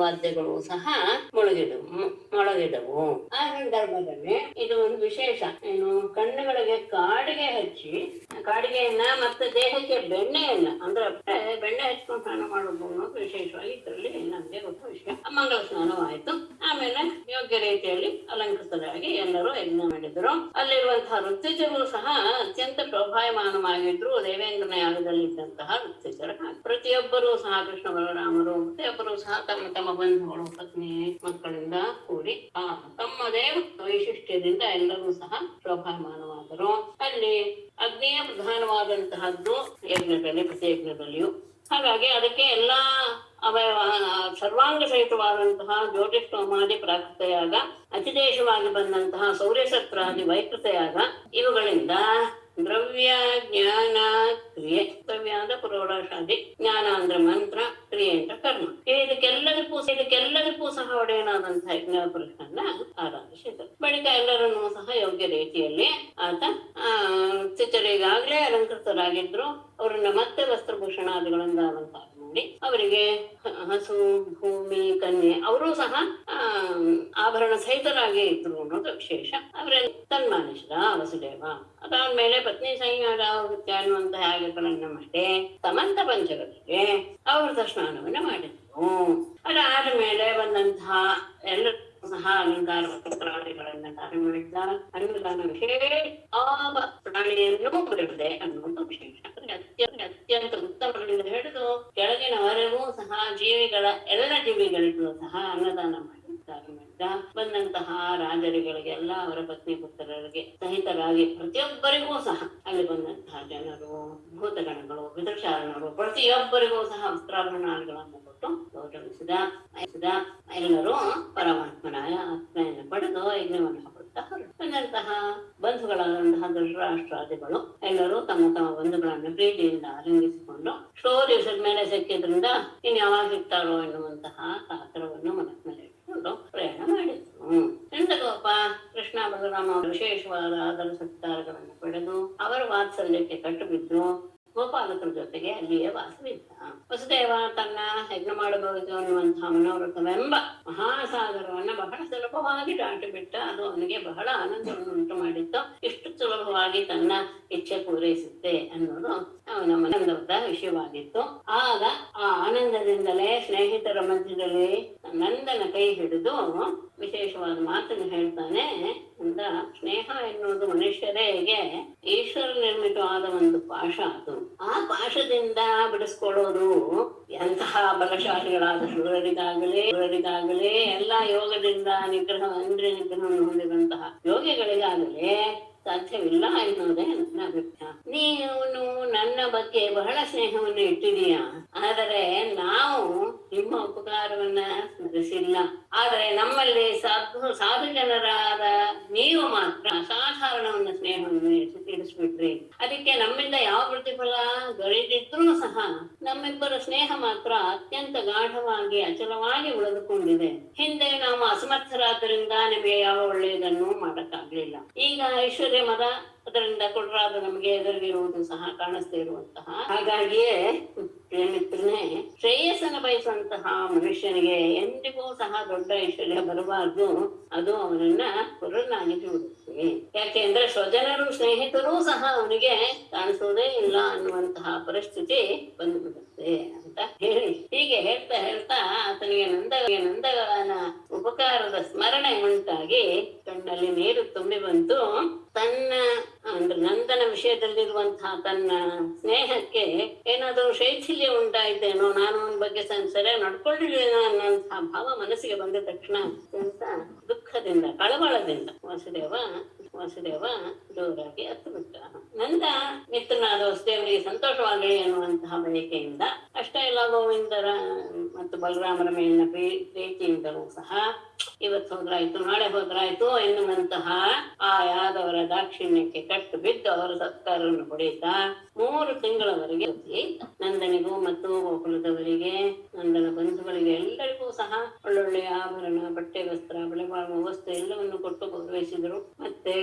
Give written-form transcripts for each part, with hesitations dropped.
ವಾದ್ಯಗಳು ಸಹ ಮೊಳಗಿದವು. ಆ ಸಂದರ್ಭದಲ್ಲಿ ಇದು ಒಂದು ವಿಶೇಷ ಏನು, ಕಣ್ಣುಗಳಿಗೆ ಕಾಡಿಗೆ ಹಚ್ಚಿ, ಕಾಡಿಗೆಯನ್ನ ಮತ್ತೆ ದೇಹಕ್ಕೆ ಬೆಣ್ಣೆಯನ್ನ ಅಂದ್ರೆ ಬೆಣ್ಣೆ ಹಚ್ಕೊಂಡು ಸ್ನಾನ ಮಾಡೋದು ಅನ್ನೋದು ವಿಶೇಷವಾಗಿ ಇದರಲ್ಲಿ ನಮ್ಗೆ ಗೊತ್ತ ವಿಷಯ. ಮಂಗಲ ಸ್ನಾನವಾಯಿತು. ಆಮೇಲೆ ಯೋಗ್ಯ ರೀತಿಯಲ್ಲಿ ಅಲಂಕೃತರಾಗಿ ಎಲ್ಲರೂ ಯಜ್ಞ ಮಾಡಿದ್ರು. ಅಲ್ಲಿರುವಂತಹ ಋತ್ವಿಜರು ಸಹ ಅತ್ಯಂತ ಶೋಭಾಯಮಾನವಾಗಿದ್ರು. ದೇವೇಂದ್ರನ ಯಾಗದಲ್ಲಿದ್ದಂತಹ ಋತ್ವಿಜರ ಪ್ರತಿಯೊಬ್ಬರೂ ಸಹ ಕೃಷ್ಣ ಬಲರಾಮರು ಪ್ರತಿಯೊಬ್ಬರೂ ಸಹ ತಮ್ಮ ತಮ್ಮ ಬಂಧುಗಳು ಪತ್ನಿ ಮಕ್ಕಳಿಂದ ಕೂಡಿ ತಮ್ಮದೇ ವೈಶಿಷ್ಟ್ಯದಿಂದ ಎಲ್ಲರೂ ಸಹ ಶೋಭಾಯಮಾನವಾದರು. ಅಲ್ಲಿ ಅಗ್ನಿಯ ಪ್ರಧಾನವಾದಂತಹದ್ದು ಯಜ್ಞದಲ್ಲಿ, ಪ್ರತಿ ಯಜ್ಞದಲ್ಲಿಯೂ. ಹಾಗಾಗಿ ಅದಕ್ಕೆ ಎಲ್ಲಾ ಅವಯವ ಸರ್ವಾಂಗ ಸಹಿತವಾದಂತಹ ಜ್ಯೋತಿಷ್ಠೋಮಾದಿ ಪ್ರಾಕೃತಯಾಗ, ಅತಿದೇಶವಾಗಿ ಬಂದಂತಹ ಸೌರ್ಯಸತ್ರಾದಿ ವೈಕೃತಯಾಗ, ಇವುಗಳಿಂದ ದ್ರವ್ಯ ಜ್ಞಾನ ಕ್ರಿಯೆ, ದ್ರವ್ಯ ಅಂದ್ರೆ ಪುರೋಡಾಶಾದಿ, ಜ್ಞಾನ ಅಂದ್ರೆ ಮಂತ್ರ, ಕ್ರಿಯೆ ಅಂದ್ರೆ ಕರ್ಮ, ಇದಕ್ಕೆಲ್ಲದಕ್ಕೂ ಸಹ ಒಡೆಯನಾದಂತಹ ಯಜ್ಞ ಪುರುಷನನ್ನ ಆರಾಧಿಸಿದರು. ಬಳಿಕ ಎಲ್ಲರನ್ನೂ ಸಹ ಯೋಗ್ಯ ರೀತಿಯಲ್ಲಿ ಆತ ಚಿತ್ತರಿಗಾಗಲೇ ಅಲಂಕೃತರಾಗಿದ್ರು. ಅವರನ್ನ ಮತ್ತೆ ವಸ್ತ್ರಭೂಷಣಾದಿಗಳಿಂದ ಅಲಂಕಾರ ಮಾಡಿ ಅವರಿಗೆ ಹಸು, ಭೂಮಿ, ಕನ್ಯೆ ಅವರೂ ಸಹ ಆಭರಣ ಸಹಿತರಾಗಿ ಇದ್ರು ಅನ್ನೋದು ವಿಶೇಷ. ಅವರನ್ನು ಸನ್ಮಾನಿಸಿದ ವಸುದೇವ. ಅದಾದ್ಮೇಲೆ ಪತ್ನಿ ಸಂಯೋಗಾವೃತ್ತಿ ಅನ್ನುವಂತಹ ಯಾಗಗಳನ್ನ ಮಾಡಿ ಸಮಂತ ಪಂಚಕರಿಗೆ ಆವೃತ ಸ್ನಾನವನ್ನ ಮಾಡಿದ್ರು. ಅದಾದ ಮೇಲೆ ಬಂದಂತಹ ಎಲ್ಲ ಸಹ ಅಲಂಕಾರ ವಸ್ತ್ರಾದಿಗಳನ್ನ ಧಾರಣೆ ಮಾಡಿದ್ದ. ಅನ್ನದಾನ ವಿಶೇಷ ಯಾವ ಪ್ರಾಣಿಯನ್ನು ಬಿಡದೆ ಅನ್ನೋದು ವಿಶೇಷ. ಅತ್ಯಂತ ಉತ್ತಮಗಳಿಂದ ಹಿಡಿದು ಕೆಳಗಿನವರೆಗೂ ಸಹ ಎಲ್ಲ ಜೀವಿಗಳಿಗೂ ಸಹ ಅನ್ನದಾನ ಮಾಡಿ ಬಂದಂತಹ ರಾಜರುಗಳಿಗೆಲ್ಲ ಅವರ ಪತ್ನಿ ಪುತ್ರರಿಗೆ ಸಹಿತರಾಗಿ ಪ್ರತಿಯೊಬ್ಬರಿಗೂ ಸಹ ಅಲ್ಲಿ ಬಂದಂತಹ ಜನರು, ಭೂತಗಣಗಳು, ವಿದುಷಾರಣರು ಪ್ರತಿಯೊಬ್ಬರಿಗೂ ಸಹ ವಸ್ತ್ರಾಭರಣಗಳನ್ನು ಕೊಟ್ಟು ಗೌರವಿಸಿದ. ಎಲ್ಲರೂ ಪರಮಾತ್ಮನ ಆತ್ಮೆಯನ್ನು ಪಡೆದು ಯಜ್ಞವನ್ನು ಹಾಕುತ್ತಾ ಬಂದಂತಹ ಬಂಧುಗಳಾದಂತಹ ಧೃತರಾಷ್ಟ್ರಾದಿಗಳು ಎಲ್ಲರೂ ತಮ್ಮ ತಮ್ಮ ಬಂಧುಗಳನ್ನು ಪ್ರೀತಿಯಿಂದ ಆಲಿಂಗಿಸಿಕೊಂಡು ಎಷ್ಟೋ ದಿವಸದ ಮೇಲೆ ಸಿಕ್ಕಿದ್ರಿಂದ ಇನ್ ಯಾವಾಗ ಸಿಗ್ತಾರೋ ಎನ್ನುವಂತಹ ಕಾತರವನ್ನು ಮನಸ್ಸಿನಲ್ಲಿ ಇಟ್ಕೊಂಡು ಪ್ರಯಾಣ ಮಾಡಿದ್ರು. ಚಂದ್ರಗೋಪ ಕೃಷ್ಣ ಬಲರಾಮ ವಿಶೇಷವಾದ ಆದರ ಸತ್ಕಾರಗಳನ್ನು ಪಡೆದು ಅವರ ವಾತ್ಸಲ್ಯಕ್ಕೆ ಕಟ್ಟು ಬಿದ್ದು ಗೋಪಾಲಕರ ಜೊತೆಗೆ ಅಲ್ಲಿಯೇ ವಾಸವಿದ್ದ. ವಸುದೇವ ತನ್ನ ಯಜ್ಞ ಮಾಡಬಹುದು ಅನ್ನುವಂತಹ ಮನೋರಥವೆಂಬ ಮಹಾಸಾಗರವನ್ನ ಬಹಳ ಸುಲಭವಾಗಿ ದಾಟಿ ಬಿಟ್ಟ. ಅದು ಅವನಿಗೆ ಬಹಳ ಆನಂದವನ್ನು ಉಂಟು ಮಾಡಿತ್ತು. ಇಷ್ಟು ಸುಲಭವಾಗಿ ತನ್ನ ಇಚ್ಛೆ ಪೂರೈಸುತ್ತೆ ಅನ್ನೋದು ಅವನ ಆನಂದದ ವಿಷಯವಾಗಿತ್ತು. ಆಗ ಆ ಆನಂದದಿಂದಲೇ ಸ್ನೇಹಿತರ ಮಧ್ಯದಲ್ಲಿ ನಂದನ ಕೈ ಹಿಡಿದು ವಿಶೇಷವಾದ ಮಾತನ್ನು ಹೇಳ್ತಾನೆ. ಅಂದ ಸ್ನೇಹ ಎನ್ನುವುದು ಮನುಷ್ಯರಿಗೆ ಈಶ್ವರ ನಿರ್ಮಿತವಾದ ಒಂದು ಪಾಶ. ಅದು ಆ ಪಾಶದಿಂದ ಬಿಡಿಸ್ಕೊಳ್ಳೋದು ಎಂತಹ ಬಲಶಾಲಿಗಳಾದ ಶೂರರಿಗಾಗಲೇ ಎಲ್ಲಾ ಯೋಗದಿಂದ ಇಂದ್ರಿಯ ನಿಗ್ರಹವನ್ನು ಹೊಂದಿದಂತಹ ಯೋಗಿಗಳಿಗಾಗಲೇ ಸಾಧ್ಯವಿಲ್ಲ ಎನ್ನುವುದೇ ನನ್ನ ಅಭಿಪ್ರಾಯ. ನೀನು ನನ್ನ ಬಗ್ಗೆ ಬಹಳ ಸ್ನೇಹವನ್ನು ಇಟ್ಟಿದೀಯ, ಆದರೆ ನಾವು ನಿಮ್ಮ ಉಪಕಾರವನ್ನ ಸ್ಮರಿಸಿಲ್ಲ. ಆದರೆ ನಮ್ಮಲ್ಲಿ ಸಾಧು ಜನರಾದ ನೀವು ಮಾತ್ರ ಅಸಾಧಾರಣವನ್ನ ಸ್ನೇಹವನ್ನು ಇಡಿಸ್ಬಿಟ್ರಿ. ಅದಕ್ಕೆ ನಮ್ಮಿಂದ ಯಾವ ಪ್ರತಿಫಲ ದೊರೆತಿದ್ರೂ ಸಹ ನಮ್ಮಿಬ್ಬರ ಸ್ನೇಹ ಮಾತ್ರ ಅತ್ಯಂತ ಗಾಢವಾಗಿ ಅಚಲವಾಗಿ ಉಳಿದುಕೊಂಡಿದೆ. ಹಿಂದೆ ನಾವು ಅಸಮರ್ಥರಾದ್ದರಿಂದ ನಿಮಗೆ ಯಾವ ಒಳ್ಳೆಯದನ್ನು ಮಾಡಕ್ಕಾಗ್ಲಿಲ್ಲ. ಈಗ ಐಶ್ವರ್ಯ ಮದ ಅದರಿಂದ ಕೊಡರಾದ ನಮಗೆ ಎದುರಿಗಿರುವುದು ಸಹ ಕಾಣಿಸ್ತಾ ಇರುವಂತಹ, ಹಾಗಾಗಿಯೇ ಮಿತ್ರನೇ ಶ್ರೇಯಸ್ಸನ್ನು ಬಯಸುವಂತಹ ಮನುಷ್ಯನಿಗೆ ಎಂದಿಗೂ ಸಹ ದೊಡ್ಡ ಐಶ್ವರ್ಯ ಬರಬಾರ್ದು. ಅದು ಅವನನ್ನ ಕುರುಡನಾಗಿ ಬಿಡುತ್ತೆ. ಯಾಕೆಂದ್ರೆ ಸ್ವಜನರು ಸ್ನೇಹಿತರೂ ಸಹ ಅವನಿಗೆ ಕಾಣಿಸೋದೇ ಇಲ್ಲ ಅನ್ನುವಂತಹ ಪರಿಸ್ಥಿತಿ ಬಂದುಬಿಡುತ್ತೆ ಅಂತ ಹೇಳಿ ಹೀಗೆ ಹೇಳ್ತಾ ಆತನಿಗೆ ನಂದನ ಉಪಕಾರದ ಸ್ಮರಣೆ ಉಂಟಾಗಿ ಕಣ್ಣಲ್ಲಿ ನೀರು ತುಂಬಿ ಬಂತು. ತನ್ನ ಅಂದ್ರೆ ನಂದನ ವಿಷಯದಲ್ಲಿರುವಂತಹ ತನ್ನ ಸ್ನೇಹಕ್ಕೆ ಏನಾದರೂ ಶೈಥಿಲ್ಯ ಉಂಟಾಯ್ತೇನೋ, ನಾನು ಅವನ ಬಗ್ಗೆ ಸರಿಯಾಗಿ ನಡ್ಕೊಳ್ಳಿಲ್ವೇನೋ ಅನ್ನೋಂತಹ ಭಾವ ಮನಸ್ಸಿಗೆ ಬಂದ ತಕ್ಷಣ ಅಂತ ದುಃಖದಿಂದ ಕಳವಳದಿಂದ ವಾಸುದೇವ ಜೋರಾಗಿ ಹತ್ತು ಬಿಟ್ಟ. ನಂದ ಮಿತ್ರನಾದ ವಸುದೇವನಿಗೆ ಸಂತೋಷವಾಗಲಿ ಎನ್ನುವಂತಹ ಬಯಕೆಯಿಂದ ಅಷ್ಟೇ ಎಲ್ಲ ಗೋವಿಂದರ ಮತ್ತು ಬಲರಾಮರ ಮೇಲಿನ ಪ್ರೀತಿಯಿಂದಲೂ ಸಹ ಇವತ್ತು ಹೋದ್ರಾಯ್ತು ನಾಳೆ ಹೋದ್ರಾಯ್ತು ಎನ್ನುವಂತಹ ಆ ಯಾದವರ ದಾಕ್ಷಿಣ್ಯಕ್ಕೆ ಕಟ್ಟು ಬಿದ್ದು ಅವರ ಸತ್ಕಾರವನ್ನು ಪಡೆಯುತ್ತಾ 3 ತಿಂಗಳವರೆಗೆ ನಂದನಿಗೂ ಮತ್ತು ಗೋಕುಲದವರಿಗೆ, ನಂದನ ಬಂಧುಗಳಿಗೆ ಎಲ್ಲರಿಗೂ ಸಹ ಒಳ್ಳೊಳ್ಳೆಯ ಆಭರಣ, ಬಟ್ಟೆ, ವಸ್ತ್ರ, ಬೆಳೆಬಾಳುವ ವಸ್ತು ಎಲ್ಲವನ್ನು ಕೊಟ್ಟು ಗೌರವಿಸಿದರು. ಮತ್ತೆ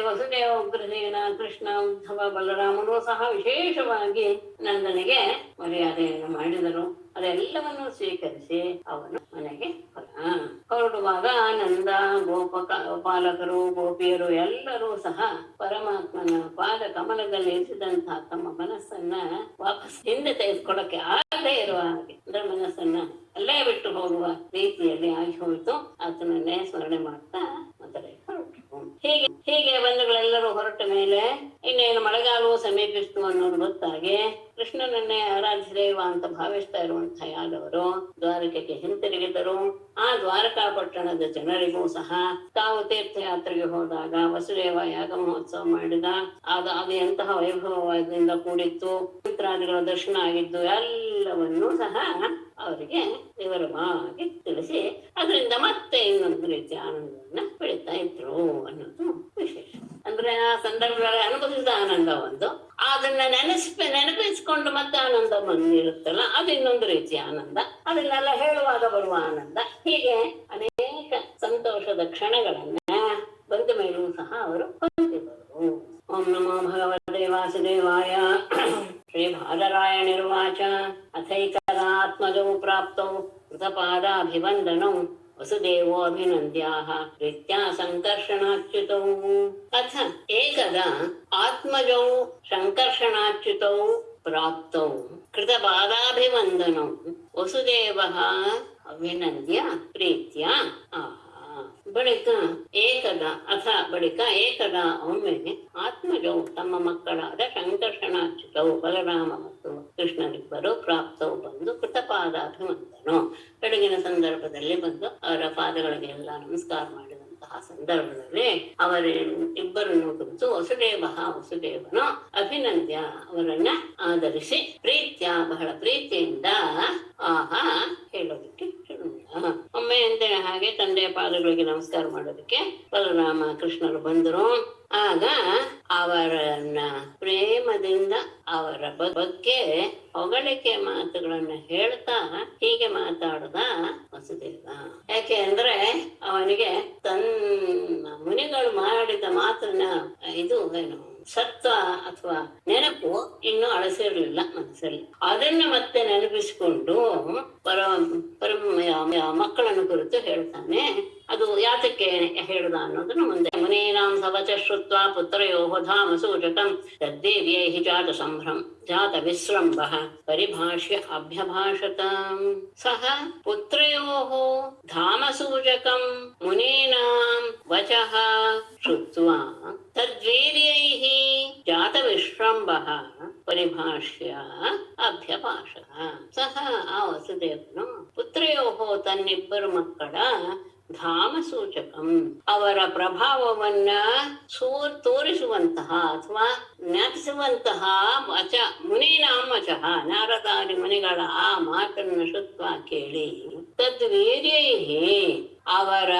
ವಸುದೇವ, ಉಗ್ರಸೇನ, ಕೃಷ್ಣ, ಉದ್ಧವ, ಬಲರಾಮರು ಸಹ ವಿಶೇಷವಾಗಿ ನಂದನಿಗೆ ಮರ್ಯಾದೆಯನ್ನು ಮಾಡಿದರು. ಅದೆಲ್ಲವನ್ನು ಸ್ವೀಕರಿಸಿ ಅವನು ಮನೆಗೆ ಹೊರಡುವಾಗ ಆನಂದ ಗೋಪಾಲಕರು ಗೋಪಿಯರು ಎಲ್ಲರೂ ಸಹ ಪರಮಾತ್ಮನ ಪಾದ ಕಮಲದಲ್ಲಿ ಇರಿಸಿದಂತಹ ತಮ್ಮ ಮನಸ್ಸನ್ನ ವಾಪಸ್ ಹಿಂದೆ ತೆಗೆದುಕೊಳ್ಳಕ್ಕೆ ಆಗದೆ ಇರುವ ಹಾಗೆ ಅಂದ್ರೆ ಮನಸ್ಸನ್ನ ಅಲ್ಲೇ ಬಿಟ್ಟು ಹೋಗುವ ರೀತಿಯಲ್ಲಿ ಆಗಿ ಹೋಯಿತು. ಆತನನ್ನೇ ಸ್ಮರಣೆ ಮಾಡ್ತಾ ಮೊದಲೇ ಹೊರಟು. ಹೀಗೆ ಬಂಧುಗಳೆಲ್ಲರೂ ಹೊರಟ ಮೇಲೆ ಇನ್ನೇನು ಮಳೆಗಾಲವು ಸಮೀಪಿಸ್ತು ಅನ್ನೋದು ಗೊತ್ತಾಗಿ ಕೃಷ್ಣನನ್ನೇ ಆರಾಧ್ಯ ದೈವ ಅಂತ ಭಾವಿಸ್ತಾ ಇರುವಂತಹ ಯಾದವರು ದ್ವಾರಕೆಗೆ ಹಿಂತಿರುಗಿದರು. ಆ ದ್ವಾರಕಾ ಪಟ್ಟಣದ ಜನರಿಗೂ ಸಹ ತಾವು ತೀರ್ಥಯಾತ್ರೆಗೆ ಹೋದಾಗ ವಸುದೇವ ಯಾಗ ಮಹೋತ್ಸವ ಮಾಡಿದ ಅದು ಎಂತಹ ವೈಭವದಿಂದ ಕೂಡಿತ್ತು, ಮಂತ್ರಾದಿಗಳ ದರ್ಶನ ಆಗಿದ್ದು ಎಲ್ಲವನ್ನೂ ಸಹ ಅವರಿಗೆ ವಿವರವಾಗಿ ತಿಳಿಸಿ ಅದರಿಂದ ಮತ್ತೆ ಇನ್ನೊಂದು ರೀತಿಯ ಆನಂದವನ್ನ ಪಡಿತಾ ಇದ್ರು ಅನ್ನೋದು ವಿಶೇಷ. ಅಂದ್ರೆ ಆ ಸಂದರ್ಭದಲ್ಲಿ ಅನುಭವಿಸಿದ ಆನಂದ ಒಂದು, ಅದನ್ನ ನೆನಪಿಸ್ಕೊಂಡು ಮತ್ತೆ ಆನಂದ ಬಂದಿರುತ್ತಲ್ಲ ಅದು ಇನ್ನೊಂದು ರೀತಿಯ ಆನಂದ, ಅದನ್ನೆಲ್ಲ ಹೇಳುವಾಗ ಬರುವ ಆನಂದ. ಹೀಗೆ ಅನೇಕ ಸಂತೋಷದ ಕ್ಷಣಗಳನ್ನ ಬಂದ ಮೇಲೂ ಸಹ ಅವರು ಹೊಂದಿದರು. ಓಂ ನಮೋ ಭಗವತೆ ವಾಸುದೇವಾಯ. ಶ್ರೀ ಬಾದರಾಯಣಿರ್ವಾಚ ಅಥೈಕದಾತ್ಮಜೌ ಪ್ರಾಪ್ತೌ ಕೃತಪಾದಾಭಿವಂದನೌ ವಸುದೇವೋ ಅಭಿನಂದ್ಯಾಹ ರೀತ್ಯಾ ಸಂಕರ್ಷಣಾಚ್ಯುತೌ. ಅಥ ಏಕದಾ ಆತ್ಮಜೌ ಸಂಕರ್ಷಣಾಚ್ಯುತೌ ಪ್ರಾಪ್ತೌ ಕೃತಪಾದಾಭಿವಂದನೌ ವಸುದೇವಃ ಅಭಿನಂದ್ಯ ಪ್ರೀತ್ಯ ಬಳಿಕ ಏಕದ ಒಮ್ಮೆ ಆತ್ಮಜವು ತಮ್ಮ ಮಕ್ಕಳಾದ ಸಂಕರ್ಷಣಾಚ್ಯುತವು ಬಲರಾಮ ಮತ್ತು ಕೃಷ್ಣರಿಬ್ಬರು ಪ್ರಾಪ್ತವು ಬಂದು ಕೃತಪಾದಾಭಿವಂದನು ಬೆಳಗಿನ ಸಂದರ್ಭದಲ್ಲಿ ಬಂದು ಅವರ ಪಾದಗಳಿಗೆಲ್ಲ ನಮಸ್ಕಾರ ಮಾಡಿದಂತಹ ಸಂದರ್ಭದಲ್ಲಿ ಅವರಿಬ್ಬರನ್ನು ಕುರಿತು ವಸುದೇವನು ಅಭಿನಂದ್ಯ ಅವರನ್ನ ಆಧರಿಸಿ ಪ್ರೀತ್ಯ ಬಹಳ ಪ್ರೀತಿಯಿಂದ ಹೇಳೋದಕ್ಕೆ ಒಮ್ಮೆ ಅಂತೇನೆ ಹಾಗೆ ತಂದೆಯ ಪಾದಗಳಿಗೆ ನಮಸ್ಕಾರ ಮಾಡೋದಕ್ಕೆ ಬಲರಾಮ ಕೃಷ್ಣರು ಬಂದರು. ಆಗ ಅವರನ್ನ ಪ್ರೇಮದಿಂದ ಅವರ ಬಗ್ಗೆ ಹೊಗಳಿಕೆ ಮಾತುಗಳನ್ನ ಹೇಳ್ತಾ ಹೀಗೆ ಮಾತಾಡದ ವಸುದೇವ. ಯಾಕೆ ಅಂದ್ರೆ ಅವನಿಗೆ ತನ್ನ ಮುನಿಗಳು ಮಾಡಿದ ಮಾತನ್ನ ಇದು ಏನು ಸತ್ವ ಅಥವಾ ನೆನಪು ಇನ್ನೂ ಅಳಸಿರ್ಲಿಲ್ಲ ಮನಸ್ಸಲ್ಲಿ. ಅದನ್ನ ಮತ್ತೆ ನೆನಪಿಸಿಕೊಂಡು ಮಕ್ಕಳನ್ನು ಕುರಿತು ಹೇಳ್ತಾನೆ. ಅದು ಯಾತಕ್ಕೆ ಹೇಳುದ ಅನ್ನೋದನ್ನು ಮುಂದೆ ಮುನೀನಾಂ ಸವಚ ಶ್ರುತ್ವ ಪುತ್ರಯೋಃ ಧಾಮಸೂಚಕಂ ತದ್ದೇವ್ಯೈಃ ಜಾತ ವಿಸ್ರಂಭಃ ಪರಿಭಾಷ್ಯ ಅಭ್ಯಭಾಷತ. ಸಹ ಪುತ್ರಯೋಃ ಧಾಮಸೂಚಕಂ ಮುನೀನಾಂ ವಚಃ ಶ್ರುತ್ವಾ ತದ್ವೀರ್ಯೈಃ ಜಾತ ವಿಶ್ರಂಭಃ ಪರಿಭಾಷ್ಯ ಅಭ್ಯಭಾಷತ. ಸಹ ಆ ವಸುದೇವನು ಪುತ್ರಯೋಃ ತನ್ನಿಬ್ಬರು ಮಕ್ಕಳ ಧಾಮಸೂಚಕಂ ಅವರ ಪ್ರಭಾವವನ್ನ ತೋರಿಸುವಂತಹ ಅಥವಾ ಜ್ಞಾಪಿಸುವಂತಹ ಮುನೀನಾಂ ವಚಃ ನಾರದಾದಿ ಮುನಿಗಳ ಆ ಮಾತನ್ನು ಶ್ರುತ್ವ ಕೇಳಿ ತದ್ವೀರ್ಯೈಃ ಅವರ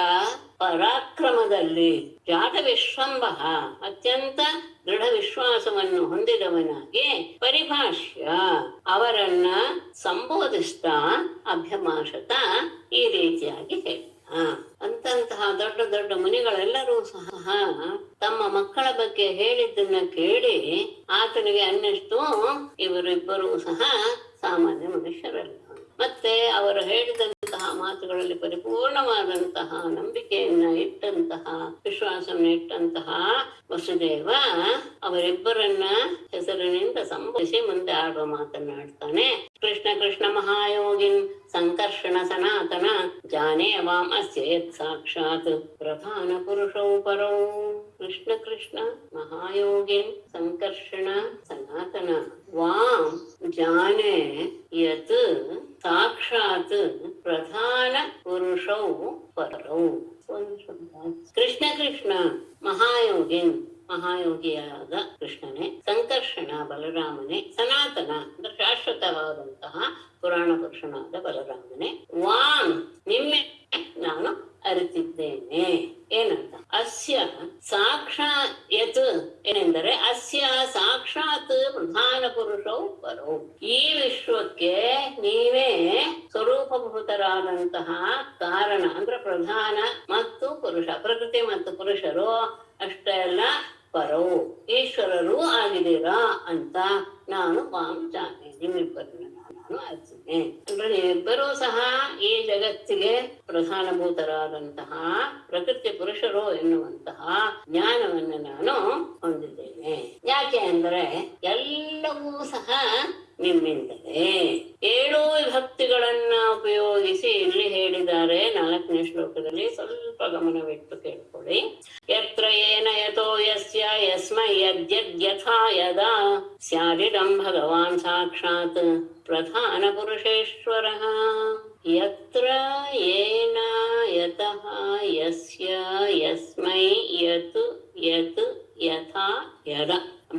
ಪರಾಕ್ರಮದಲ್ಲಿ ಜಾತ ವಿಶ್ವಂಭ ಅತ್ಯಂತ ದೃಢ ವಿಶ್ವಾಸವನ್ನು ಹೊಂದಿದವನಾಗಿ ಪರಿಭಾಷ್ಯ ಅವರನ್ನ ಸಂಬೋಧಿಸ್ತಾ ಅಭ್ಯಭಾಷತ ಈ ರೀತಿಯಾಗಿ ಹೇಳಿ. ಅಂತಹ ದೊಡ್ಡ ದೊಡ್ಡ ಮುನಿಗಳೆಲ್ಲರೂ ಸಹ ತಮ್ಮ ಮಕ್ಕಳ ಬಗ್ಗೆ ಹೇಳಿದ್ದನ್ನ ಕೇಳಿ ಆತನಿಗೆ ಅನ್ನಿಸ್ತು ಇವರಿಬ್ಬರೂ ಸಹ ಸಾಮಾನ್ಯ ಮನುಷ್ಯರಲ್ಲ. ಮತ್ತೆ ಅವರು ಹೇಳಿದಂತಹ ಮಾತುಗಳಲ್ಲಿ ಪರಿಪೂರ್ಣವಾದಂತಹ ನಂಬಿಕೆಯನ್ನ ಇಟ್ಟಂತಹ ವಿಶ್ವಾಸವನ್ನು ಇಟ್ಟಂತಹ ವಸುದೇವ ಅವರಿಬ್ಬರನ್ನ ಹೆಸರಿನಿಂದ ಸಂಬೋಧಿಸಿ ಮುಂದೆ ಆಡುವ ಮಾತನ್ನಾಡ್ತಾನೆ. ಕೃಷ್ಣ ಕೃಷ್ಣ ಮಹಾಯೋಗಿನ್ ಸಂಕರ್ಷಣ ಸನಾತನ ಜಾನೇ ವಾಂ ಅಸ್ಯೇತ್ ಸಾಕ್ಷಾತ್ ಪ್ರಧಾನ ಪುರುಷೌ ಪರೌ. ಕೃಷ್ಣ ಕೃಷ್ಣ ಮಹಾಯೋಗಿನ್ ಸಂಕರ್ಷಣ ಸನಾತನ ವಾಂ ಜಾನೇ ಯತ್ ಸಾಕ್ಷಾತ್ ಪ್ರಧಾನ ಪುರುಷೌ ಪರೌ. ಕೃಷ್ಣ ಕೃಷ್ಣ ಮಹಾಯೋಗಿನ್ ಮಹಾಯೋಗಿಯಾದ ಕೃಷ್ಣನೇ, ಸಂಕರ್ಷಣ ಬಲರಾಮನೇ, ಸನಾತನ ಅಂದ್ರೆ ಶಾಶ್ವತವಾದಂತಹ ಪುರಾಣ ಪುರುಷನಾದ ಬಲರಾಮನೇ, ವಾಂಗ್ ನಿಮ್ಮೆ ನಾನು ಅರಿತಿದ್ದೇನೆ. ಏನಂತ ಅಸ್ಯ ಸಾಕ್ಷಾತ್ ಏನೆಂದರೆ ಅಸ್ಯ ಸಾಕ್ಷಾತ್ ಪ್ರಧಾನ ಪುರುಷೌ ಪರೌ. ಈ ವಿಶ್ವಕ್ಕೆ ನೀವೇ ಸ್ವರೂಪಭೂತರಾದಂತಹ ಕಾರಣ ಅಂದ್ರೆ ಪ್ರಧಾನ ಮತ್ತು ಪುರುಷ, ಪ್ರಕೃತಿ ಮತ್ತು ಪುರುಷರು ಅಷ್ಟೇ ಅಲ್ಲ ಪರೌ ಈಶ್ವರರೂ ಆಗಿದ್ದೀರಾ ಅಂತ ನಾನು ವಾಂ ಜಾನೆ ನಿಮ್ಮಿಬ್ಬರನ್ನ ಅರ್ಜುನೆ. ಅಂದ್ರೆ ನೀವಿಬ್ಬರೂ ಸಹ ಈ ಜಗತ್ತಿಗೆ ಪ್ರಧಾನಭೂತರಾದಂತಹ ಪ್ರಕೃತಿ ಪುರುಷರು ಎನ್ನುವಂತಹ ಜ್ಞಾನವನ್ನು ನಾನು ಹೊಂದಿದ್ದೇನೆ. ಯಾಕೆ ಅಂದ್ರೆ ಎಲ್ಲವೂ ಸಹ ನಿಮ್ಮಿಂದಲೇ. 7 ವಿಭಕ್ತಿಗಳನ್ನ ಉಪಯೋಗಿಸಿ ಇಲ್ಲಿ ಹೇಳಿದ್ದಾರೆ 4ನೇ ಶ್ಲೋಕದಲ್ಲಿ. ಸ್ವಲ್ಪ ಗಮನವಿಟ್ಟು ಕೇಳ್ಕೊಳ್ಳಿ. ಯತ್ರ ಏನ ಯತೋ ಯಸ್ಯ ಯಸ್ಮೈ ಯದ್ಯದ್ಯಥಾ ಯದಾ ಸ್ಯಾದಿದಂ ಭಗವಾನ್ ಸಾಕ್ಷಾತ್ ಪ್ರಧಾನ ಪುರುಷೇಶ್ವರಃ. ಯತ್ರ ಏನ ಯತಃ ಯಸ್ಯ ಯಸ್ಮೈ ಯತ್ ಯತ್ ಯಥಾ ಯದ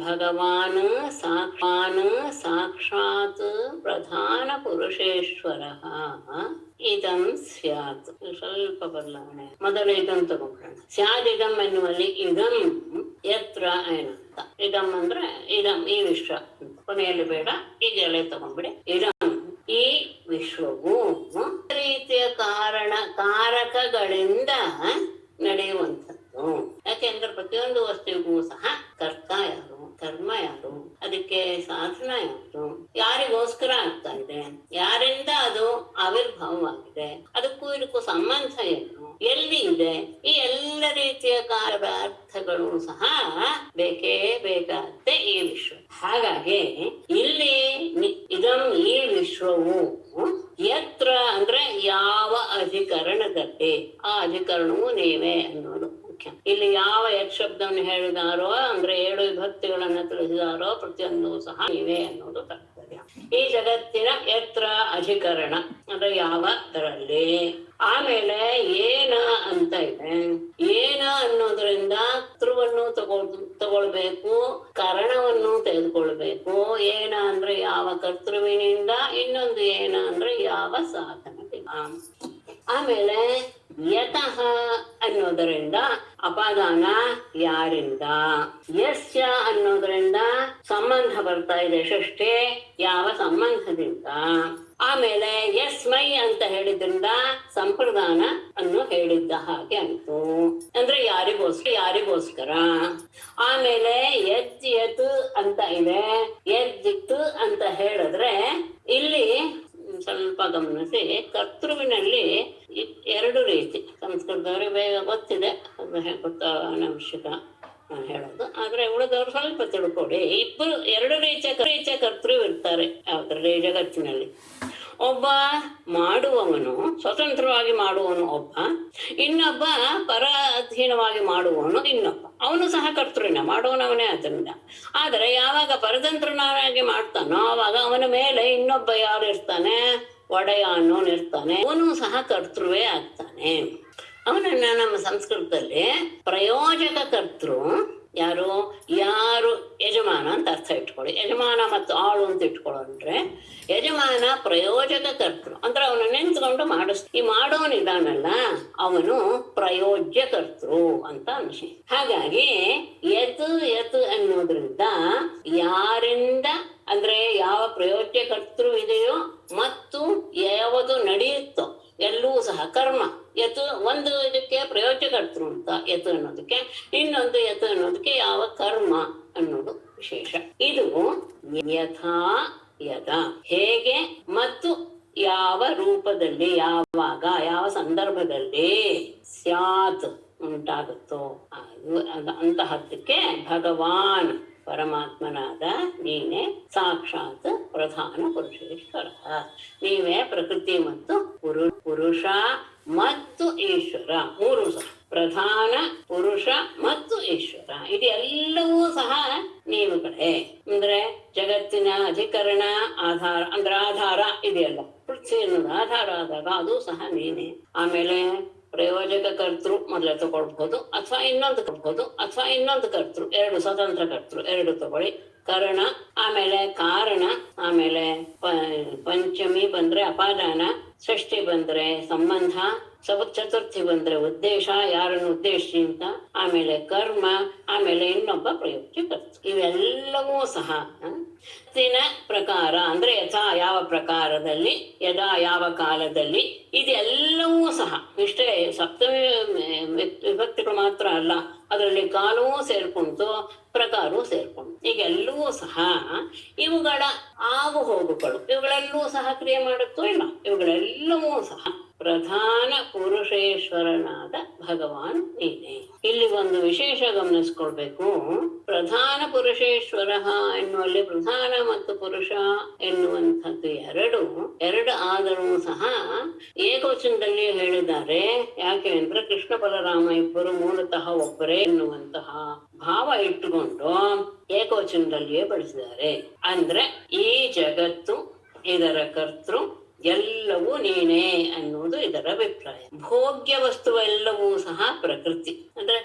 ಭಗವಾನ್ ಸಾಕ್ಷಾತ್ ಪ್ರಧಾನ ಪುರುಷೇಶ್ವರಃ ಇದಂ ಸ್ಯಾತ್. ಸ್ವಲ್ಪ ಬದಲಾವಣೆ. ಮೊದಲು ಇದಂ ತಗೊಂಡ್ಬಿಡೋಣ. ಸ್ಯಾದಿದಂ ಎನ್ನುವಲ್ಲಿ ಇದಂ ಯತ್ರ ಏನಂತ. ಇದಂ ಅಂದ್ರೆ ಇದಂ ಈ ವಿಶ್ವ, ಕೊನೆಯಲ್ಲಿ ಬೇಡ, ಈಗೆಲ್ಲ ತಗೊಂಡ್ಬಿಡಿ. ಇದಂ ಈ ವಿಶ್ವವು ರೀತಿಯ ಕಾರಕಗಳಿಂದ ನಡೆಯುವಂಥದ್ದು. ಯಾಕೆಂದ್ರೆ ಪ್ರತಿಯೊಂದು ವಸ್ತುವಿಗೂ ಸಹ ಕರ್ತ ಯಾರು, ಕರ್ಮ ಯಾರು, ಅದಕ್ಕೆ ಸಾಧನ ಯಾರು, ಯಾರಿಗೋಸ್ಕರ ಆಗ್ತಾ ಇದೆ, ಯಾರಿಂದ ಅದು ಆವಿರ್ಭಾವವಾಗಿದೆ, ಅದಕ್ಕೂ ಇದಕ್ಕೂ ಸಂಬಂಧ ಏನು, ಎಲ್ಲಿ ಇದೆ, ಈ ಎಲ್ಲ ರೀತಿಯ ಅರ್ಥಗಳು ಸಹ ಬೇಕೇ ಬೇಕಾಗುತ್ತೆ ಈ ವಿಶ್ವ. ಹಾಗಾಗಿ ಇಲ್ಲಿ ಇದಂ ಈ ವಿಶ್ವವು ಯತ್ರ ಅಂದ್ರೆ ಯಾವ ಅಧಿಕರಣದಲ್ಲಿ, ಆ ಅಧಿಕರಣವು ನೀವೇ ಅನ್ನೋದು ಮುಖ್ಯ. ಇಲ್ಲಿ ಯಾವ ಯತ್ ಶಬ್ದವನ್ನು ಹೇಳಿದಾರೋ ಅಂದ್ರೆ 7 ವಿಭಕ್ತಿಗಳನ್ನ ತಿಳಿಸಿದಾರೋ ಪ್ರತಿಯೊಂದು ಸಹ ನೀವೇ ಅನ್ನೋದು ತಾತ್ಪರ್ಯ. ಈ ಜಗತ್ತಿನ ಯತ್ರ ಅಧಿಕರಣ ಅಂದ್ರೆ ಯಾವ ತರಲ್ಲಿ. ಆಮೇಲೆ ಏನ ಅಂತ ಇದೆ. ಏನ ಅನ್ನೋದ್ರಿಂದ ಕರ್ತೃವನ್ನು ತಗೊಳ್ಬೇಕು, ಕರಣವನ್ನು ತೆಗೆದುಕೊಳ್ಬೇಕು. ಏನ ಅಂದ್ರೆ ಯಾವ ಕರ್ತೃವಿನಿಂದ, ಇನ್ನೊಂದು ಏನ ಅಂದ್ರೆ ಯಾವ ಸಾಧನದಿಂದ. ಆಮೇಲೆ ಯತಃ ಅನ್ನೋದರಿಂದ ಅಪಾದಾನ ಯಾರಿಂದ. ಯಸ್ಯ ಅನ್ನೋದ್ರಿಂದ ಸಂಬಂಧ ಬರ್ತಾ ಇದೆ ಷಷ್ಠಿ, ಯಾವ ಸಂಬಂಧದಿಂದ. ಆಮೇಲೆ ಯಸ್ಮೈ ಅಂತ ಹೇಳಿದ್ರಿಂದ ಸಂಪ್ರದಾನ ಅನ್ನು ಹೇಳಿದ್ದ ಹಾಗೆ ಅಂತು, ಅಂದ್ರೆ ಯಾರಿಗೋಸ್ಕರ. ಆಮೇಲೆ ಯತ್ ಯತ್ ಅಂತ ಇದೆ. ಯತ್ ಅಂತ ಹೇಳಿದ್ರೆ ಇಲ್ಲಿ ಸ್ವಲ್ಪ ಗಮನಿಸಿ, ಕರ್ತೃವಿನಲ್ಲಿ 2 ರೀತಿ. ಸಂಸ್ಕೃತದವ್ರಿಗೆ ಬೇಗ ಗೊತ್ತಿದೆ, ಅದು ಗೊತ್ತ ಅವಶ್ಯಕ ಹೇಳೋದು. ಆದ್ರೆ ಉಳಿದವ್ರು ಸ್ವಲ್ಪ ತಿಳ್ಕೊಡಿ. 2 ರೀತಿಯ ಕರ್ತೃ ಇರ್ತಾರೆ ಯಾವ್ದ್ರಲ್ಲಿ ಜಗತ್ತಿನಲ್ಲಿ. ಒಬ್ಬ ಮಾಡುವವನು, ಸ್ವತಂತ್ರವಾಗಿ ಮಾಡುವವನು ಒಬ್ಬ, ಇನ್ನೊಬ್ಬ ಪರ ಅಧೀನವಾಗಿ ಮಾಡುವವನು ಇನ್ನೊಬ್ಬ. ಅವನು ಸಹ ಕರ್ತೃನ, ಮಾಡುವವನವನೇ ಅದರಿಂದ. ಆದರೆ ಯಾವಾಗ ಪರತಂತ್ರನಾಗಿ ಮಾಡ್ತಾನೋ ಆವಾಗ ಅವನ ಮೇಲೆ ಇನ್ನೊಬ್ಬ ಯಾರು ಇರ್ತಾನೆ, ಒಡೆಯ ಅನ್ನೋನು ಇರ್ತಾನೆ. ಅವನು ಸಹ ಕರ್ತೃವೇ ಆಗ್ತಾನೆ. ಅವನನ್ನ ನಮ್ಮ ಸಂಸ್ಕೃತದಲ್ಲಿ ಪ್ರಯೋಜಕ ಕರ್ತೃ ಯಾರು ಯಜಮಾನ ಅಂತ ಅರ್ಥ ಇಟ್ಕೊಳ್ಳಿ. ಯಜಮಾನ ಮತ್ತು ಆಳು ಅಂತ ಇಟ್ಕೊಳ್ಳೋಣ್ರೆ, ಯಜಮಾನ ಪ್ರಯೋಜಕ ಕರ್ತೃ ಅಂದ್ರೆ ಅವನು ನಿಂತ್ಕೊಂಡು ಈ ಮಾಡೋನಿದಾನಲ್ಲ ಅವನು ಪ್ರಯೋಜ್ಯ ಕರ್ತೃ ಅಂತ ಅನ್ಸಿ. ಹಾಗಾಗಿ ಯತ್ ಅನ್ನೋದ್ರಿಂದ ಯಾರಿಂದ ಅಂದ್ರೆ ಯಾವ ಪ್ರಯೋಜ್ಯ ಕರ್ತೃ ಇದೆಯೋ ಮತ್ತು ಯಾವುದು ನಡೆಯುತ್ತೋ ಎಲ್ಲವೂ ಸಹ ಕರ್ಮ. ಒಂದು ಇದಕ್ಕೆ ಪ್ರಯೋಜ್ಯ ಕರ್ತೃ ಅಂತ ಯತ್ ಅನ್ನೋದಕ್ಕೆ, ಇನ್ನೊಂದು ಯತ್ ಅನ್ನೋದಕ್ಕೆ ಯಾವ ಕರ್ಮ ಅನ್ನೋದು ವಿಶೇಷ. ಇದು ಯಥಾ ಯದ ಹೇಗೆ ಮತ್ತು ಯಾವ ರೂಪದಲ್ಲಿ, ಯಾವಾಗ, ಯಾವ ಸಂದರ್ಭದಲ್ಲಿ ಸ್ಯಾತ್ ಉಂಟಾಗುತ್ತೋ ಅಂತಹದ್ದಕ್ಕೆ ಭಗವಾನ್ ಪರಮಾತ್ಮನಾದ ನೀನೇ ಸಾಕ್ಷಾತ್ ಪ್ರಧಾನ ಪುರುಷೇಶ್ವರ. ನೀವೇ ಪ್ರಕೃತಿ ಮತ್ತು ಪುರುಷ ಮತ್ತು ಈಶ್ವರ 3 ಸಹ. ಪ್ರಧಾನ, ಪುರುಷ ಮತ್ತು ಈಶ್ವರ ಇದೆಲ್ಲವೂ ಸಹ ನೀವುಗಳೇ. ಅಂದ್ರೆ ಜಗತ್ತಿನ ಅಧಿಕರಣ ಆಧಾರ ಅಂದ್ರೆ ಆಧಾರ ಇದೆಯಲ್ಲ, ಪೃಥ್ವಿ ಅನ್ನೋದು ಆಧಾರ ಆದಾಗ ಅದು ಸಹ ನೀನೆ. ಆಮೇಲೆ ಪ್ರಯೋಜಕ ಕರ್ತೃ ಮೊದಲೇ ತಗೊಳ್ಬಹುದು, ಅಥವಾ ಇನ್ನೊಂದು ಕರ್ತೃ, 2 ಸ್ವತಂತ್ರ ಕರ್ತೃ 2 ತಗೊಳ್ಳಿ. ಕರಣ, ಆಮೇಲೆ ಕಾರಣ, ಆಮೇಲೆ ಪಂಚಮಿ ಬಂದ್ರೆ ಅಪಾದಾನ, ಷಷ್ಠಿ ಬಂದ್ರೆ ಸಂಬಂಧ, ಚತುರ್ಥಿ ಬಂದ್ರೆ ಉದ್ದೇಶ, ಯಾರನ್ನು ಉದ್ದೇಶಿ ಅಂತ, ಆಮೇಲೆ ಕರ್ಮ, ಆಮೇಲೆ ಇನ್ನೊಬ್ಬ ಪ್ರಯೋಜ್ಯ ಕರ್ತೃ. ಇವೆಲ್ಲವೂ ಸಹ ಪ್ರಕಾರ ಅಂದ್ರೆ ಯಥಾ ಯಾವ ಪ್ರಕಾರದಲ್ಲಿ, ಯದಾ ಯಾವ ಕಾಲದಲ್ಲಿ, ಇದೆಲ್ಲವೂ ಸಹ ಇಷ್ಟೇ. ಸಪ್ತಮಿ ವಿಭಕ್ತಿಗಳು ಮಾತ್ರ ಅಲ್ಲ, ಅದರಲ್ಲಿ ಕಾಲವೂ ಸೇರ್ಕೊಂತು, ಪ್ರಕಾರವೂ ಸೇರ್ಕೊಂಡು. ಈಗ ಎಲ್ಲವೂ ಸಹ ಇವುಗಳ ಆಗು ಹೋಗುಗಳು, ಇವುಗಳೆಲ್ಲವೂ ಸಹ ಕ್ರಿಯೆ ಮಾಡುತ್ತೋ ಇಲ್ಲ, ಇವುಗಳೆಲ್ಲವೂ ಸಹ ಪ್ರಧಾನ ಪುರುಷೇಶ್ವರನಾದ ಭಗವಾನ್ ನೀನೆ. ಇಲ್ಲಿ ಒಂದು ವಿಶೇಷ ಗಮನಿಸ್ಕೊಳ್ಬೇಕು. ಪ್ರಧಾನ ಪುರುಷೇಶ್ವರ ಎನ್ನುವಲ್ಲಿ ಪ್ರಧಾನ ಮತ್ತು ಪುರುಷ ಎನ್ನುವಂಥದ್ದು ಎರಡು ಆದರೂ ಸಹ ಏಕವಚನದಲ್ಲಿ ಹೇಳಿದ್ದಾರೆ. ಯಾಕೆ ಅಂದ್ರೆ ಕೃಷ್ಣ ಬಲರಾಮ ಇಬ್ಬರು ಮೂಲತಃ ಒಬ್ಬರೇ ಎನ್ನುವಂತಹ ಭಾವ ಇಟ್ಟುಕೊಂಡು ಏಕವಚನದಲ್ಲಿಯೇ ಬಳಸಿದ್ದಾರೆ. ಅಂದ್ರೆ ಈ ಜಗತ್ತು, ಇದರ ಕರ್ತೃ ಎಲ್ಲವೂ ನೀನೇ ಅನ್ನುವುದು ಇದರ ಅಭಿಪ್ರಾಯ. ಭೋಗ್ಯ ವಸ್ತುವೆಲ್ಲವೂ ಸಹ ಪ್ರಕೃತಿ, ಅಂದ್ರೆ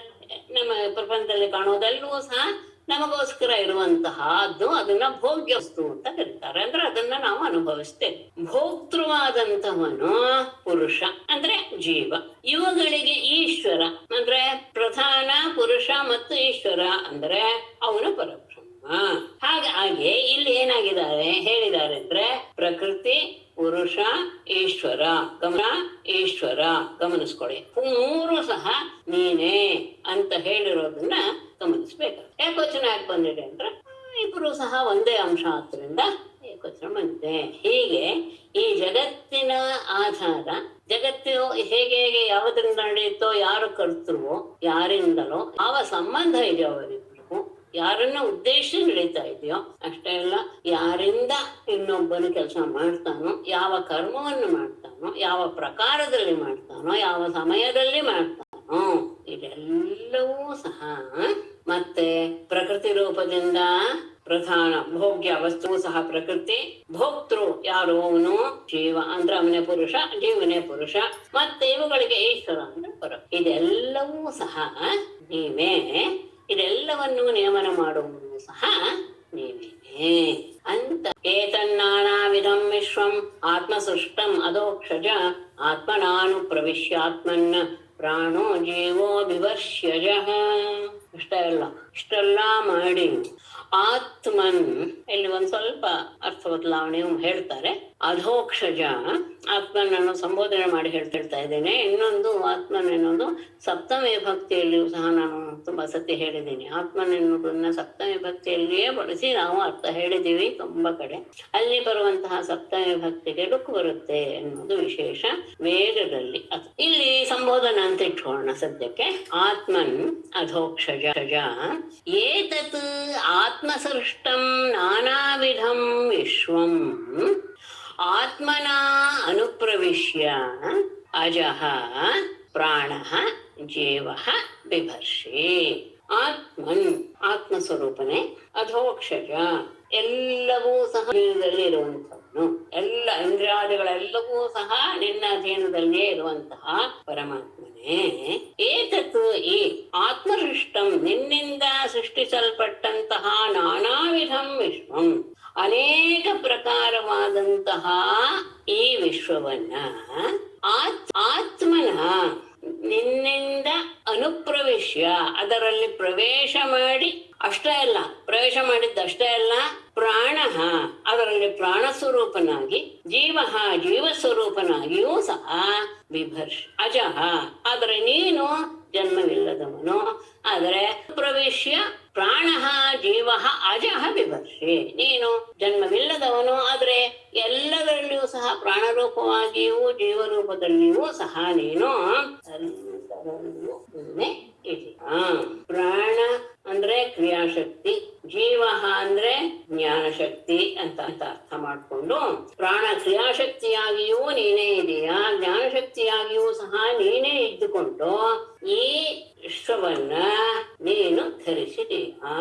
ನಮ್ಮ ಪ್ರಪಂಚದಲ್ಲಿ ಕಾಣುವುದೆಲ್ಲವೂ ಸಹ ನಮಗೋಸ್ಕರ ಇರುವಂತಹದ್ದು, ಅದನ್ನ ಭೋಗ್ಯ ವಸ್ತು ಅಂತ ಕರೀತಾರೆ. ಅಂದ್ರೆ ಅದನ್ನ ನಾವು ಅನುಭವಿಸ್ತೇವೆ. ಭೋಕ್ತೃವಾದಂತಹವನು ಪುರುಷ ಅಂದ್ರೆ ಜೀವ. ಇವುಗಳಿಗೆ ಈಶ್ವರ ಅಂದ್ರೆ ಪ್ರಧಾನ ಪುರುಷ ಮತ್ತು ಈಶ್ವರ ಅಂದ್ರೆ ಅವನು ಪರಬ್ರಹ್ಮ. ಹಾಗೆ ಇಲ್ಲಿ ಹೇಳಿದ್ದಾರೆ ಅಂದ್ರೆ ಪ್ರಕೃತಿ, ಪುರುಷ, ಈಶ್ವರ ಈಶ್ವರ ಗಮನಿಸ್ಕೊಳ್ಳಿ. ಮೂರು ಸಹ ನೀನೇ ಅಂತ ಹೇಳಿರೋದನ್ನ ಗಮನಿಸ್ಬೇಕು. ಏಕವಚನ ಯಾಕೆ ಬಂದಿದೆ ಅಂದ್ರೆ ಇಬ್ಬರು ಸಹ ಒಂದೇ ಅಂಶ ಆದ್ರಿಂದ ಏಕವಚನ ಬಂದಿದೆ. ಹೀಗೆ ಈ ಜಗತ್ತಿನ ಆಧಾರ, ಜಗತ್ತು ಹೇಗೆ ಯಾವುದರಿಂದ ನಡೆಯುತ್ತೋ, ಯಾರು ಕರ್ತೃವೋ, ಯಾರಿಂದಲೋ ಯಾವ ಸಂಬಂಧ ಇದೆಯೋ ಅವರಿಗೂ, ಯಾರನ್ನ ಉದ್ದೇಶ ನಡೀತಾ ಇದೆಯೋ ಅಷ್ಟೇ ಅಲ್ಲ, ಯಾರಿಂದ ಇನ್ನೊಬ್ಬನು ಕೆಲಸ ಮಾಡ್ತಾನೋ, ಯಾವ ಕರ್ಮವನ್ನು ಮಾಡ್ತಾನೋ, ಯಾವ ಪ್ರಕಾರದಲ್ಲಿ ಮಾಡ್ತಾನೋ, ಯಾವ ಸಮಯದಲ್ಲಿ ಮಾಡ್ತಾನೋ, ಇದೆಲ್ಲವೂ ಸಹ ಮತ್ತೆ ಪ್ರಕೃತಿ ರೂಪದಿಂದ ಪ್ರಧಾನ ಭೋಗ್ಯ ವಸ್ತು ಸಹ ಪ್ರಕೃತಿ, ಭೋಕ್ತೃ ಯಾರು ಅವನು ಜೀವ ಅಂದ್ರೆ ಅವನೇ ಪುರುಷ, ಜೀವನೇ ಪುರುಷ, ಮತ್ತೆ ಇವುಗಳಿಗೆ ಈಶ್ವರ ಅಂದ್ರೆ ಪರ. ಇದೆಲ್ಲವೂ ಸಹ ನೀವೇ, ಇದೆಲ್ಲವನ್ನು ನಿಯಮನ ಮಾಡುವುದು ಸಹ ನೀವೇನೆ ಅಂತ. ಏತನ್ನಾನಾವಿಧಂ ವಿಶ್ವಂ ಆತ್ಮಸೃಷ್ಟಂ ಅಧೋಕ್ಷಜ ಆತ್ಮನಾನು ಪ್ರವಿಶ್ಯಾತ್ಮನ್ನ ಪ್ರಾಣೋ ಜೀವೋ ವಿವರ್ಶ್ಯಜಃ. ಇಷ್ಟೆಲ್ಲ ಮಾಡಿ ಆತ್ಮನ್, ಇಲ್ಲಿ ಒಂದ್ ಸ್ವಲ್ಪ ಅರ್ಥ ಬದಲಾವಣೆ ಹೇಳ್ತಾರೆ. ಅಧೋಕ್ಷಜ ಆತ್ಮನನ್ನು ಸಂಬೋಧನೆ ಮಾಡಿ ಹೇಳ್ತಾ ಇದ್ದೇನೆ. ಇನ್ನೊಂದು ಆತ್ಮನ್ ಎನ್ನುವುದು ಸಪ್ತಮಿ ಭಕ್ತಿಯಲ್ಲಿಯೂ ಸಹ ನಾನು ತುಂಬಾ ಸತಿ ಹೇಳಿದ್ದೀನಿ. ಆತ್ಮನ್ ಎನ್ನುವುದನ್ನ ಸಪ್ತಮಿ ಭಕ್ತಿಯಲ್ಲಿಯೇ ಬಳಸಿ ನಾವು ಅರ್ಥ ಹೇಳಿದ್ದೀವಿ ತುಂಬಾ ಕಡೆ. ಅಲ್ಲಿ ಬರುವಂತಹ ಸಪ್ತಮಿ ಭಕ್ತಿಗೆ ಡುಕ್ ಬರುತ್ತೆ ಎನ್ನುವುದು ವಿಶೇಷ ವೇದದಲ್ಲಿ. ಇಲ್ಲಿ ಸಂಬೋಧನ ಅಂತ ಇಟ್ಕೊಳ್ಳೋಣ ಸದ್ಯಕ್ಕೆ. ಆತ್ಮನ್ ಅಧೋಕ್ಷಜ ಏತತ್ ಆತ್ಮಸೃಷ್ಟಂ ನಾನಾವಿಧಂ ವಿಶ್ವಂ ಆತ್ಮನಾ ಅನುಪ್ರವಿಶ್ಯ ಅಜಃ ಪ್ರಾಣಃ ಜೀವಃ ಬಿಭರ್ಷಿ. ಆತ್ಮನ್ ಆತ್ಮಸ್ವರೂಪನೇ, ಅಧೋಕ್ಷಜ ಎಲ್ಲವೂ ಸಹ ನಿನ್ನದಲ್ಲಿ ಇರುವಂತಹವನು, ಎಲ್ಲ ಇಂದ್ರಿಯಾದಿಗಳೆಲ್ಲವೂ ಸಹ ನಿನ್ನ ಅಧೀನದಲ್ಲಿಯೇ ಇರುವಂತಹ ಪರಮಾತ್ಮನೇ. ಏತತ್ತು ಈ ಆತ್ಮಸೃಷ್ಟಂ ನಿನ್ನಿಂದ ಸೃಷ್ಟಿಸಲ್ಪಟ್ಟಂತಹ ನಾನಾವಿಧಂ ವಿಶ್ವಂ ಅನೇಕ ಪ್ರಕಾರವಾದಂತಹ ಈ ವಿಶ್ವವನ್ನ ಆತ್ಮನ ನಿನ್ನಿಂದ ಅನುಪ್ರವಿಶ್ಯ ಅದರಲ್ಲಿ ಪ್ರವೇಶ ಮಾಡಿ, ಅಷ್ಟೇ ಅಲ್ಲ, ಪ್ರವೇಶ ಮಾಡಿದ್ದಷ್ಟೇ ಅಲ್ಲ, ಪ್ರಾಣ ಅದರಲ್ಲಿ ಪ್ರಾಣ ಸ್ವರೂಪನಾಗಿ, ಜೀವ ಸ್ವರೂಪನಾಗಿಯೂ ಸಹ ಬಿಭರ್ಷ್ ಅಜಃ ಆದರೆ ನೀನು ಜನ್ಮವಿಲ್ಲದವನು. ಆದರೆ ಪ್ರವೇಶ್ಯ ಪ್ರಾಣ ಜೀವ ಅಜಃ ಬಿಭರ್ಷಿ, ನೀನು ಜನ್ಮವಿಲ್ಲದವನು, ಆದರೆ ಎಲ್ಲದರಲ್ಲಿಯೂ ಸಹ ಪ್ರಾಣರೂಪವಾಗಿಯೂ ಜೀವರೂಪದಲ್ಲಿಯೂ ಸಹ ನೀನು ಪ್ರಾಣ ಅಂದ್ರೆ ಕ್ರಿಯಾಶಕ್ತಿ, ಜೀವ ಅಂದ್ರೆ ಜ್ಞಾನಶಕ್ತಿ ಅಂತ ಅರ್ಥ ಮಾಡಿಕೊಂಡು, ಪ್ರಾಣ ಕ್ರಿಯಾಶಕ್ತಿಯಾಗಿಯೂ ನೀನೇ ಇದೆಯಾ, ಜ್ಞಾನಶಕ್ತಿಯಾಗಿಯೂ ಸಹ ನೀನೇ ಇದ್ದುಕೊಂಡು ಈ ವಿಶ್ವವನ್ನ ನೀನು ಧರಿಸಿದೀಯಾ.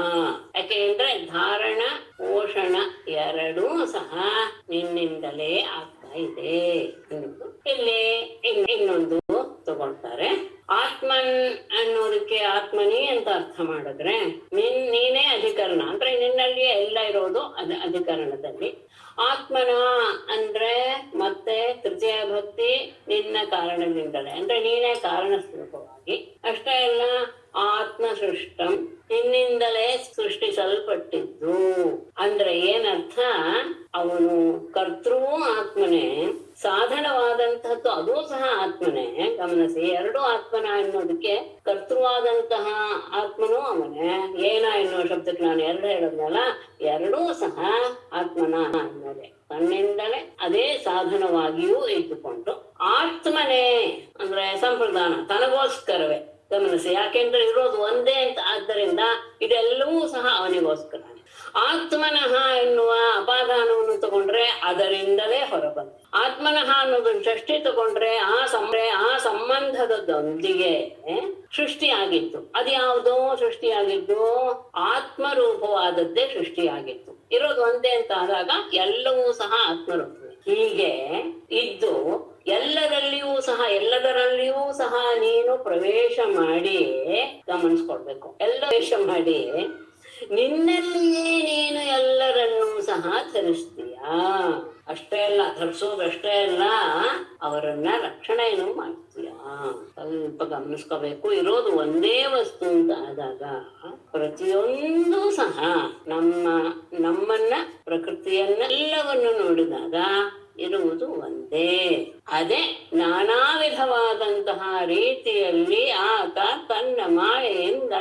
ಯಾಕೆಂದ್ರೆ ಧಾರಣ ಪೋಷಣ ಎರಡೂ ಸಹ ನಿನ್ನಿಂದಲೇ ಆಗ್ತಾ ಇದೆ. ಇಲ್ಲಿ ಇನ್ನೊಂದು ತಗೊಳ್ತಾರೆ. ಆತ್ಮನ್ ಅನ್ನೋದಕ್ಕೆ ಆತ್ಮನಿ ಅಂತ ಅರ್ಥ ಮಾಡಿದ್ರೆ ನೀನೇ ಅಧಿಕರಣ ಅಂದ್ರೆ ನಿನ್ನಲ್ಲಿಯೇ ಎಲ್ಲ ಇರೋದು ಅಧಿಕರಣದಲ್ಲಿ. ಆತ್ಮನ ಅಂದ್ರೆ ಮತ್ತೆ ತೃತೀಯ ಭಕ್ತಿ ನಿನ್ನ ಕಾರಣದಿಂದಲೇ, ಅಂದ್ರೆ ನೀನೇ ಕಾರಣ ಸ್ವರೂಪವಾಗಿ. ಅಷ್ಟೇ ಅಲ್ಲ, ಆತ್ಮ ಸೃಷ್ಟಂ ನಿನ್ನಿಂದಲೇ ಸೃಷ್ಟಿಸಲ್ಪಟ್ಟಿದ್ದು ಅಂದ್ರೆ ಏನರ್ಥ, ಅವನು ಕರ್ತೃವೂ ಆತ್ಮನೇ, ಸಾಧನವಾದಂತಹದ್ದು ಅದೂ ಸಹ ಆತ್ಮನೇ. ಗಮನಿಸಿ, ಎರಡೂ ಆತ್ಮನ ಎನ್ನುವುದಕ್ಕೆ ಕರ್ತೃವಾದಂತಹ ಆತ್ಮನೂ ಅವನೇ. ಏನ ಎನ್ನುವ ಶಬ್ದಕ್ಕೆ ನಾನು ಎರಡು ಹೇಳಿದ್ನಲ್ಲ, ಎರಡೂ ಸಹ ಆತ್ಮನ ಅನ್ನೋದೇ. ತನ್ನಿಂದಲೇ ಅದೇ ಸಾಧನವಾಗಿಯೂ ಇಟ್ಟುಕೊಂಡು ಆತ್ಮನೇ ಅಂದ್ರೆ ಸಂಪ್ರದಾನ, ತನಗೋಸ್ಕರವೇ. ಗಮನಿಸಿ, ಯಾಕೆಂದ್ರೆ ಇರೋದು ಒಂದೇ ಅಂತ, ಆದ್ದರಿಂದ ಇದೆಲ್ಲವೂ ಸಹ ಅವನಿಗೋಸ್ಕರ. ಆತ್ಮನಃ ಎನ್ನುವ ಅಪಾದಾನವನ್ನು ತಗೊಂಡ್ರೆ ಅದರಿಂದಲೇ ಹೊರಬಂದ. ಆತ್ಮನಃ ಅನ್ನೋದನ್ನು ಷಷ್ಠಿ ತಗೊಂಡ್ರೆ ಆ ಸಂಬಂಧದೊಂದಿಗೆ ಸೃಷ್ಟಿಯಾಗಿತ್ತು. ಅದ್ಯಾವುದೋ ಸೃಷ್ಟಿಯಾಗಿದ್ದು ಆತ್ಮರೂಪವಾದದ್ದೇ ಸೃಷ್ಟಿಯಾಗಿತ್ತು. ಇರೋದು ಒಂದೇ ಅಂತ ಆದಾಗ ಎಲ್ಲವೂ ಸಹ ಆತ್ಮರೂಪವೇ. ಹೀಗೆ ಇದ್ದು ಎಲ್ಲದರಲ್ಲಿಯೂ ಸಹ ನೀನು ಪ್ರವೇಶ ಮಾಡಿ, ಗಮನಿಸ್ಕೊಳ್ಬೇಕು, ಎಲ್ಲ ಪ್ರವೇಶ ಮಾಡಿ ನಿನ್ನಲ್ಲಿಯೇ ನೀನು ಎಲ್ಲರನ್ನೂ ಸಹ ಧರಿಸ್ತೀಯಾ. ಅಷ್ಟೇ ಅಲ್ಲ, ಧರಿಸೋದಷ್ಟೇ ಅಲ್ಲ, ಅವರನ್ನ ರಕ್ಷಣೆಯನ್ನು ಮಾಡ್ತೀಯ. ಸ್ವಲ್ಪ ಗಮನಿಸ್ಕೋಬೇಕು. ಇರೋದು ಒಂದೇ ವಸ್ತು ಅಂತ ಆದಾಗ ಪ್ರತಿಯೊಂದು ಸಹ ನಮ್ಮನ್ನ ಪ್ರಕೃತಿಯನ್ನೆಲ್ಲವನ್ನು ನೋಡಿದಾಗ ಇರುವುದು ಒಂದೇ. ಅದೇ ನಾನಾ ವಿಧವಾದಂತಹ ರೀತಿಯಲ್ಲಿ ಆತ ತನ್ನ ಮಾಯೆಯಿಂದ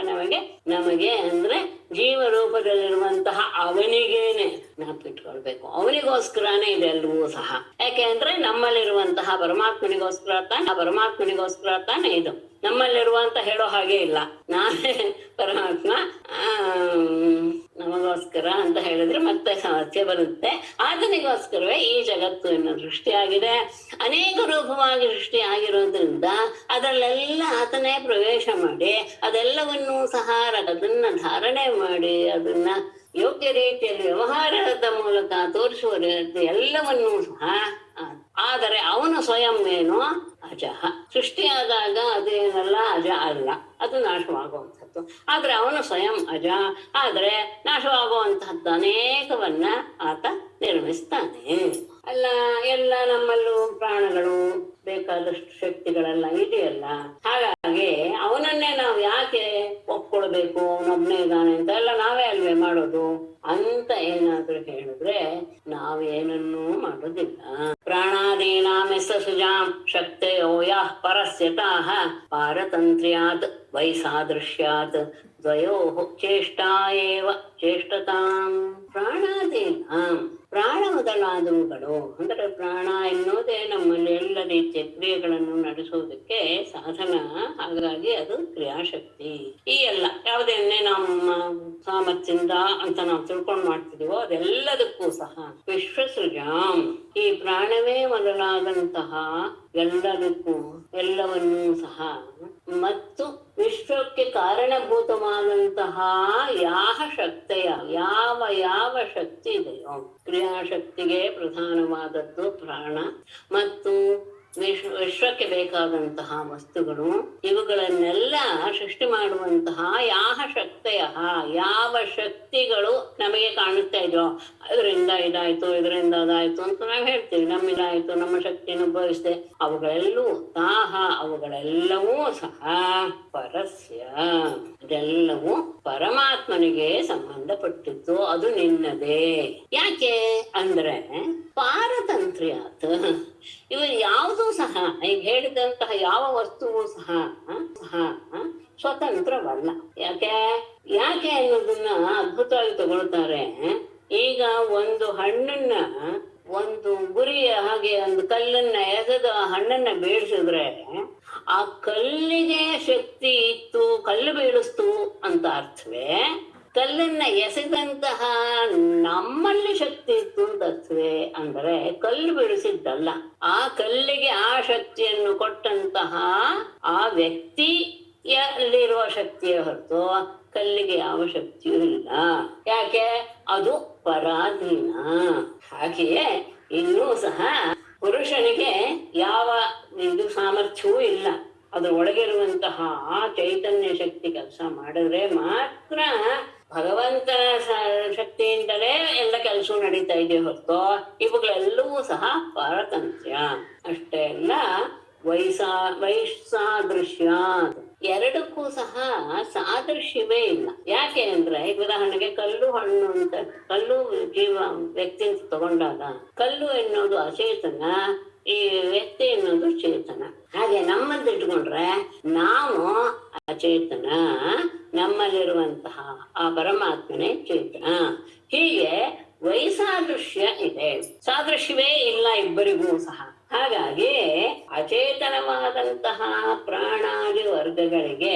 ನಮಗೆ ಅಂದ್ರೆ ಜೀವರೂಪದಲ್ಲಿರುವಂತಹ ಅವನಿಗೇನೆ ನಾಪಿಟ್ಕೊಳ್ಬೇಕು. ಅವನಿಗೋಸ್ಕರನೇ ಇದೆಲ್ಲವೂ ಸಹ. ಯಾಕೆ ಅಂದ್ರೆ ನಮ್ಮಲ್ಲಿರುವಂತಹ ಪರಮಾತ್ಮನಿಗೋಸ್ಕರ ತಾನೇ ಇದು. ನಮ್ಮಲ್ಲಿರುವಂತ ಹೇಳೋ ಹಾಗೆ ಇಲ್ಲ, ನಾನೇ ಪರಮಾತ್ಮ ನಮಗೋಸ್ಕರ ಅಂತ ಹೇಳಿದ್ರೆ ಮತ್ತೆ ಸಮಸ್ಯೆ ಬರುತ್ತೆ. ಆತನಿಗೋಸ್ಕರವೇ ಈ ಜಗತ್ತು ಎನ್ನುವ ಸೃಷ್ಟಿಯಾಗಿದೆ. ಅನೇಕ ರೂಪವಾಗಿ ಸೃಷ್ಟಿ ಆಗಿರೋದ್ರಿಂದ ಅದರಲ್ಲೆಲ್ಲ ಆತನೇ ಪ್ರವೇಶ ಮಾಡಿ ಅದೆಲ್ಲವನ್ನೂ ಸಹ ಅದನ್ನ ಧಾರಣೆ ಮಾಡಿ ಅದನ್ನ ಯೋಗ್ಯ ರೀತಿಯಲ್ಲಿ ವ್ಯವಹಾರದ ಮೂಲಕ ತೋರಿಸುವ ರೀತಿ ಎಲ್ಲವನ್ನೂ ಸಹ. ಆದರೆ ಅವನು ಸ್ವಯಂ ಏನು ಅಜಃ. ಸೃಷ್ಟಿಯಾದಾಗ ಅದೇನಲ್ಲ ಅಜ ಅಲ್ಲ, ಅದು ನಾಶವಾಗುವಂಥದ್ದು. ಆದ್ರೆ ಅವನು ಸ್ವಯಂ ಅಜ. ಆದ್ರೆ ನಾಶವಾಗುವಂತಹದ್ದು ಅನೇಕವನ್ನ ಆತ ನಿರ್ಮಿಸ್ತಾನೆ. ಎಲ್ಲ ನಮ್ಮಲ್ಲೂ ಪ್ರಾಣಗಳು ಬೇಕಾದಷ್ಟು ಶಕ್ತಿಗಳೆಲ್ಲ ಇದೆಯಲ್ಲ. ಹಾಗಾಗಿ ಅವನನ್ನೇ ನಾವು ಯಾಕೆ ಒಪ್ಕೊಳ್ಬೇಕು, ಅವನೊಬ್ನೇ ಇದ್ದಾನೆ ಅಂತ ಎಲ್ಲ ನಾವೇ ಅಲ್ವೇ ಮಾಡೋದು ಅಂತ ಏನಾದ್ರೂ ಹೇಳಿದ್ರೆ ನಾವೇನನ್ನೂ ಮಾಡೋದಿಲ್ಲ. ಪ್ರಾಣಾದೀನಾಮೆಸ ಸುಜಾಂ ಶಕ್ತಯೋ ಯಃ ಪರಸ್ಯತಾಃ ಪಾರತಂತ್ರ್ಯಾತ್ ವೈಸಾದೃಶ್ಯಾತ್ ದ್ವಯೋಃ ಚೇಷ್ಟಾ ಏವ ಚೇಷ್ಟತಾಂ. ಪ್ರಾಣಾದೀನಾಂ, ಪ್ರಾಣ ಮೊದಲಾದವುಗಳು ಅಂದರೆ ಪ್ರಾಣ ಎನ್ನುವುದೇ ನಮ್ಮಲ್ಲಿ ಎಲ್ಲ ರೀತಿಯ ಕ್ರಿಯೆಗಳನ್ನು ನಡೆಸೋದಕ್ಕೆ ಸಾಧನ. ಹಾಗಾಗಿ ಅದು ಕ್ರಿಯಾಶಕ್ತಿ. ಈ ಎಲ್ಲ ಯಾವುದನ್ನೇ ನಮ್ಮ ಸಾಮರ್ಥ್ಯದಿಂದ ಅಂತ ನಾವು ತಿಳ್ಕೊಂಡು ಮಾಡ್ತಿದೀವೋ ಅದೆಲ್ಲದಕ್ಕೂ ಸಹ ವಿಶ್ವಸೃಜಾಂ, ಈ ಪ್ರಾಣವೇ ಮೊದಲಾದಂತಹ ಎಲ್ಲವನ್ನೂ ಸಹ ಮತ್ತು ವಿಶ್ವಕ್ಕೆ ಕಾರಣಭೂತವಾದಂತಹ ಯಾವ ಶಕ್ತಿ ಇದೆಯೋ, ಕ್ರಿಯಾಶಕ್ತಿಗೆ ಪ್ರಧಾನವಾದದ್ದು ಪ್ರಾಣ ಮತ್ತು ವಿಶ್ವಕ್ಕೆ ಬೇಕಾದಂತಹ ವಸ್ತುಗಳು, ಇವುಗಳನ್ನೆಲ್ಲ ಸೃಷ್ಟಿ ಮಾಡುವಂತಹ ಯಾವ ಶಕ್ತಿಗಳು ನಮಗೆ ಕಾಣುತ್ತಾ ಇದೆಯೋ, ಅದರಿಂದ ಇದಾಯ್ತು ಇದರಿಂದ ಅದಾಯ್ತು ಅಂತ ನಾವು ಹೇಳ್ತೀವಿ. ನಮ್ಮಿದಾಯ್ತು, ನಮ್ಮ ಶಕ್ತಿಯನ್ನು ಉಪಯೋಗಿಸಿದೆ, ಅವುಗಳೆಲ್ಲವೂ ಸಹ ಪರಸ್ಯ, ಇದೆಲ್ಲವೂ ಪರಮಾತ್ಮನಿಗೆ ಸಂಬಂಧಪಟ್ಟಿದ್ದು, ಅದು ನಿನ್ನದೇ. ಯಾಕೆ ಅಂದ್ರೆ ಪಾರತಂತ್ರ್ಯಾತ್, ಇವು ಯಾವುದೂ ಸಹ ಈಗ ಹೇಳಿದಂತಹ ಯಾವ ವಸ್ತುವು ಸಹ ಸ್ವತಂತ್ರವಲ್ಲ. ಯಾಕೆ ಅನ್ನೋದನ್ನ ಅದ್ಭುತವಾಗಿ ತಗೊಳ್ತಾರೆ. ಈಗ ಒಂದು ಹಣ್ಣನ್ನ ಒಂದು ಗುರಿಯ ಹಾಗೆ ಒಂದು ಕಲ್ಲನ್ನ ಎಸೆದು ಆ ಹಣ್ಣನ್ನ ಬೀಳಿಸಿದ್ರೆ ಆ ಕಲ್ಲಿಗೆ ಶಕ್ತಿ ಇತ್ತು, ಕಲ್ಲು ಬೀಳಿಸ್ತು ಅಂತ ಅರ್ಥವೇ? ಕಲ್ಲನ್ನ ಎಸೆದಂತಹ ನಮ್ಮಲ್ಲಿ ಶಕ್ತಿ ಇತ್ತು ಅಂತ ಅರ್ಥವೇ? ಅಂದ್ರೆ ಕಲ್ಲು ಬೀಳಿಸಿದ್ದಲ್ಲ, ಆ ಕಲ್ಲಿಗೆ ಆ ಶಕ್ತಿಯನ್ನು ಕೊಟ್ಟಂತಹ ಆ ವ್ಯಕ್ತಿಯಲ್ಲಿರುವ ಶಕ್ತಿಯೇ ಹೊರತು ಕಲ್ಲಿಗೆ ಯಾವ ಶಕ್ತಿಯೂ ಇಲ್ಲ. ಯಾಕೆ? ಅದು ಪರಾಧೀನ. ಹಾಗೆಯೇ ಇನ್ನೂ ಸಹ ಪುರುಷನಿಗೆ ಯಾವ ಇದು ಸಾಮರ್ಥ್ಯವೂ ಇಲ್ಲ. ಅದ್ರ ಒಳಗಿರುವಂತಹ ಆ ಚೈತನ್ಯ ಶಕ್ತಿ ಕೆಲಸ ಮಾಡಿದ್ರೆ ಮಾತ್ರ ಭಗವಂತನ ಶಕ್ತಿಯಿಂದಲೇ ಎಲ್ಲ ಕೆಲಸ ನಡೀತಾ ಇದೆ ಹೊರತು ಇವುಗಳೆಲ್ಲವೂ ಸಹ ಪಾರತಂತ್ರ್ಯ. ಅಷ್ಟೇ ಅಲ್ಲ, ವೈಸಾದೃಶ್ಯ, ಎರಡಕ್ಕೂ ಸಹ ಸಾದೃಶ್ಯವೇ ಇಲ್ಲ. ಯಾಕೆ ಅಂದ್ರೆ ಉದಾಹರಣೆಗೆ ಕಲ್ಲು ಹಣ್ಣು ಅಂತ, ಕಲ್ಲು ವ್ಯಕ್ತಿ ಅಂತ ತಗೊಂಡಾಗ ಕಲ್ಲು ಎನ್ನುವುದು ಅಚೇತನ, ಈ ವ್ಯಕ್ತಿ ಅನ್ನೋದು ಚೇತನ. ಹಾಗೆ ನಮ್ಮಂತ ಇಟ್ಕೊಂಡ್ರೆ ನಾವು ಅಚೇತನ, ನಮ್ಮಲ್ಲಿರುವಂತಹ ಆ ಪರಮಾತ್ಮನೇ ಚೇತನ. ಹೀಗೆ ವೈಸಾದೃಶ್ಯ ಇದೆ, ಸಾದೃಶ್ಯವೇ ಇಲ್ಲ ಇಬ್ಬರಿಗೂ ಸಹ. ಹಾಗಾಗಿ ಅಚೇತನವಾದಂತಹ ಪ್ರಾಣಾದಿ ವರ್ಗಗಳಿಗೆ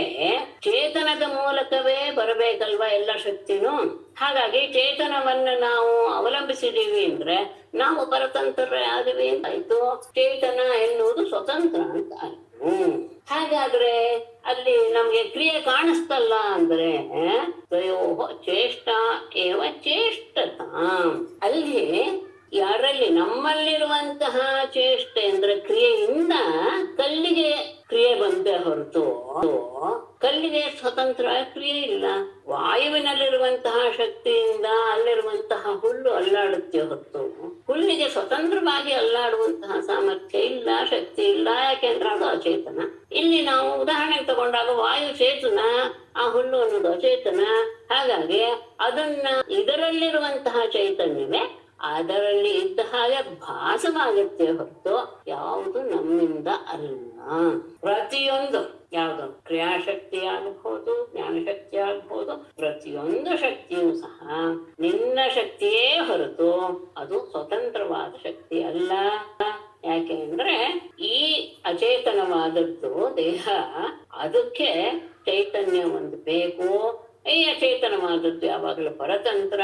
ಚೇತನದ ಮೂಲಕವೇ ಬರಬೇಕಲ್ವಾ ಎಲ್ಲ ಶಕ್ತಿನೂ. ಹಾಗಾಗಿ ಚೇತನವನ್ನ ನಾವು ಅವಲಂಬಿಸಿದೀವಿ ಅಂದ್ರೆ ನಾವು ಪರತಂತ್ರ ಆದಿವಿ ಆಯ್ತು, ಚೇತನ ಎನ್ನುವುದು ಸ್ವತಂತ್ರ ಅಂತ ಆಯ್ತು. ಹಾಗಾದ್ರೆ ಅಲ್ಲಿ ನಮ್ಗೆ ಕ್ರಿಯೆ ಕಾಣಿಸ್ತಲ್ಲ ಅಂದ್ರೆ ಚೇಷ್ಟ ಏವ ಚೇಷ್ಟತ. ಅಲ್ಲಿ ಯಾರಲ್ಲಿ ನಮ್ಮಲ್ಲಿರುವಂತಹ ಚೇಷ್ಟೆ ಅಂದ್ರೆ ಕ್ರಿಯೆಯಿಂದ ಕಲ್ಲಿಗೆ ಕ್ರಿಯೆ ಬಂದೆ ಹೊರತು ಕಲ್ಲಿಗೆ ಸ್ವತಂತ್ರ ಕ್ರಿಯೆ ಇಲ್ಲ. ವಾಯುವಿನಲ್ಲಿರುವಂತಹ ಶಕ್ತಿಯಿಂದ ಅಲ್ಲಿರುವಂತಹ ಹುಲ್ಲು ಅಲ್ಲಾಡುತ್ತೆ ಹೊರತು ಹುಲ್ಲಿಗೆ ಸ್ವತಂತ್ರವಾಗಿ ಅಲ್ಲಾಡುವಂತಹ ಸಾಮರ್ಥ್ಯ ಇಲ್ಲ, ಶಕ್ತಿ ಇಲ್ಲ. ಯಾಕೆಂದ್ರೆ ಅದು ಅಚೇತನ. ಇಲ್ಲಿ ನಾವು ಉದಾಹರಣೆಗೆ ತಗೊಂಡಾಗ ವಾಯು ಚೇತನ, ಆ ಹುಲ್ಲು ಅನ್ನೋದು ಅಚೇತನ. ಹಾಗಾಗಿ ಅದನ್ನ ಇದರಲ್ಲಿರುವಂತಹ ಚೈತನ್ಯವೇ ಅದರಲ್ಲಿ ಇದ್ದ ಹಾಗೆ ಭಾಸವಾಗುತ್ತೆ ಹೊರತು ಯಾವುದು ನಮ್ಮಿಂದ ಅಲ್ಲ. ಪ್ರತಿಯೊಂದು ಯಾವುದು ಕ್ರಿಯಾಶಕ್ತಿ ಆಗಬಹುದು, ಜ್ಞಾನಶಕ್ತಿ ಆಗಬಹುದು, ಪ್ರತಿಯೊಂದು ಶಕ್ತಿಯೂ ಸಹ ನಿನ್ನ ಶಕ್ತಿಯೇ ಹೊರತು ಅದು ಸ್ವತಂತ್ರವಾದ ಶಕ್ತಿ ಅಲ್ಲ. ಯಾಕೆ ಅಂದ್ರೆ ಈ ಅಚೇತನವಾದದ್ದು ದೇಹ, ಅದಕ್ಕೆ ಚೈತನ್ಯ ಒಂದು ಬೇಕು. ಈ ಅಚೇತನವಾದದ್ದು ಯಾವಾಗಲೂ ಪರತಂತ್ರ.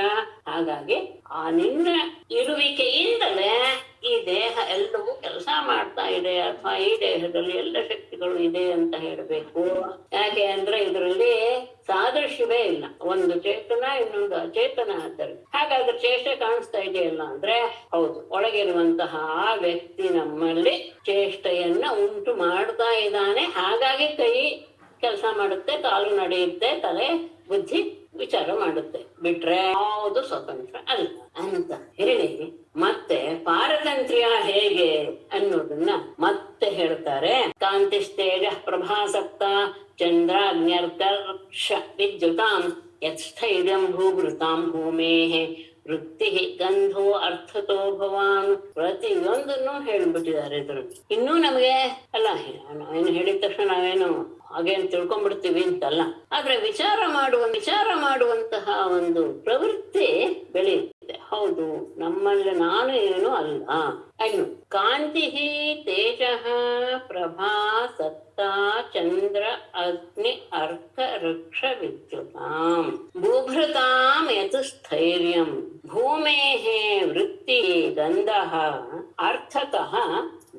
ಹಾಗಾಗಿ ಆ ನಿನ್ನ ಇರುವಿಕೆಯಿಂದಲೇ ಈ ದೇಹ ಎಲ್ಲವೂ ಕೆಲಸ ಮಾಡ್ತಾ ಇದೆ, ಅಥವಾ ಈ ದೇಹದಲ್ಲಿ ಎಲ್ಲ ಶಕ್ತಿಗಳು ಇದೆ ಅಂತ ಹೇಳಬೇಕು. ಯಾಕೆ ಅಂದ್ರೆ ಇದರಲ್ಲಿ ಸಾದೃಶ್ಯವೇ ಇಲ್ಲ, ಒಂದು ಚೇತನ ಇನ್ನೊಂದು ಅಚೇತನ ಆದರೆ. ಹಾಗಾದ್ರೆ ಚೇಷ್ಟೆ ಕಾಣಿಸ್ತಾ ಇದೆಯಲ್ಲ ಅಂದ್ರೆ ಹೌದು, ಒಳಗಿರುವಂತಹ ಆ ವ್ಯಕ್ತಿ ನಮ್ಮಲ್ಲಿ ಚೇಷ್ಟೆಯನ್ನ ಉಂಟು ಮಾಡ್ತಾ ಇದ್ದಾನೆ. ಹಾಗಾಗಿ ಕೈ ಕೆಲಸ ಮಾಡುತ್ತೆ, ಕಾಲು ನಡೆಯುತ್ತೆ, ತಲೆ ಬುದ್ಧಿ ವಿಚಾರ ಮಾಡುತ್ತೆ, ಬಿಟ್ರೆ ಯಾವುದು ಸ್ವತಂತ್ರ ಅಲ್ಲ ಅಂತ ಹೇಳಿ ಮತ್ತೆ ಪಾರತಂತ್ರ್ಯ ಹೇಗೆ ಅನ್ನೋದನ್ನ ಮತ್ತೆ ಹೇಳ್ತಾರೆ. ಕಾಂತಿಸ್ತೇಜ ಪ್ರಭಾಸಕ್ತ ಚಂದ್ರಾಗ್ನ್ಯರ್ಕರ್ಷ ವಿದ್ಯುತಾಂ ಯತ್ಸ್ಥೈರ್ಯಂ ಭೂಭೃತಾಂ ಭೂಮೇಃ ವೃತ್ತಿ ಗಂಧೋ ಅರ್ಥತೋ ಭವಾನ್. ಪ್ರತಿಯೊಂದನ್ನು ಹೇಳ್ಬಿಟ್ಟಿದ್ದಾರೆ ಇದ್ರಲ್ಲಿ. ಇನ್ನೂ ನಮಗೆ ಅಲ್ಲ, ಏನು ಹೇಳಿದ ತಕ್ಷಣ ನಾವೇನು ಹಾಗೇನು ತಿಳ್ಕೊಂಡ್ಬಿಡ್ತೀವಿ ಅಂತಲ್ಲ, ಆದ್ರೆ ವಿಚಾರ ಮಾಡುವಂತಹ ಒಂದು ಪ್ರವೃತ್ತಿ ಬೆಳೆಯುತ್ತೆ. ಹೌದು, ನಮ್ಮಲ್ಲಿ ನಾನು ಏನು ಅಲ್ಲ. ಅನ್ನು ಕಾಂತಿ ತೇಜ ಪ್ರಭಾ ಸತ್ತ ಚಂದ್ರ ಅಗ್ನಿ ಅರ್ಕ ವೃಕ್ಷ ವಿದ್ಯುತಾಂ ಭೂಭೃತಾಂ ಯತ್ ಸ್ಥೈರ್ಯಂ ಭೂಮೇಃ ವೃತ್ತಿ ಗಂಧಃ ಅರ್ಥತಃ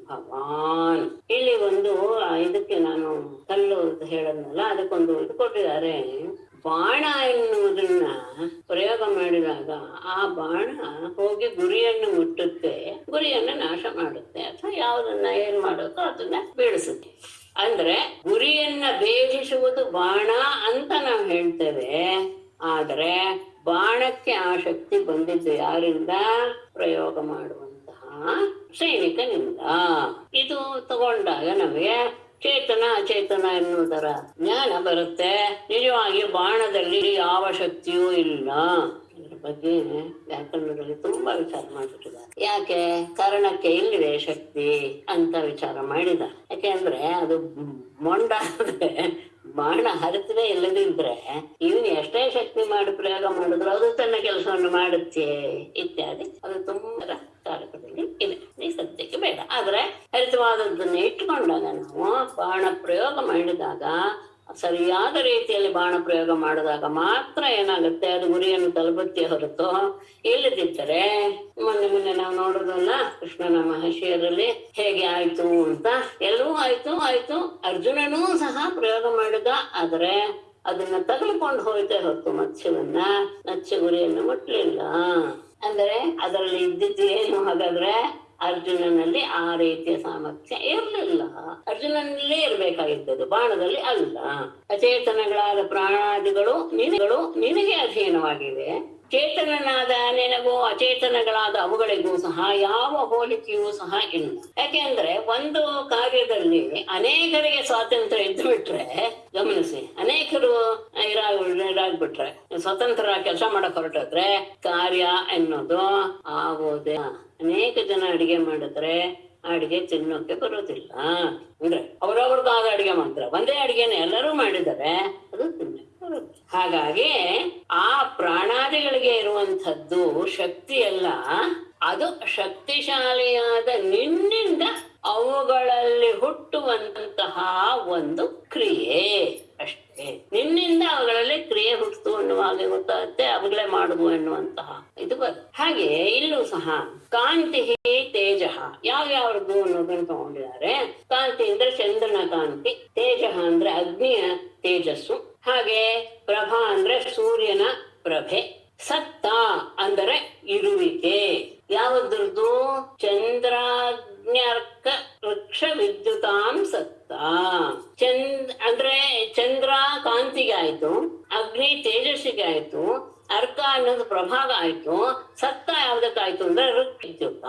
ಭವಾನ್. ಇಲ್ಲಿ ಒಂದು ಇದಕ್ಕೆ ನಾನು ಕಲ್ಲು ಹೇಳದ್ನಲ್ಲ, ಅದಕ್ಕೊಂದು ಇದು ಕೊಟ್ಟಿದ್ದಾರೆ. ಬಾಣ ಎನ್ನುವುದನ್ನ ಪ್ರಯೋಗ ಮಾಡಿದಾಗ ಆ ಬಾಣ ಹೋಗಿ ಗುರಿಯನ್ನು ಮುಟ್ಟುತ್ತೆ, ಗುರಿಯನ್ನು ನಾಶ ಮಾಡುತ್ತೆ, ಅಥವಾ ಯಾವುದನ್ನ ಏನ್ ಮಾಡುತ್ತೋ ಅದನ್ನ ಬೀಳಿಸುತ್ತೆ. ಅಂದ್ರೆ ಗುರಿಯನ್ನ ಭೇದಿಸುವುದು ಬಾಣ ಅಂತ ನಾವು ಹೇಳ್ತೇವೆ. ಆದ್ರೆ ಬಾಣಕ್ಕೆ ಆ ಶಕ್ತಿ ಬಂದಿದ್ದು ಯಾರಿಂದ? ಪ್ರಯೋಗ ಮಾಡುವಂತಹ ಸೈನಿಕನಿಂದ. ಇದು ತಗೊಂಡಾಗ ನಮಗೆ ಚೇತನ ಅಚೇತನ ಎನ್ನುವುದರ ಜ್ಞಾನ ಬರುತ್ತೆ. ನಿಜವಾಗಿ ಬಾಣದಲ್ಲಿ ಯಾವ ಶಕ್ತಿಯೂ ಇಲ್ಲ. ಇದ್ರ ಬಗ್ಗೆ ವ್ಯಾಕರಣದಲ್ಲಿ ತುಂಬಾ ವಿಚಾರ ಮಾಡಿಬಿಟ್ಟಿದ್ದಾರೆ. ಯಾಕೆ ಕಾರಣಕ್ಕೆ ಇಲ್ಲಿದೆ ಶಕ್ತಿ ಅಂತ ವಿಚಾರ ಮಾಡಿದ. ಯಾಕೆಂದ್ರೆ ಅದು ಮೊಂಡ ಆದ್ರೆ ಬಾಣ ಹರಿತವೇ ಇಲ್ಲದಿದ್ರೆ ಇವನು ಎಷ್ಟೇ ಶಕ್ತಿ ಮಾಡಿ ಪ್ರಯೋಗ ಮಾಡಿದ್ರು ಅದು ತನ್ನ ಕೆಲಸವನ್ನು ಮಾಡುತ್ತೆ ಇತ್ಯಾದಿ. ಅದು ತುಂಬಾ ಕಾರಕದಲ್ಲಿ ಇದೆ, ಈ ಸದ್ಯಕ್ಕೆ ಬೇಡ. ಆದ್ರೆ ಹರಿತವಾದದ್ದನ್ನ ಇಟ್ಟುಕೊಂಡಾಗ ನಾವು ಬಾಣ ಪ್ರಯೋಗ ಮಾಡಿದಾಗ, ಸರಿಯಾದ ರೀತಿಯಲ್ಲಿ ಬಾಣ ಪ್ರಯೋಗ ಮಾಡಿದಾಗ ಮಾತ್ರ ಏನಾಗುತ್ತೆ, ಅದು ಗುರಿಯನ್ನು ತಲುಪುತ್ತೆ ಹೊರತು ಇಲ್ಲದಿದ್ದರೆ ಮೊನ್ನೆ ನಾವು ನೋಡೋದಲ್ಲ ಕೃಷ್ಣನ ಮಹರ್ಷಿಯರಲ್ಲಿ ಹೇಗೆ ಆಯ್ತು ಅಂತ. ಎಲ್ಲವೂ ಆಯ್ತು ಅರ್ಜುನನೂ ಸಹ ಪ್ರಯೋಗ ಮಾಡಿದ, ಆದ್ರೆ ಅದನ್ನ ತಗಲ್ಕೊಂಡು ಹೋಯ್ತೆ ಹೊರತು ಮತ್ಸ್ಯ ಗುರಿಯನ್ನು ಮುಟ್ಲಿಲ್ಲ. ಅಂದರೆ ಅದರಲ್ಲಿ ಇದ್ದಿದ್ದು ಏನು? ಹಾಗಾದ್ರೆ ಅರ್ಜುನನಲ್ಲಿ ಆ ರೀತಿಯ ಸಾಮರ್ಥ್ಯ ಇರಲಿಲ್ಲ. ಅರ್ಜುನನಲ್ಲೇ ಇರ್ಬೇಕಾಗಿದ್ದದು, ಬಾಣದಲ್ಲಿ ಅಲ್ಲ. ಅಚೇತನಗಳಾದ ಪ್ರಾಣಾದಿಗಳು ನಿನಗೆ ಅಧೀನವಾಗಿವೆ. ಚೇತನನಾದ ನಿನಗೂ ಅಚೇತನಗಳಾದ ಅವುಗಳಿಗೂ ಸಹ ಯಾವ ಹೋಲಿಕೆಯೂ ಸಹ ಇಲ್ಲ. ಯಾಕೆಂದ್ರೆ ಒಂದು ಕಾರ್ಯದಲ್ಲಿ ಅನೇಕರಿಗೆ ಸ್ವಾತಂತ್ರ್ಯ ಇದ್ದು ಬಿಟ್ರೆ, ಗಮನಿಸಿ, ಅನೇಕರು ಇರಾಗ್ಬಿಟ್ರೆ, ಸ್ವತಂತ್ರ ಕೆಲಸ ಮಾಡಕ್ ಹೊರಟಿದ್ರೆ ಕಾರ್ಯ ಎನ್ನುವುದು ಆಗೋದೇ. ಅನೇಕ ಜನ ಅಡಿಗೆ ಮಾಡಿದ್ರೆ ಅಡಿಗೆ ತಿನ್ನೋಕೆ ಬರೋದಿಲ್ಲ. ಅಂದ್ರೆ ಅವ್ರವ್ರದ್ದಾದ ಅಡಿಗೆ ಮಾತ್ರ, ಒಂದೇ ಅಡಿಗೆನ ಎಲ್ಲರೂ ಮಾಡಿದರೆ ಅದು ತಿನ್ನಕ್ಕೆ ಬರುತ್ತೆ. ಹಾಗಾಗಿ ಆ ಪ್ರಾಣಾದಿಗಳಿಗೆ ಇರುವಂಥದ್ದು ಶಕ್ತಿ ಎಲ್ಲ, ಅದು ಶಕ್ತಿಶಾಲಿಯಾದ ನಿನ್ನಿಂದ ಅವುಗಳಲ್ಲಿ ಹುಟ್ಟುವಂತಹ ಒಂದು ಕ್ರಿಯೆ ಅಷ್ಟೇ. ನಿನ್ನಿಂದ ಅವುಗಳಲ್ಲಿ ಕ್ರಿಯೆ ಹುಟ್ಟಿತು ಅನ್ನುವಾಗ ಗೊತ್ತಾಗುತ್ತೆ, ಅವುಗಳೇ ಮಾಡುವು ಎನ್ನುವಂತಹ ಇದು ಬರುತ್ತೆ. ಹಾಗೆ ಇಲ್ಲೂ ಸಹ ಕಾಂತಿ ತೇಜ ಯಾವ್ಯಾವ್ದು ಅನ್ನೋದನ್ನು ತಗೊಂಡಿದ್ದಾರೆ. ಕಾಂತಿ ಅಂದ್ರೆ ಚಂದ್ರನ ಕಾಂತಿ, ತೇಜ ಅಂದ್ರೆ ಅಗ್ನಿಯ ತೇಜಸ್ಸು, ಹಾಗೆ ಪ್ರಭಾ ಅಂದ್ರೆ ಸೂರ್ಯನ ಪ್ರಭೆ, ಸತ್ತ ಅಂದರೆ ಇರುವಿಕೆ ಯಾವುದ್ರದ್ದು? ಚಂದ್ರಾಗ್ನ್ಯರ್ಕ ವೃಕ್ಷ ವಿದ್ಯುತಾಂ ಸತ್ತ. ಅಂದ್ರೆ ಚಂದ್ರ ಕಾಂತಿಗೆ ಆಯ್ತು, ಅಗ್ನಿ ತೇಜಸ್ಸಿಗೆ ಆಯ್ತು, ಅರ್ಕ ಅನ್ನೋದು ಪ್ರಭಾಗ ಆಯ್ತು, ಸತ್ತ ಯಾವ್ದಕ್ಕಾಯ್ತು ಅಂದ್ರೆ ವಿದ್ಯುತ್.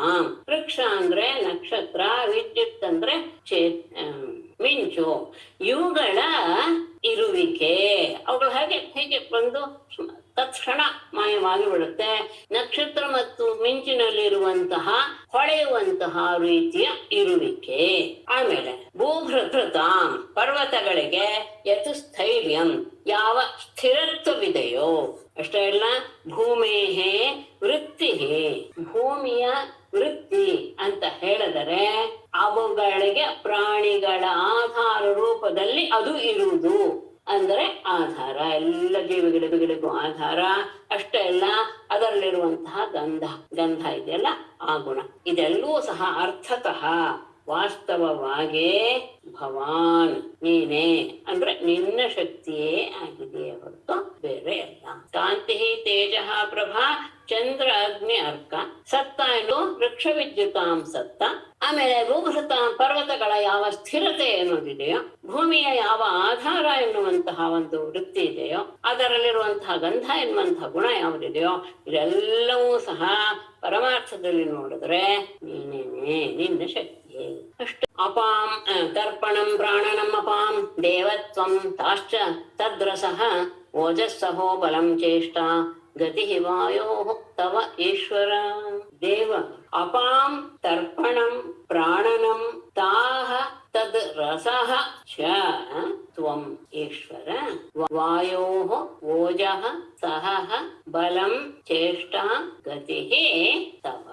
ವೃಕ್ಷ ಅಂದ್ರೆ ನಕ್ಷತ್ರ, ವಿದ್ಯುತ್ ಅಂದ್ರೆ ಮಿಂಚು. ಇವುಗಳ ಇರುವಿಕೆ ಅವುಗಳು ಹೇಗೆ ಬಂದು ತತ್ಕ್ಷಣ ಮಾಯವಾಗಿ ಬಿಡುತ್ತೆ. ನಕ್ಷತ್ರ ಮತ್ತು ಮಿಂಚಿನಲ್ಲಿರುವಂತಹ ಹೊಳೆಯುವಂತಹ ರೀತಿಯ ಇರುವಿಕೆ. ಆಮೇಲೆ ಭೂಭೃತಾಂ ಪರ್ವತಗಳಿಗೆ ಯತು ಸ್ಥೈರ್ಯಂ ಯಾವ ಸ್ಥಿರತ್ವವಿದೆಯೋ ಅಷ್ಟೇ ಅಲ್ಲ, ಭೂಮೇಹೇ ವೃತ್ತಿ ಭೂಮಿಯ ವೃತ್ತಿ ಅಂತ ಹೇಳಿದರೆ ಅವುಗಳಿಗೆ ಪ್ರಾಣಿಗಳ ಆಧಾರ ರೂಪದಲ್ಲಿ ಅದು ಇರುವುದು. ಅಂದರೆ ಆಧಾರ, ಎಲ್ಲ ಜೀವಿಗಳಿಗೂ ಆಧಾರ ಅಷ್ಟೇ ಅಲ್ಲ, ಅದರಲ್ಲಿರುವಂತಹ ಗಂಧ ಇದೆಯಲ್ಲ ಆ ಗುಣ, ಇದೆಲ್ಲವೂ ಸಹ ಅರ್ಥತಃ ವಾಸ್ತವವಾಗಿ ಭವಾನ್ ನೀನೇ ಅಂದ್ರೆ ನಿನ್ನ ಶಕ್ತಿಯೇ ಆಗಿದೆ ಹೊರತು ಬೇರೆ ಅಲ್ಲ. ಕಾಂತಿ ತೇಜ ಪ್ರಭಾ ಚಂದ್ರ ಅಗ್ನಿ ಅರ್ಕ ಸತ್ತ ಏನು ವೃಕ್ಷ ವಿದ್ಯುತಾಂ ಸತ್ತ. ಆಮೇಲೆ ಭೂಭೃತ ಪರ್ವತಗಳ ಯಾವ ಸ್ಥಿರತೆ ಎನ್ನುವುದಿದೆಯೋ, ಭೂಮಿಯ ಯಾವ ಆಧಾರ ಎನ್ನುವಂತಹ ಒಂದು ವೃತ್ತಿ ಇದೆಯೋ, ಅದರಲ್ಲಿರುವಂತಹ ಗಂಧ ಎನ್ನುವಂತಹ ಗುಣ ಯಾವುದಿದೆಯೋ, ಇದೆಲ್ಲವೂ ಸಹ ಪರಮಾರ್ಥದಲ್ಲಿ ನೋಡಿದ್ರೆ ನೀನೇನೆ, ನಿನ್ನ ಶಕ್ತಿಯೇ ಅಷ್ಟು. ಅಪಾಂ ತರ್ಪಣಂ ಪ್ರಾಣನಂ ಅಪಾಂ ದೇವತ್ವಂ ತಾಶ್ಚ ತದ್ರಸಃ ಓಜಸ್ಸಹೋ ಬಲಂ ಚೇಷ್ಟಾ ಗತಿ ವಾಯೋ ತವ ಈಶ್ವರ. ದೇವ ಅಪಾಂ ತರ್ಪಣಂ ಪ್ರಾಣನಂ ತಾಹ ತದ್ ರಸಃ ಚ ತ್ವಂ ಈಶ್ವರ ವಾಯೋ ಓಜಃ ಸಹ ಬಲಂ ಚೇಷ್ಟಾ ಗತಿ ತವ.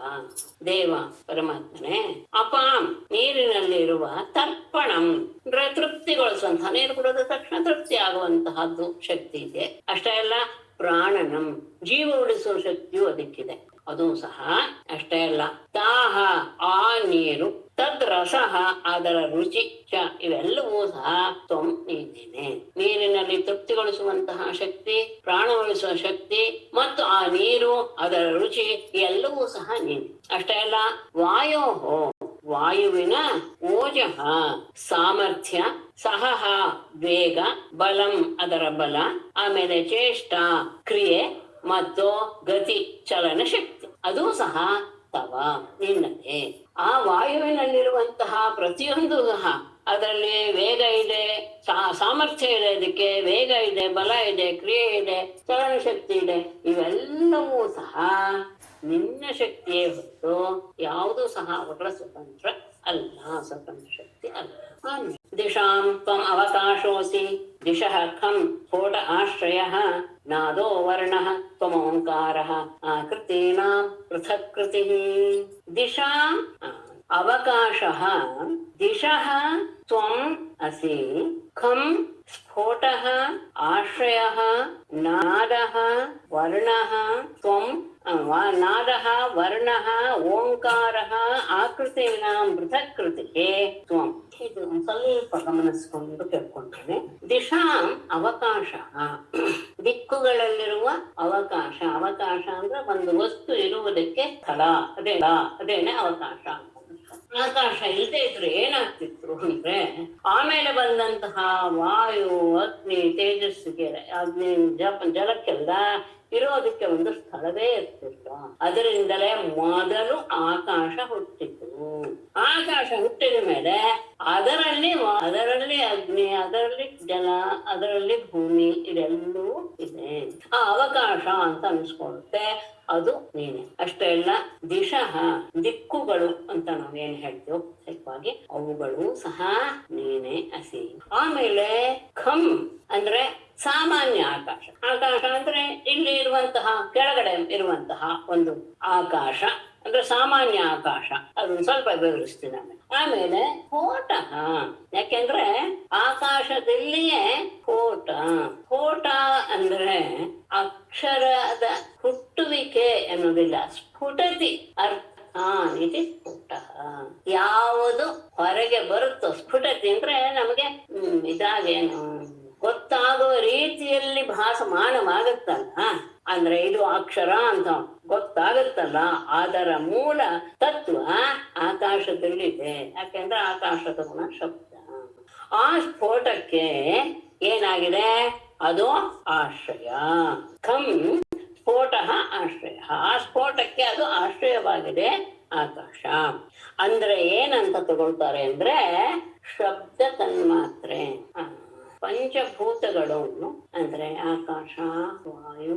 ದೇವ ಪರಮಾತ್ಮನೇ, ಅಪಾಂ ನೀರಿನಲ್ಲಿರುವ ತರ್ಪಣಂ ಅಂದ್ರೆ ತೃಪ್ತಿಗೊಳಿಸುವಂತಹ, ನೀರು ಕುಡಿದ ತಕ್ಷಣ ತೃಪ್ತಿ ಆಗುವಂತಹದ್ದು ಶಕ್ತಿ ಇದೆ ಅಷ್ಟೇ ಅಲ್ಲ. ಪ್ರಾಣನಂ ಜೀವ ಉಳಿಸುವ ಶಕ್ತಿಯು ಅದಕ್ಕಿದೆ, ಅದು ಸಹ ಅಷ್ಟೇ ಅಲ್ಲ. ತಾಹ ಆ ನೀರು, ತದ್ ರಸಃ ಅದರ ರುಚಿ ಚ ಇವೆಲ್ಲವೂ ಸಹ ತ್ವಂ ನೀನೇನೆ. ನೀರಿನಲ್ಲಿ ತೃಪ್ತಿಗೊಳಿಸುವಂತಹ ಶಕ್ತಿ, ಪ್ರಾಣ ಉಳಿಸುವ ಶಕ್ತಿ ಮತ್ತು ಆ ನೀರು ಅದರ ರುಚಿ ಎಲ್ಲವೂ ಸಹ ನೀನೆ ಅಷ್ಟೇ ಅಲ್ಲ. ವಾಯೋಹೋ ವಾಯುವಿನ ಓಜಃ ಸಾಮರ್ಥ್ಯ, ಸಹಃ ವೇಗ, ಬಲಂ ಅದರ ಬಲ, ಆಮೇಲೆ ಚೇಷ್ಟ ಕ್ರಿಯೆ ಮತ್ತು ಗತಿ ಚಲನ ಶಕ್ತಿ ಅದು ಸಹ ತವ ನಿನ್ನದೇ. ಆ ವಾಯುವಿನಲ್ಲಿರುವಂತಹ ಪ್ರತಿಯೊಂದು ಸಹ ಅದರಲ್ಲಿ ವೇಗ ಇದೆ, ಸಾಮರ್ಥ್ಯ ಇದೆ, ಅದಕ್ಕೆ ವೇಗ ಇದೆ, ಬಲ ಇದೆ, ಕ್ರಿಯೆ ಇದೆ, ಚಲನ ಶಕ್ತಿ ಇದೆ, ಇವೆಲ್ಲವೂ ಸಹ ನಿನ್ನ ಶಕ್ತಿಯೇ ಹೊರತು ಯಾವುದು ಸಹ ಅವರ ಸ್ವತಂತ್ರ ಅಲ್ಲ, ಸ್ವತಂತ್ರ ಶಕ್ತಿ ಅಲ್ಲ. ದಿಶಾಂ ತ್ವಂ ಅವಕಾಶೋಸಿ ದಿಶಃ ಖಂ ಸ್ಫೋಟ ಆಶ್ರಯಃ ನಾದೋ ವರ್ಣಃ ತ್ವಮೋಂಕಾರಃ ಆಕೃತೀನಾಂ ಪೃಥಕ್ ಕೃತಿಃ. ದಿಶಾಂ ಅವಕಾಶಃ ದಿಶಃ ತ್ವಂ ಅಸಿ ಖಂ ಸ್ಫೋಟಃ ಆಶ್ರಯಃ ನಾದಃ ವರ್ಣಃ ತ್ವಂ ನಾದಃ ವರ್ಣಃ ಓಂಕಾರಃ ಆಕೃತೀನಾಂ ಪೃಥಕ್ ಕೃತಿಃ ತ್ವಂ. ಇದು ಸ್ವಲ್ಪ ಗಮನಿಸಿಕೊಂಡು ಕೇಳ್ಕೊಂಡ್ರೆ, ದಿಶಾಂ ಅವಕಾಶ ದಿಕ್ಕುಗಳಲ್ಲಿರುವ ಅವಕಾಶ. ಅವಕಾಶ ಅಂದ್ರೆ ಒಂದು ವಸ್ತು ಇರುವುದಕ್ಕೆ ಸ್ಥಳ, ಅದೇನೆ ಅವಕಾಶ. ಆಕಾಶ ಇಲ್ಲದೆ ಇದ್ರೆ ಏನಾಗ್ತಿತ್ತು ಅಂದ್ರೆ, ಆಮೇಲೆ ಬಂದಂತಹ ವಾಯು, ಅಗ್ನಿ, ತೇಜಸ್ಸಿಗೆ, ಅಗ್ನಿ ಜಲಕ್ಕೆಲ್ಲ ಇರೋದಕ್ಕೆ ಒಂದು ಸ್ಥಳವೇ ಇರ್ತಿತ್ತು. ಅದರಿಂದಲೇ ಮೊದಲು ಆಕಾಶ ಹುಟ್ಟಿತು. ಆಕಾಶ ಹುಟ್ಟಿದ ಮೇಲೆ ಅದರಲ್ಲಿ ಅಗ್ನಿ, ಅದರಲ್ಲಿ ಜಲ, ಅದರಲ್ಲಿ ಭೂಮಿ, ಇದೆಲ್ಲವೂ ಇದೆ. ಆ ಅವಕಾಶ ಅಂತ ಅನ್ಸ್ಕೊಳ್ಳುತ್ತೆ. ಅದು ನೀನೆ. ಅಷ್ಟೇ ಅಲ್ಲ, ದಿಶಃ ದಿಕ್ಕುಗಳು ಅಂತ ನಾವೇನ್ ಹೇಳ್ತೀವೋ ಪ್ರತ್ಯೇಕವಾಗಿ ಅವುಗಳು ಸಹ ನೀನೆ ಅಸಿ. ಆಮೇಲೆ ಖಂ ಅಂದ್ರೆ ಸಾಮಾನ್ಯ ಆಕಾಶ. ಆಕಾಶ ಅಂದ್ರೆ ಇಲ್ಲಿ ಇರುವಂತಹ ಕೆಳಗಡೆ ಇರುವಂತಹ ಒಂದು ಆಕಾಶ ಅಂದ್ರೆ ಸಾಮಾನ್ಯ ಆಕಾಶ. ಅದನ್ನ ಸ್ವಲ್ಪ ವಿವರಿಸ್ತೀನಿ ನಾನು. ಆಮೇಲೆ ಸ್ಫೋಟ, ಯಾಕೆಂದ್ರೆ ಆಕಾಶದಲ್ಲಿಯೇ ಸ್ಫೋಟ. ಸ್ಫೋಟ ಅಂದ್ರೆ ಅಕ್ಷರದ ಹುಟ್ಟುವಿಕೆ ಎನ್ನುವುದಿಲ್ಲ, ಸ್ಫುಟತಿ ಅರ್ಥ ಇದು ಸ್ಫುಟ. ಯಾವುದು ಹೊರಗೆ ಬರುತ್ತೋ, ಸ್ಫುಟತಿ ಅಂದ್ರೆ ನಮಗೆ ಇದಾಗೇನು ಗೊತ್ತಾಗುವ ರೀತಿಯಲ್ಲಿ ಭಾಸಮಾನವಾಗುತ್ತಲ್ಲ, ಅಂದ್ರೆ ಇದು ಅಕ್ಷರ ಅಂತ ಗೊತ್ತಾಗುತ್ತಲ್ಲ, ಅದರ ಮೂಲ ತತ್ವ ಆಕಾಶದಲ್ಲಿದೆ. ಯಾಕೆಂದ್ರೆ ಆಕಾಶದ ಗುಣ ಶಬ್ದ. ಆ ಸ್ಫೋಟಕ್ಕೆ ಏನಾಗಿದೆ, ಅದು ಆಶ್ರಯ. ಖಂ ಸ್ಫೋಟ ಆಶ್ರಯ. ಆ ಸ್ಫೋಟಕ್ಕೆ ಅದು ಆಶ್ರಯವಾಗಿದೆ ಆಕಾಶ. ಅಂದ್ರೆ ಏನಂತ ತಗೊಳ್ತಾರೆ ಅಂದ್ರೆ ಶಬ್ದ ತನ್ಮಾತ್ರೆ. ಪಂಚಭೂತಗಳು ಅಂದ್ರೆ ಆಕಾಶ, ವಾಯು,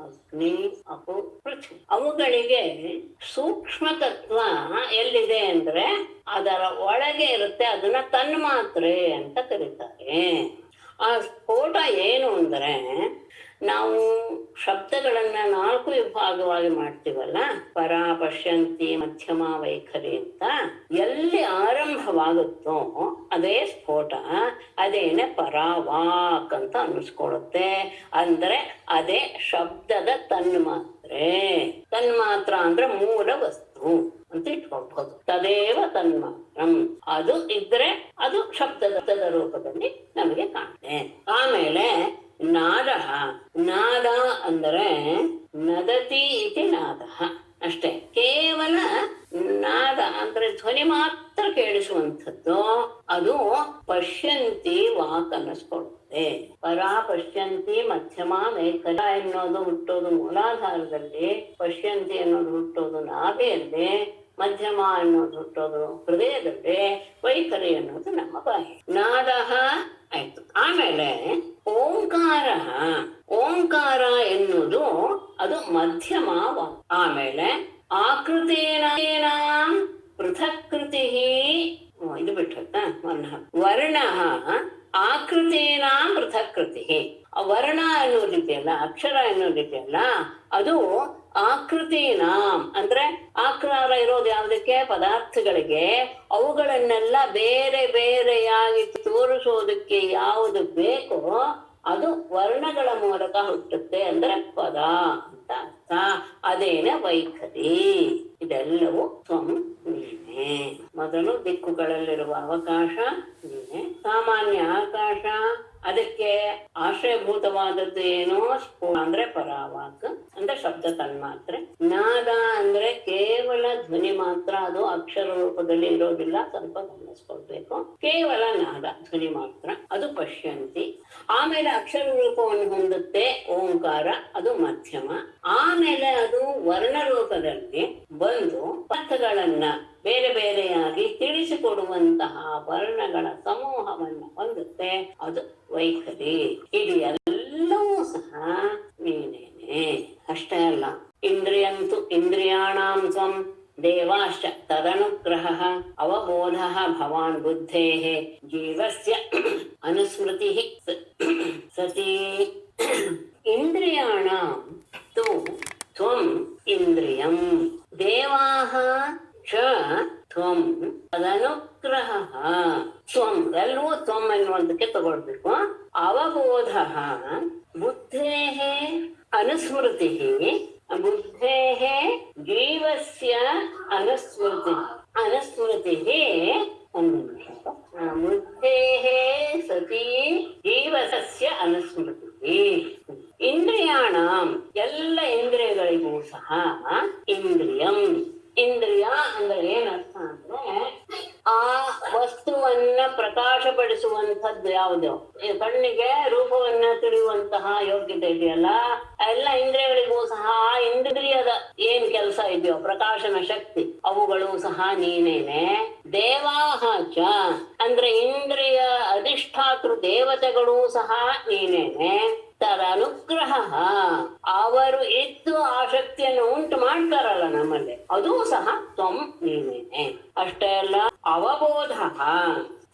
ಅಗ್ನಿ, ಅಪು, ಪೃಥ್ವಿ, ಅವುಗಳಿಗೆ ಸೂಕ್ಷ್ಮ ತತ್ವ ಎಲ್ಲಿದೆ ಅಂದ್ರೆ ಅದರ ಒಳಗೆ ಇರುತ್ತೆ. ಅದನ್ನ ತನ್ಮಾತ್ರೆ ಅಂತ ಕರೀತಾರೆ. ಆ ಸ್ಫೋಟ ಏನು ಅಂದ್ರೆ, ನಾವು ಶಬ್ದಗಳನ್ನ 4 ವಿಭಾಗವಾಗಿ ಮಾಡ್ತೀವಲ್ಲ, ಪರ, ಪಶ್ಯಂತಿ, ಮಧ್ಯಮ, ವೈಖರಿ ಅಂತ. ಎಲ್ಲಿ ಆರಂಭವಾಗುತ್ತೋ ಅದೇ ಸ್ಫೋಟ, ಅದೇನೆ ಪರಾವಾಕ್ ಅಂತ ಅನ್ನಿಸ್ಕೊಳ್ಳುತ್ತೆ. ಅಂದ್ರೆ ಅದೇ ಶಬ್ದದ ತನ್ಮಾತ್ರೆ. ತನ್ಮಾತ್ರ ಅಂದ್ರೆ ಮೂಲ ವಸ್ತು ಅಂತ ಇಟ್ಕೊಳ್ಬಹುದು. ತದೇವ ತನ್ಮಾತ್ರಂ, ಅದು ಇದ್ರೆ ಅದು ಶಬ್ದದ ರೂಪದಲ್ಲಿ ನಮಗೆ ಕಾಣುತ್ತೆ. ಆಮೇಲೆ ನಾದ. ನಾದ ಅಂದರೆ ನದತಿ ಇತಿ ನಾದ ಅಷ್ಟೇ. ಕೇವಲ ನಾದ ಅಂದ್ರೆ ಧ್ವನಿ ಮಾತ್ರ ಕೇಳಿಸುವಂಥದ್ದು. ಅದು ಪಶ್ಯಂತಿ ವಾಕ್ ಅನ್ನಿಸ್ಕೊಡುತ್ತೆ. ಪರ, ಪಶ್ಯಂತಿ, ಮಧ್ಯಮ, ವೈಖರ ಎನ್ನುವುದು ಹುಟ್ಟೋದು ಮೂಲಾಧಾರದಲ್ಲಿ, ಪಶ್ಯಂತಿ ಅನ್ನೋದು ಹುಟ್ಟೋದು ನಾಭಿಯಲ್ಲಿ, ಮಧ್ಯಮ ಅನ್ನೋದು ಹುಟ್ಟೋದು ಹೃದಯದಲ್ಲಿ, ವೈಖರಿ ಅನ್ನೋದು ನಮ್ಮ ಬಾಯಿ. ನಾದ ಆಯ್ತು. ಆಮೇಲೆ ಓಂಕಾರ. ಓಂಕಾರ ಎನ್ನುವುದು ಅದು ಮಧ್ಯಮ. ಆಮೇಲೆ ಆಕೃತೇನ ಪೃಥಕ್ಕೃತಿ, ಇದು ಬಿಟ್ಟ ವರ್ಣ. ಆಕೃತೇನ ಪೃಥಕ್ಕೃತಿ. ವರ್ಣ ಅನ್ನೋದಿದೆಯಲ್ಲ, ಅಕ್ಷರ ಅನ್ನೋದಿದೆಯಲ್ಲ, ಅದು ಆಕೃತಿನಾಂ ಅಂದ್ರೆ ಆಕಾರ ಇರೋದು ಯಾವುದಕ್ಕೆ, ಪದಾರ್ಥಗಳಿಗೆ. ಅವುಗಳನ್ನೆಲ್ಲ ಬೇರೆ ಬೇರೆಯಾಗಿ ತೋರಿಸೋದಕ್ಕೆ ಯಾವುದು ಬೇಕೋ ಅದು ವರ್ಣಗಳ ಮೂಲಕ ಹುಟ್ಟುತ್ತೆ. ಅಂದ್ರೆ ಪದ ಅಂತ ಅರ್ಥ. ಅದೇನೆ ವೈಖರಿ. ಇದೆಲ್ಲವೂ ತ್ವಂ ನೀನೆ. ಮೊದಲು ದಿಕ್ಕುಗಳಲ್ಲಿರುವ ಅವಕಾಶ ನೀನೆ. ಸಾಮಾನ್ಯ ಆಕಾಶ, ಅದಕ್ಕೆ ಆಶ್ರಯಭೂತವಾದದ್ದು ಏನು, ಅಂದ್ರೆ ಪರಾವಾಕ್ ಅಂದ್ರೆ ಶಬ್ದ ತನ್ಮಾತ್ರೆ. ನಾದ ಅಂದ್ರೆ ಕೇವಲ ಧ್ವನಿ ಮಾತ್ರ, ಅದು ಅಕ್ಷರ ರೂಪದಲ್ಲಿ ಇರೋದಿಲ್ಲ, ಸ್ವಲ್ಪ ಗಮನಿಸ್ಕೊಳ್ಬೇಕು. ಕೇವಲ ನಾದ ಧ್ವನಿ ಮಾತ್ರ, ಅದು ಪಶ್ಯಂತಿ. ಆಮೇಲೆ ಅಕ್ಷರ ರೂಪವನ್ನು ಹೊಂದುತ್ತೆ ಓಂಕಾರ, ಅದು ಮಧ್ಯಮ. ಆಮೇಲೆ ಅದು ವರ್ಣ ರೂಪದಲ್ಲಿ ಬಂದು ಅರ್ಥಗಳನ್ನ ಬೇರೆ ಬೇರೆಯಾಗಿ ತಿಳಿಸಿಕೊಡುವಂತಹ ವರ್ಣಗಳ ಸಮೂಹವನ್ನು ಹೊಂದುತ್ತೆ, ಅದು ವೈಖರಿ. ಇದು ಎಲ್ಲವೂ ಸಹ ನೀನೇನೆ. ಅಷ್ಟೇ ಅಲ್ಲ, ಇಂದ್ರಿಯಂತು ಇಂದ್ರಿಯಾಣಾಂ ತ್ವಂ ದೇವಾಶ್ಚ ತದನುಗ್ರಹ ಅವಬೋಧ ಭವಾನ್ ಬುದ್ಧೇಃ ಜೀವಸ್ಯ ಅನುಸ್ಮೃತಿ ಸತಿ. ಇಂದ್ರಿಯಾಣಾಂ ತು ತ್ವಂ ಇಂದ್ರಿಯಂ ದೇವಾಃ ಚ ತ್ವಂ ತದನುಗ್ರಹ. ತ್ವಂ ಎಲ್ಲವೂ ತ್ವಂ ಎನ್ನುವಂತಕ್ಕೆ ತಗೊಳ್ಬೇಕು. ಅವಬೋಧ ಬುದ್ಧೇಃ ಅನುಸ್ಮೃತಿ. ಬುದ್ಧೇಃ ಜೀವಸ್ಯ ಅನುಸ್ಮೃತಿ. ಅನುಸ್ಮೃತಿ ಒಂದು ನಿಮಿಷ. ಬುದ್ಧೇಃ ಸತಿ ಜೀವಸ್ಯ ಅನುಸ್ಮೃತಿ. ಇಂದ್ರಿಯಾಣಂ ಎಲ್ಲ ಇಂದ್ರಿಯಗಳಿಗೂ ಸಹ ಇಂದ್ರಿಯಂ. ಇಂದ್ರಿಯ ಅಂದ್ರೆ ಏನರ್ಥ ಅಂದ್ರೆ ಆ ವಸ್ತುವನ್ನ ಪ್ರಕಾಶಪಡಿಸುವಂಥದ್ದು ಯಾವುದು, ಕಣ್ಣಿಗೆ ರೂಪವನ್ನ ತಿಳಿಯುವಂತಹ ಯೋಗ್ಯತೆ ಇದೆಯಲ್ಲ, ಎಲ್ಲ ಇಂದ್ರಿಯಗಳಿಗೂ ಸಹ ಇಂದ್ರಿಯದ ಏನ್ ಕೆಲಸ ಇದೆಯೋ ಪ್ರಕಾಶನ ಶಕ್ತಿ, ಅವುಗಳು ಸಹ ನೀನೇನೆ. ದೇವಾಹ ಚ ಅಂದ್ರೆ ಇಂದ್ರಿಯ ಅಧಿಷ್ಠಾತೃ ದೇವತೆಗಳು ಸಹ ನೀನೇನೆ. ತದನುಗ್ರಹ, ಅವರು ಇದ್ದು ಆ ಶಕ್ತಿಯನ್ನು ಉಂಟು ಮಾಡ್ತಾರಲ್ಲ ನಮ್ಮಲ್ಲಿ, ಅದೂ ಸಹ ತ್ವಂ ನೀನೇನೆ. ಅಷ್ಟೇ ಅಲ್ಲ, ಅವಬೋಧ,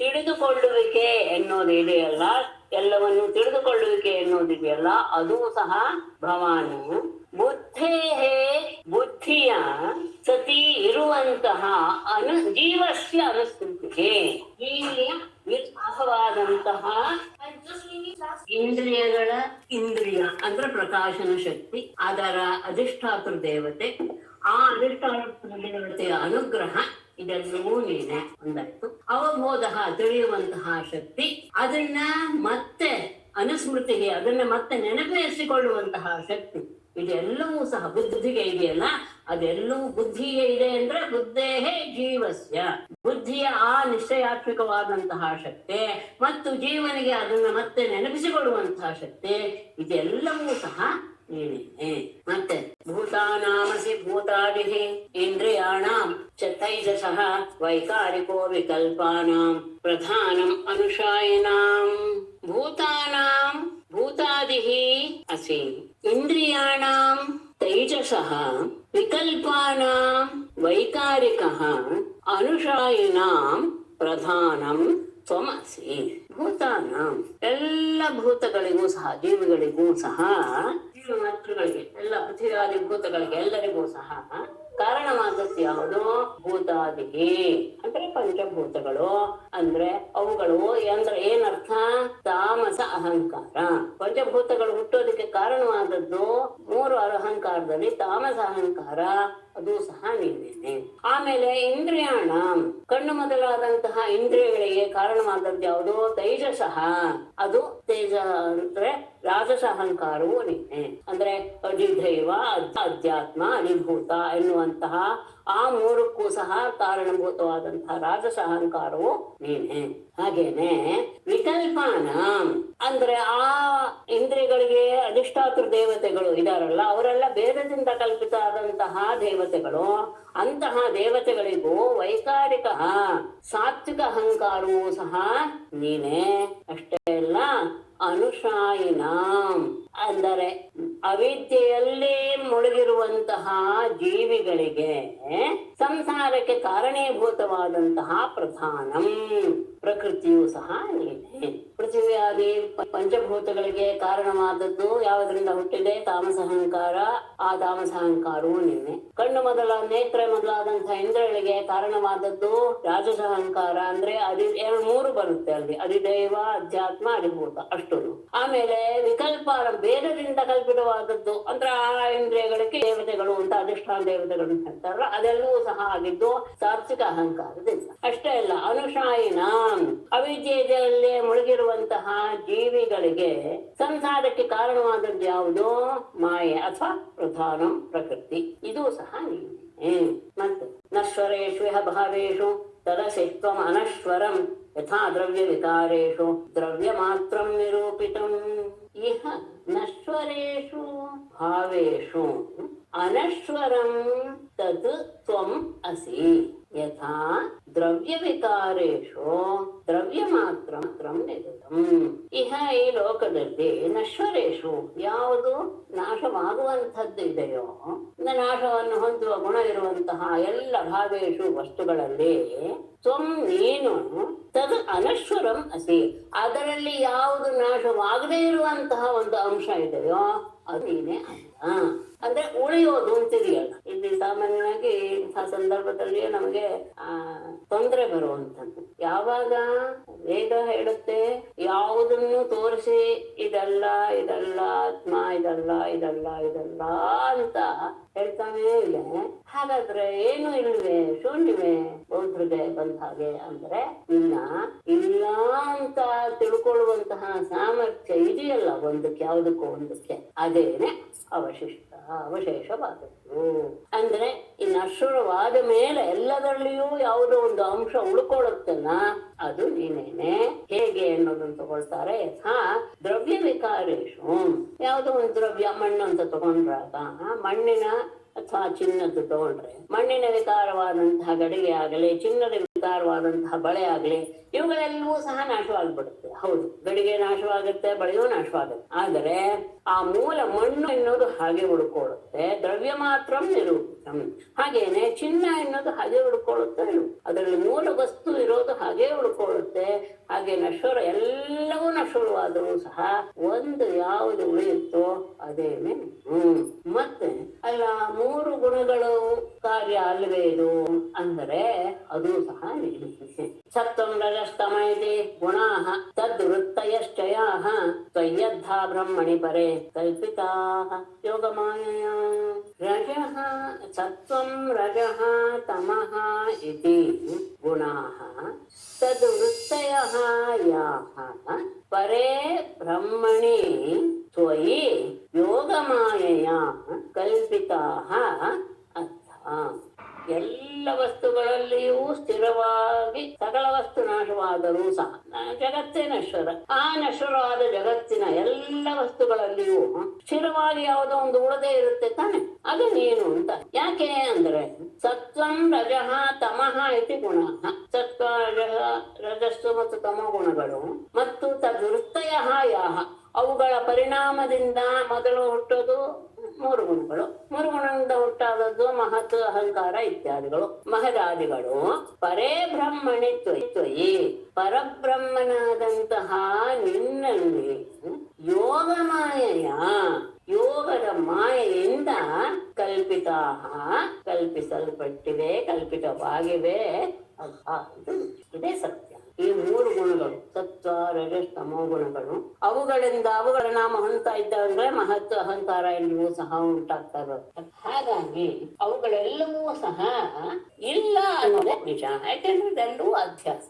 ತಿಳಿದುಕೊಳ್ಳುವಿಕೆ ಎನ್ನುವುದಿದೆಯಲ್ಲ, ಎಲ್ಲವನ್ನು ತಿಳಿದುಕೊಳ್ಳುವಿಕೆ ಎನ್ನುವುದಿದೆಯಲ್ಲ, ಅದೂ ಸಹ ಭವಾನು. ಬುದ್ಧೇಹೇ, ಬುದ್ಧಿಯ ಸತಿ ಇರುವಂತಹ ಜೀವಸ್ಯ ಅನುಸ್ಮೃತಿಗೆ, ಜೀವಿಯ ವಿರುದ್ಧವಾದಂತಹ ಇಂದ್ರಿಯಗಳ, ಇಂದ್ರಿಯ ಅಂದ್ರೆ ಪ್ರಕಾಶನ ಶಕ್ತಿ, ಅದರ ಅಧಿಷ್ಠಾತೃ ದೇವತೆ, ಆ ಅಧಿಷ್ಠಾತೃ ದೇವತೆಯ ಅನುಗ್ರಹ, ಇದೆಲ್ಲವೂ ನೀನೆ ಅಂದಾಯ್ತು. ಅವಬೋಧ, ತಿಳಿಯುವಂತಹ ಶಕ್ತಿ, ಅದನ್ನ ಮತ್ತೆ ಅನುಸ್ಮೃತಿಗೆ, ಅದನ್ನ ಮತ್ತೆ ನೆನಪಿಸಿಕೊಳ್ಳುವಂತಹ ಶಕ್ತಿ, ಇದೆಲ್ಲವೂ ಸಹ ಬುದ್ಧಿಗೆ ಇದೆಯಲ್ಲ, ಅದೆಲ್ಲವೂ ಬುದ್ಧಿಗೆ ಇದೆ ಅಂದ್ರೆ ಬುದ್ಧೇಹೇ ಜೀವಸ್ಯ, ಬುದ್ಧಿಯ ಆ ನಿಶ್ಚಯಾತ್ಮಕವಾದಂತಹ ಶಕ್ತಿ ಮತ್ತು ಜೀವನಿಗೆ ಅದನ್ನ ಮತ್ತೆ ನೆನಪಿಸಿಕೊಳ್ಳುವಂತಹ ಶಕ್ತಿ, ಇದೆಲ್ಲವೂ ಸಹ ನೀನೇನೆ. ಮತ್ತೆ ಭೂತಾನಾಮಸಿ ಭೂತಾದಿಹಿ ಇಂದ್ರಿಯಾಣಾಂ ಚ ತೈಜಸಃ ವೈಕಾರಿಕೋ ವಿಕಲ್ಪಾನಾಂ ಪ್ರಧಾನಂ ಅನುಶಾಯಿನಾಂ. ಭೂತಾನಾಂ ಭೂತಾದಿಹಿ ಅಸಿ ಇಂದ್ರಿಯಾಣಾಂ ತೈಜಸಃ ವಿಕಲ್ಪಾನಾಂ ವೈಕಾರಿಕಃ ಅನುಶಾಯಿನಾಂ ಪ್ರಧಾನಂ ತ್ವಮಸಿ. ಭೂತಾನಾಂ, ಎಲ್ಲ ಭೂತಗಳಿಗೂ ಸಹ, ಜೀವಿಗಳಿಗೂ ಸಹ, ಜೀವ ಮಾತೃಗಳಿಗೆ, ಎಲ್ಲ ಪೃಥ್ವಿಯಾದಿ ಭೂತಗಳಿಗೆ ಎಲ್ಲರಿಗೂ ಸಹ ಕಾರಣವಾದದ್ದು ಯಾವುದು? ಭೂತಾದಿಗೆ ಅಂದ್ರೆ ಪಂಚಭೂತಗಳು, ಅಂದ್ರೆ ಅವುಗಳು ಅಂದ್ರೆ ಏನರ್ಥ? ತಾಮಸ ಅಹಂಕಾರ. ಪಂಚಭೂತಗಳು ಹುಟ್ಟೋದಕ್ಕೆ ಕಾರಣವಾದದ್ದು ಮೂರು ಅಹಂಕಾರದಲ್ಲಿ ತಾಮಸ ಅಹಂಕಾರ, ಅದು ಸಹ ನೀನೇನೆ. ಆಮೇಲೆ ಇಂದ್ರಿಯಾಣ, ಕಣ್ಣು ಮೊದಲಾದಂತಹ ಇಂದ್ರಿಯಗಳಿಗೆ ಕಾರಣವಾದದ್ದು ಯಾವುದು? ತೈಜಸಃ, ಅದು ತೇಜ ಅಂದ್ರೆ ರಾಜಸ ಅಹಂಕಾರವು ನೀನೆ. ಅಂದ್ರೆ ಅಧಿದೈವ, ಅಧ್ಯಾತ್ಮ, ಅಧಿಭೂತ ಎನ್ನುವಂತಹ ಆ ಮೂರಕ್ಕೂ ಸಹ ಕಾರಣಭೂತವಾದಂತಹ ರಾಜಸ ಅಹಂಕಾರವು ನೀನೆ. ಹಾಗೇನೆ ವಿಕಲ್ಪಾನ ಅಂದ್ರೆ ಆ ಇಂದ್ರಿಯಗಳಿಗೆ ಅಧಿಷ್ಠಾತೃ ದೇವತೆಗಳು ಇದಾರಲ್ಲ, ಅವರೆಲ್ಲ ಭೇದದಿಂದ ಕಲ್ಪಿತ ಆದಂತಹ ದೇವತೆಗಳು. ಅಂತಹ ದೇವತೆಗಳಿಗೂ ವೈಕಾರಿಕ ಸಾತ್ವಿಕ ಅಹಂಕಾರವೂ ಸಹ ನೀನೆ. ಅಷ್ಟೇ ಅಲ್ಲ, ಅನುಶಾಯಿನಾಂ ಅಂದರೆ ಅವಿದ್ಯೆಯಲ್ಲೇ ಮುಳುಗಿರುವಂತಹ ಜೀವಿಗಳಿಗೆ ಸಂಸಾರಕ್ಕೆ ಕಾರಣೀಭೂತವಾದಂತಹ ಪ್ರಧಾನಂ ಪ್ರಕೃತಿಯೂ ಸಹ ನೀನೆ. ಪೃಥ್ವಿಯಾದಿ ಪಂಚಭೂತಗಳಿಗೆ ಕಾರಣವಾದದ್ದು ಯಾವುದರಿಂದ ಹುಟ್ಟಿದೆ? ತಾಮಸಹಂಕಾರ. ಆ ತಾಮಸಹಂಕಾರವೂ ನೀನೆ. ಕಣ್ಣು ನೇತ್ರ ಮೊದಲಾದಂತಹ ಇಂದ್ರಿಯಗಳಿಗೆ ಕಾರಣವಾದದ್ದು ರಾಜಸಹಂಕಾರ. ಅಂದ್ರೆ ಮೂರು ಬರುತ್ತೆ ಅಲ್ಲಿ, ಅಧಿದೈವ, ಅಧ್ಯಾತ್ಮ, ಅಧಿಭೂತ, ಅಷ್ಟು. ಆಮೇಲೆ ವಿಕಲ್ಪ, ಭೇದದಿಂದ ಕಲ್ಪಿತವಾದದ್ದು ಅಂದ್ರೆ ಆ ಇಂದ್ರಿಯಗಳಿಗೆ ದೇವತೆಗಳು ಅಂತ ಅಧಿಷ್ಠಾನ ದೇವತೆಗಳು ಅಂತ ಹೇಳ್ತಾರಲ್ಲ, ಅದೆಲ್ಲವೂ ಸಹ ಆಗಿದ್ದು ಸಾತ್ವಿಕ ಅಹಂಕಾರದಿಂದ. ಅಷ್ಟೇ ಅಲ್ಲ, ಅನುಶಾಯಿನ ಅವಿದ್ಯೆಯಲ್ಲೇ ಮುಳುಗಿರುವಂತಹ ಜೀವಿಗಳಿಗೆ ಸಂಸಾರಕ್ಕೆ ಕಾರಣವಾದದ್ದು ಯಾವುದು? ಮಾಯೆ ಅಥವಾ ಪ್ರಧಾನಂ ಪ್ರಕೃತಿ, ಇದು ಸಹ ನೀನೆ. ಮತ್ತೆ ನಶ್ವರೇಷು ಭಾವೇಶು ತದಸಿತ್ವಂ ಅನಶ್ವರಂ ಯಥಾ ದ್ರವ್ಯ ವಿಕಾರೇಷು ದ್ರವ್ಯ ಮಾತ್ರಂ ನಿರೂಪಿತಂ. ಇಹ ನಶ್ವರೇಷು ಭಾವೇಷು ಅನಶ್ವರಂ ತದ್ ತ್ವಂ ಅಸಿ ಯಥಾ ದ್ರವ್ಯ ವಿಕಾರೇಷು ದ್ರವ್ಯ ಮಾತ್ರಂ ನಿರೂಪಿತಂ. ಇಹ ಈ ಲೋಕದಲ್ಲಿ ನಶ್ವರೇಷು ಯಾವುದು ನಾಶವಾಗುವಂಥದ್ದು ಇದೆಯೋ, ನಾಶವನ್ನು ಹೊಂದುವ ಗುಣ ಇರುವಂತಹ ಎಲ್ಲ ಭಾವೇಶು ವಸ್ತುಗಳಲ್ಲಿ ತ್ವಂ ನೀನು ತದ್ ಅನಶ್ವರಂ ಅಸಿ, ಅದರಲ್ಲಿ ಯಾವುದು ನಾಶವಾಗದೇ ಇರುವಂತಹ ಒಂದು ಅಂಶ ಇದೆಯೋ ಅದು ನೀನೇ ಅಲ್ಲ. ಅಂದ್ರೆ ಉಳಿಯೋದು ಅಂತಿದೆಯಲ್ಲ, ಇಲ್ಲಿ ಸಾಮಾನ್ಯವಾಗಿ ಇಂತಹ ಸಂದರ್ಭದಲ್ಲಿ ನಮಗೆ ತೊಂದರೆ ಬರುವಂಥದ್ದು ಯಾವಾಗ ವೇದ ಹೇಳುತ್ತೆ ಯಾವುದನ್ನು ತೋರಿಸಿ ಇದಲ್ಲ ಇದಲ್ಲ ಆತ್ಮ, ಇದಲ್ಲ ಇದಲ್ಲ ಇದಲ್ಲ ಅಂತ ಹೇಳ್ತಾನೆ ಇದೆ. ಹಾಗಾದ್ರೆ ಏನು ಇಲ್ವೇ? ಶೂನ್ಯವೇ ಬೌದ್ಧರಿಗೆ ಬಂದ ಹಾಗೆ ಅಂದ್ರೆ ಇಲ್ಲ ಅಂತ ತಿಳ್ಕೊಳ್ಳುವಂತಹ ಸಾಮರ್ಥ್ಯ ಇದೆಯಲ್ಲ ಒಂದಕ್ಕೆ, ಯಾವುದಕ್ಕೂ ಒಂದಕ್ಕೆ, ಅದೇನೆ ಅವಶೇಷವಾದದ್ದು. ಅಂದ್ರೆ ಇನ್ನು ಅಶ್ವರವಾದ ಮೇಲೆ ಎಲ್ಲದರಲ್ಲಿಯೂ ಯಾವುದೋ ಒಂದು ಅಂಶ ಉಳ್ಕೊಳ್ಳುತ್ತಲ್ಲ, ಅದು ನೀನೇನೆ. ಹೇಗೆ ಅನ್ನೋದನ್ನು ತಗೊಳ್ತಾರೆ. ಯಥಾ ದ್ರವ್ಯ ವಿಕಾರೇಶು, ಯಾವುದೋ ಒಂದು ದ್ರವ್ಯ, ಮಣ್ಣು ಅಂತ ತಗೊಂಡ್ರಾಗ ಮಣ್ಣಿನ ಅಥವಾ ಚಿನ್ನದ್ದು ತಗೊಂಡ್ರೆ ಮಣ್ಣಿನ ವಿಕಾರವಾದಂತಹ ಗಡಿಗೆ ಆಗಲಿ, ಚಿನ್ನದ ವಿಕಾರವಾದಂತಹ ಬಳೆ ಆಗ್ಲಿ ಇವುಗಳೆಲ್ಲವೂ ಸಹ ನಾಶವಾಗ್ಬಿಡುತ್ತೆ. ಹೌದು, ಗಡಿಗೆ ನಾಶವಾಗುತ್ತೆ, ಬಳೆಯೂ ನಾಶವಾಗುತ್ತೆ. ಆದರೆ ಆ ಮೂಲ ಮಣ್ಣು ಎನ್ನುವುದು ಹಾಗೆ ಉಳ್ಕೊಳ್ಳುತ್ತೆ. ದ್ರವ್ಯ ಮಾತ್ರ ನಿರೂಪಿತಂ. ಹಾಗೇನೆ ಚಿನ್ನ ಎನ್ನುವುದು ಹಾಗೆ ಉಳ್ಕೊಳ್ಳುತ್ತೆ. ಅದರಲ್ಲಿ ಮೂಲ ವಸ್ತು ಇರೋದು ಹಾಗೆ ಉಳ್ಕೊಳ್ಳುತ್ತೆ. ಹಾಗೆ ನಶ್ವರ ಎಲ್ಲವೂ ನಶ್ವರವಾದರೂ ಸಹ ಒಂದು ಯಾವುದು ಉಳಿಯುತ್ತೋ ಅದೇನೆ. ಮತ್ತೆ ಅಲ್ಲ, ಮೂರು ಗುಣಗಳು ಕಾರ್ಯ ಅಲ್ವೇ ಇದು ಅಂದರೆ ಅದು ಸಹ ನಿಲ್ಲಿಸಿದೆ. ಸತ್ವಂ ರಜಸ್ತಮ ಇತಿ ಗುಣಾಃ ತದ್ವೃತ್ತಯಶ್ಚಯಾಃ ತ್ವಯ್ಯದ್ಧಾ ಬ್ರಹ್ಮಣಿ ಪರೇ ಕಲ್ಪಿತಾಃ ಯೋಗಮಾಯಯಾ. ರಜಃ ಸತ್ವಂ ರಜಃ ತಮಃ ಇತಿ ಗುಣಾಃ ತದ್ವೃತ್ತಯಃ ಯಾಃ ಪರೇ ಬ್ರಹ್ಮಣಿ ತ್ವಯಿ ಯೋಗಮಾಯಯಾ ಕಲ್ಪಿತಾಃ ಅರ್ಥ. ಎಲ್ಲ ವಸ್ತುಗಳಲ್ಲಿಯೂ ಸ್ಥಿರವಾಗಿ ಸಕಲ ವಸ್ತು ನಾಶವಾದರೂ ಸಹ ಜಗತ್ತೇ ನಶ್ವರ. ಆ ನಶ್ವರವಾದ ಜಗತ್ತಿನ ಎಲ್ಲ ವಸ್ತುಗಳಲ್ಲಿಯೂ ಸ್ಥಿರವಾಗಿ ಯಾವುದೋ ಒಂದು ಉಳದೇ ಇರುತ್ತೆ ತಾನೆ, ಅದು ನೀನು ಅಂತ. ಯಾಕೆ ಅಂದ್ರೆ ಸತ್ವಂ ರಜಃ ತಮಃ ಇತಿ ಗುಣ. ಸತ್ವ ರಜಸ್ಸು ಮತ್ತು ತಮೋ ಗುಣಗಳು ಮತ್ತು ತದ್ವೃತ್ತಯ ಯಾಹ ಅವುಗಳ ಪರಿಣಾಮದಿಂದ ಮೊದಲು ಹುಟ್ಟೋದು ಮೂರು ಗುಣಗಳು. ಮೂರು ಗುಣದಿಂದ ಹುಟ್ಟಾದದ್ದು ಮಹತ್, ಅಹಂಕಾರ ಇತ್ಯಾದಿಗಳು, ಮಹದಾದಿಗಳು. ಪರೇ ಬ್ರಹ್ಮಣಿ ತ್ವಯಿ ಪರಬ್ರಹ್ಮನಾದಂತಹ ನಿನ್ನಲ್ಲಿ ಯೋಗ ಮಾಯೆಯ ಯೋಗದ ಮಾಯೆಯಿಂದ ಕಲ್ಪಿಸಲ್ಪಟ್ಟಿವೆ, ಕಲ್ಪಿತವಾಗಿವೆ. ಇದೇ ಸತ್ಯ. ಈ ಮೂರು ಗುಣಗಳು ಸತ್ವ ರಜಸ್ ತಮೋ ಗುಣಗಳು, ಅವುಗಳಿಂದ ಅವುಗಳ ನಾಮ ಹೊಂದ್ತಾ ಇದ್ದಾವಂದ್ರೆ ಮಹತ್ವ ಅಹಂಕಾರ ಎಲ್ಲವೂ ಸಹ ಉಂಟಾಗ್ತಾ ಇರುತ್ತೆ. ಹಾಗಾಗಿ ಅವುಗಳೆಲ್ಲವೂ ಸಹ ಇಲ್ಲ ಅನ್ನೋದೇ ನಿಜ. ಯಾಕೆಂದ್ರೆ ಇದೆಲ್ಲವೂ ಅಧ್ಯಾಸ.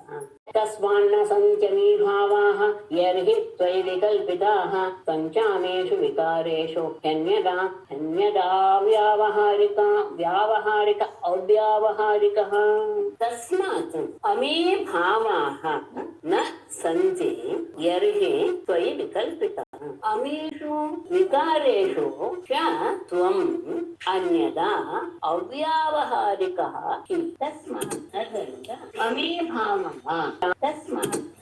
ತಸ್ಮಾನ್ನ ಸಂಚಮೀ ಭಾವಾಃ ಯರ್ಹಿ ತ್ವಯಿ ವಿಕಲ್ಪಿತಾಃ ಪಂಚಾಮೇಷು ವಿಕಾರೇಷು ಹನ್ಯದಾ ವ್ಯಾವಹಾರಿಕ ಅವ್ಯಾವಹಾರಿಕಃ. ತಸ್ಮಾತ್ ಅಮೇ ಭಾವಾಃ ನ ಸಂತಿ ಯರ್ಹಿ ತ್ವಯಿ ವಿಕಲ್ಪಿತಾಃ ಅಮೇಷು ವಿಕಾರೇಷು ಚ ತ್ವಂ ಅನ್ಯದಾ ಅವ್ಯಾವಹಾರಿಕಃ ಹಿ. ತಸ್ಮಾತ್ ಅದರಿಂದ ಅಮೇ ಭಾವಃ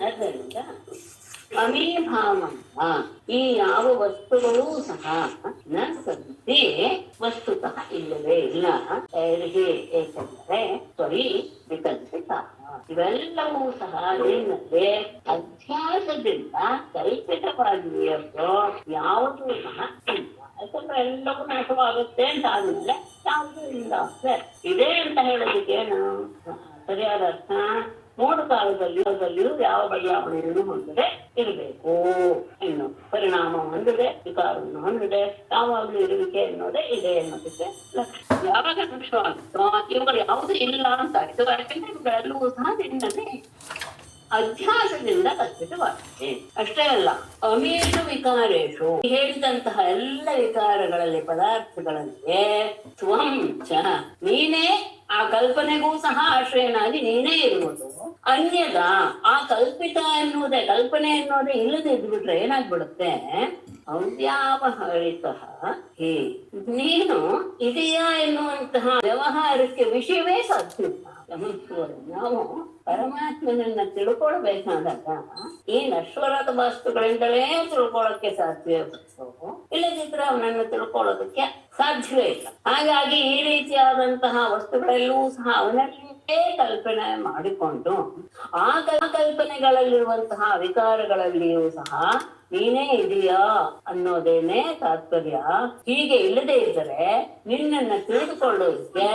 ಅದರಿಂದ ಅಮೇ ಭಾವಃ ಈ ಯಾವ ವಸ್ತುಗಳೂ ಸಹ ನ ಸಂತಿ ವಸ್ತುತಃ ಇಲ್ಲವೇ ಇಲ್ಲ. ಏಕೆಂದರೆ ತ್ವಯಿ ವಿಕಲ್ಪಿತ. ಇವೆಲ್ಲವೂ ಸಹ ನಿನ್ನಲ್ಲಿ ಅಧ್ಯಾಸದಿಂದ ಕಲ್ಪಿತವಾಗಿದೆಯೋ ಯಾವುದೂ ಸಹ ಇಲ್ಲ. ಯಾಕಂದ್ರೆ ಎಲ್ಲವೂ ನಾಶವಾಗುತ್ತೆ ಅಂತ ಆದ್ಮೇಲೆ ಯಾವುದೂ ಇಲ್ಲ ಇದೆ ಅಂತ ಹೇಳೋದಕ್ಕೇನು ಸರಿಯಾದ ಅರ್ಥ? ಮೂರು ಕಾಲದಲ್ಲಿಯೂ ಯಾವ ಬದಲಾವಣೆಯನ್ನು ಹೊಂದದೆ ಇರಬೇಕು ಇನ್ನು ಪರಿಣಾಮ ಹೊಂದಿದೆ, ವಿಕಾರವನ್ನು ಹೊಂದಿದೆ, ಯಾವಾಗಲೂ ಇರುವಿಕೆ ಎನ್ನುವುದೇ ಇದೆ ಎನ್ನುವುದಕ್ಕೆ ಲಕ್ಷ್ಯ. ಯಾವಾಗ ಲಕ್ಷ್ಯವಾಗುತ್ತೋ ಇವುಗಳು ಯಾವುದು ಇಲ್ಲ ಅಂತ ಆಯ್ತು. ಯಾಕೆಂದ್ರೆ ಇವುಗಳೆಲ್ಲವೂ ಸಹ ನಿನ್ನಲ್ಲಿ ಅಧ್ಯಾಸದಿಂದ ಕಲ್ಪಿತವಾಗಿದೆ. ಅಷ್ಟೇ ಅಲ್ಲ, ಅಮೇಷು ವಿಕಾರೇಶು ಹೇಳಿದಂತಹ ಎಲ್ಲ ವಿಕಾರಗಳಲ್ಲಿ ಪದಾರ್ಥಗಳಲ್ಲಿ ತ್ವಂ ಚ ನೀನೇ ಆ ಕಲ್ಪನೆಗೂ ಸಹ ಆಶ್ರಯನಾಗಿ ನೀನೇ ಇರುವುದು. ಅನ್ಯದ ಆ ಕಲ್ಪಿತ ಎನ್ನುವುದೇ ಕಲ್ಪನೆ ಎನ್ನುವುದೇ ಇಲ್ಲದಿದ್ಬಿಟ್ರೆ ಏನಾಗ್ಬಿಡುತ್ತೆ? ಅವ್ಯಾವಹಾರಿಕ ಹೇ ನೀನು ಇದೆಯಾ ಎನ್ನುವಂತಹ ವ್ಯವಹಾರಕ್ಕೆ ವಿಷಯವೇ ಸಾಧ್ಯ. ನಾವು ಪರಮಾತ್ಮನನ್ನ ತಿಳ್ಕೊಳ್ಬೇಕಾದಾಗ ಈ ನಶ್ವರದ ವಸ್ತುಗಳಿಂದಲೇ ತಿಳ್ಕೊಳ್ಳೋಕೆ ಸಾಧ್ಯ. ಇಲ್ಲದಿದ್ರೆ ಅವನನ್ನು ತಿಳ್ಕೊಳ್ಳೋದಕ್ಕೆ ಸಾಧ್ಯವೇ ಇಲ್ಲ. ಹಾಗಾಗಿ ಈ ರೀತಿಯಾದಂತಹ ವಸ್ತುಗಳೆಲ್ಲವೂ ಸಹ ಅವನಲ್ಲಿಯೇ ಕಲ್ಪನೆ ಮಾಡಿಕೊಂಡು ಆ ಕಲ್ಪನೆಗಳಲ್ಲಿರುವಂತಹ ವಿಕಾರಗಳಲ್ಲಿಯೂ ಸಹ ನೀನೇ ಇದೆಯಾ ಅನ್ನೋದೇನೆ ತಾತ್ಪರ್ಯ. ಹೀಗೆ ಇಲ್ಲದೆ ಇದ್ದರೆ ನಿನ್ನನ್ನ ತಿಳಿದುಕೊಳ್ಳೋದಕ್ಕೆ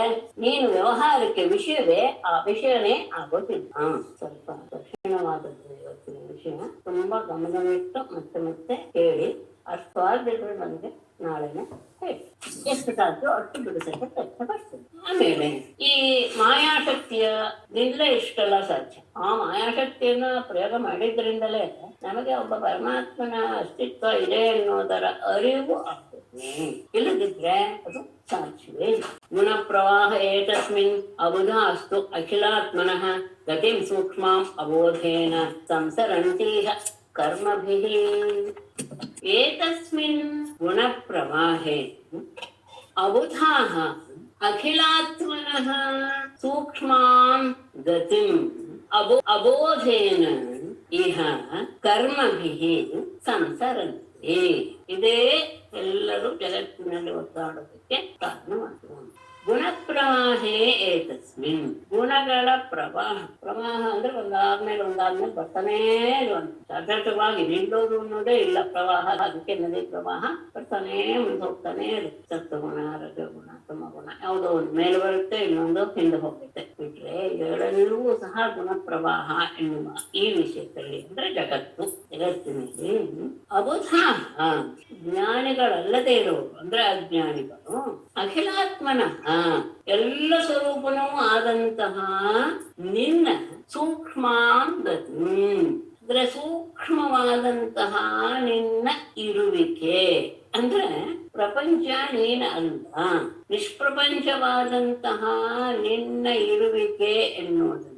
ನೀನು ವ್ಯವಹಾರಕ್ಕೆ ವಿಷಯವೇ ಆ ವಿಷಯನೇ ಆಗೋದಿಲ್ಲ. ಸ್ವಲ್ಪ ಕಠಿಣವಾದದ್ದು ಇವತ್ತಿನ ವಿಷಯ. ತುಂಬಾ ಗಮನವಿಟ್ಟು ಮತ್ತೆ ಮತ್ತೆ ಹೇಳಿ ಅರ್ಥವಾಗದಿದ್ರೆ ನನಗೆ ನಾಳೆನೆ ಹೇಳಿ. ಎಷ್ಟು ಸಾಧ್ಯ ಅಷ್ಟು ಬಿಡಿಸಕ್ಕೆ ಪ್ರಯತ್ನ ಪಡ್ತೀನಿ. ಆಮೇಲೆ ಈ ಮಾಯಾಶಕ್ತಿಯದಿಂದಲೇ ಇಷ್ಟೆಲ್ಲ ಸಾಧ್ಯ. ಆ ಮಾಯಾಶಕ್ತಿಯನ್ನ ಪ್ರಯೋಗ ಮಾಡಿದ್ರಿಂದಲೇ ನಮಗೆ ಒಬ್ಬ ಪರಮಾತ್ಮನ ಅಸ್ತಿತ್ವ ಇದೆ ಅನ್ನೋದರ ಅರಿವು ಆಗ್ತದೆ. ಇಲ್ಲದಿದ್ರೆ ಅದು ಸಾಧ್ಯವೇ ಇಲ್ಲ. ಗುಣ ಪ್ರವಾಹ ಏತಸ್ಮಿನ್ ಅಬುಧಾಸ್ತು ಅಖಿಲಾತ್ಮನಃ ಗತಿಂ ಸೂಕ್ಷ್ಮಾಂ ಅಬೋಧೇನ ಸಂಸರಂತೀಹ ಕರ್ಮಭಿಃ. ಏತಸ್ಮಿನ್ ಗುಣ ಪ್ರವಾಹೇ ಅಬುಧಾಃ ಅಖಿಲಾತ್ಮನಃ ಸೂಕ್ಷ್ಮಾಂ ಗತಿಂ ಅಬೋಧೇನ ಇಹ ಕರ್ಮಭಿಃ ಸಂಸರಂತೆ. ಇದೇ ಎಲ್ಲರೂ ಜಗತ್ತಿನಲ್ಲಿ ಒದ್ದಾಡೋದಕ್ಕೆ ಕಾರಣವಾಗುವುದು. ಗುಣಪ್ರವಾಹೇ ಏತಸ್ಮಿನ್, ಗುಣಗಳ ಪ್ರವಾಹ. ಪ್ರವಾಹ ಅಂದ್ರೆ ಒಂದಾದ್ಮೇಲೆ ಬರ್ತಾನೇ ಇರುವಂತ, ಸತತವಾಗಿ ನಿಲ್ಲೋದು ಅನ್ನೋದೇ ಇಲ್ಲ ಪ್ರವಾಹ. ಅದಕ್ಕೆ ನದಿ ಪ್ರವಾಹ ಬರ್ತಾನೇ ಮುಂದೆ ಹೋಗ್ತಾನೆ ಇರುತ್ತೆ. ಸತ್ವಗುಣ, ರಜಗುಣ, ತಮಗುಣ, ಯಾವುದೋ ಒಂದು ಮೇಲೆ ಬರುತ್ತೆ, ಇನ್ನೊಂದು ಹಿಂದೆ ಹೋಗುತ್ತೆ. ಬಿಟ್ರೆ ಏಳೆಲ್ಲವೂ ಸಹ ಗುಣ ಪ್ರವಾಹ ಎನ್ನುವ ಈ ವಿಷಯದಲ್ಲಿ ಅಂದ್ರೆ ಜಗತ್ತಿನಲ್ಲಿ ಅಬುಧ ಜ್ಞಾನಿಗಳಲ್ಲದೆ ಇರೋರು ಅಂದ್ರೆ ಅಜ್ಞಾನಿಗಳು ಅಖಿಲಾತ್ಮನಃ ಎಲ್ಲ ಸ್ವರೂಪನೂ ಆದಂತಹ ನಿನ್ನ ಸೂಕ್ಷ್ಮಾಂಗತಿ ಅಂದ್ರೆ ಸೂಕ್ಷ್ಮವಾದಂತಹ ನಿನ್ನ ಇರುವಿಕೆ ಅಂದ್ರೆ ಪ್ರಪಂಚ ನೀನ ಅಲ್ಲ, ನಿಷ್ಪ್ರಪಂಚವಾದಂತಹ ನಿನ್ನ ಇರುವಿಕೆ ಎನ್ನುವುದನ್ನ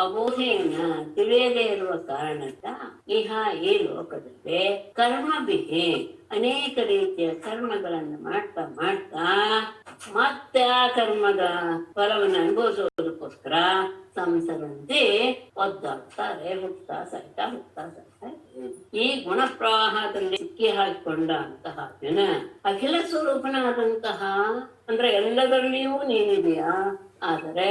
ಅಬೋಧೇನ ತಿಳಿಯದೇ ಇರುವ ಕಾರಣಕ್ಕ ಇಹ ಈ ಲೋಕದಲ್ಲಿ ಕರ್ಮಭಿಹಿ ಅನೇಕ ರೀತಿಯ ಕರ್ಮಗಳನ್ನು ಮಾಡ್ತಾ ಮಾಡ್ತಾ ಮತ್ತೆ ಆ ಕರ್ಮದ ಫಲವನ್ನು ಅನುಭವಿಸೋದಕ್ಕೋಸ್ಕರ ಸಂಸರಂತೆ ಒದ್ದಾಡ್ತಾರೆ, ಹುಟ್ತಾ ಸಾಯ್ತಾ ಈ ಗುಣ ಪ್ರವಾಹದಲ್ಲಿ ಸಿಕ್ಕಿ ಹಾಕಿಕೊಂಡ ಅಂತಹ ಜನ ಅಖಿಲ ಸ್ವರೂಪನಾದಂತಹ ಅಂದ್ರೆ ಎಲ್ಲದರಲ್ಲಿಯೂ ನೀನಿದೆಯಾ, ಆದರೆ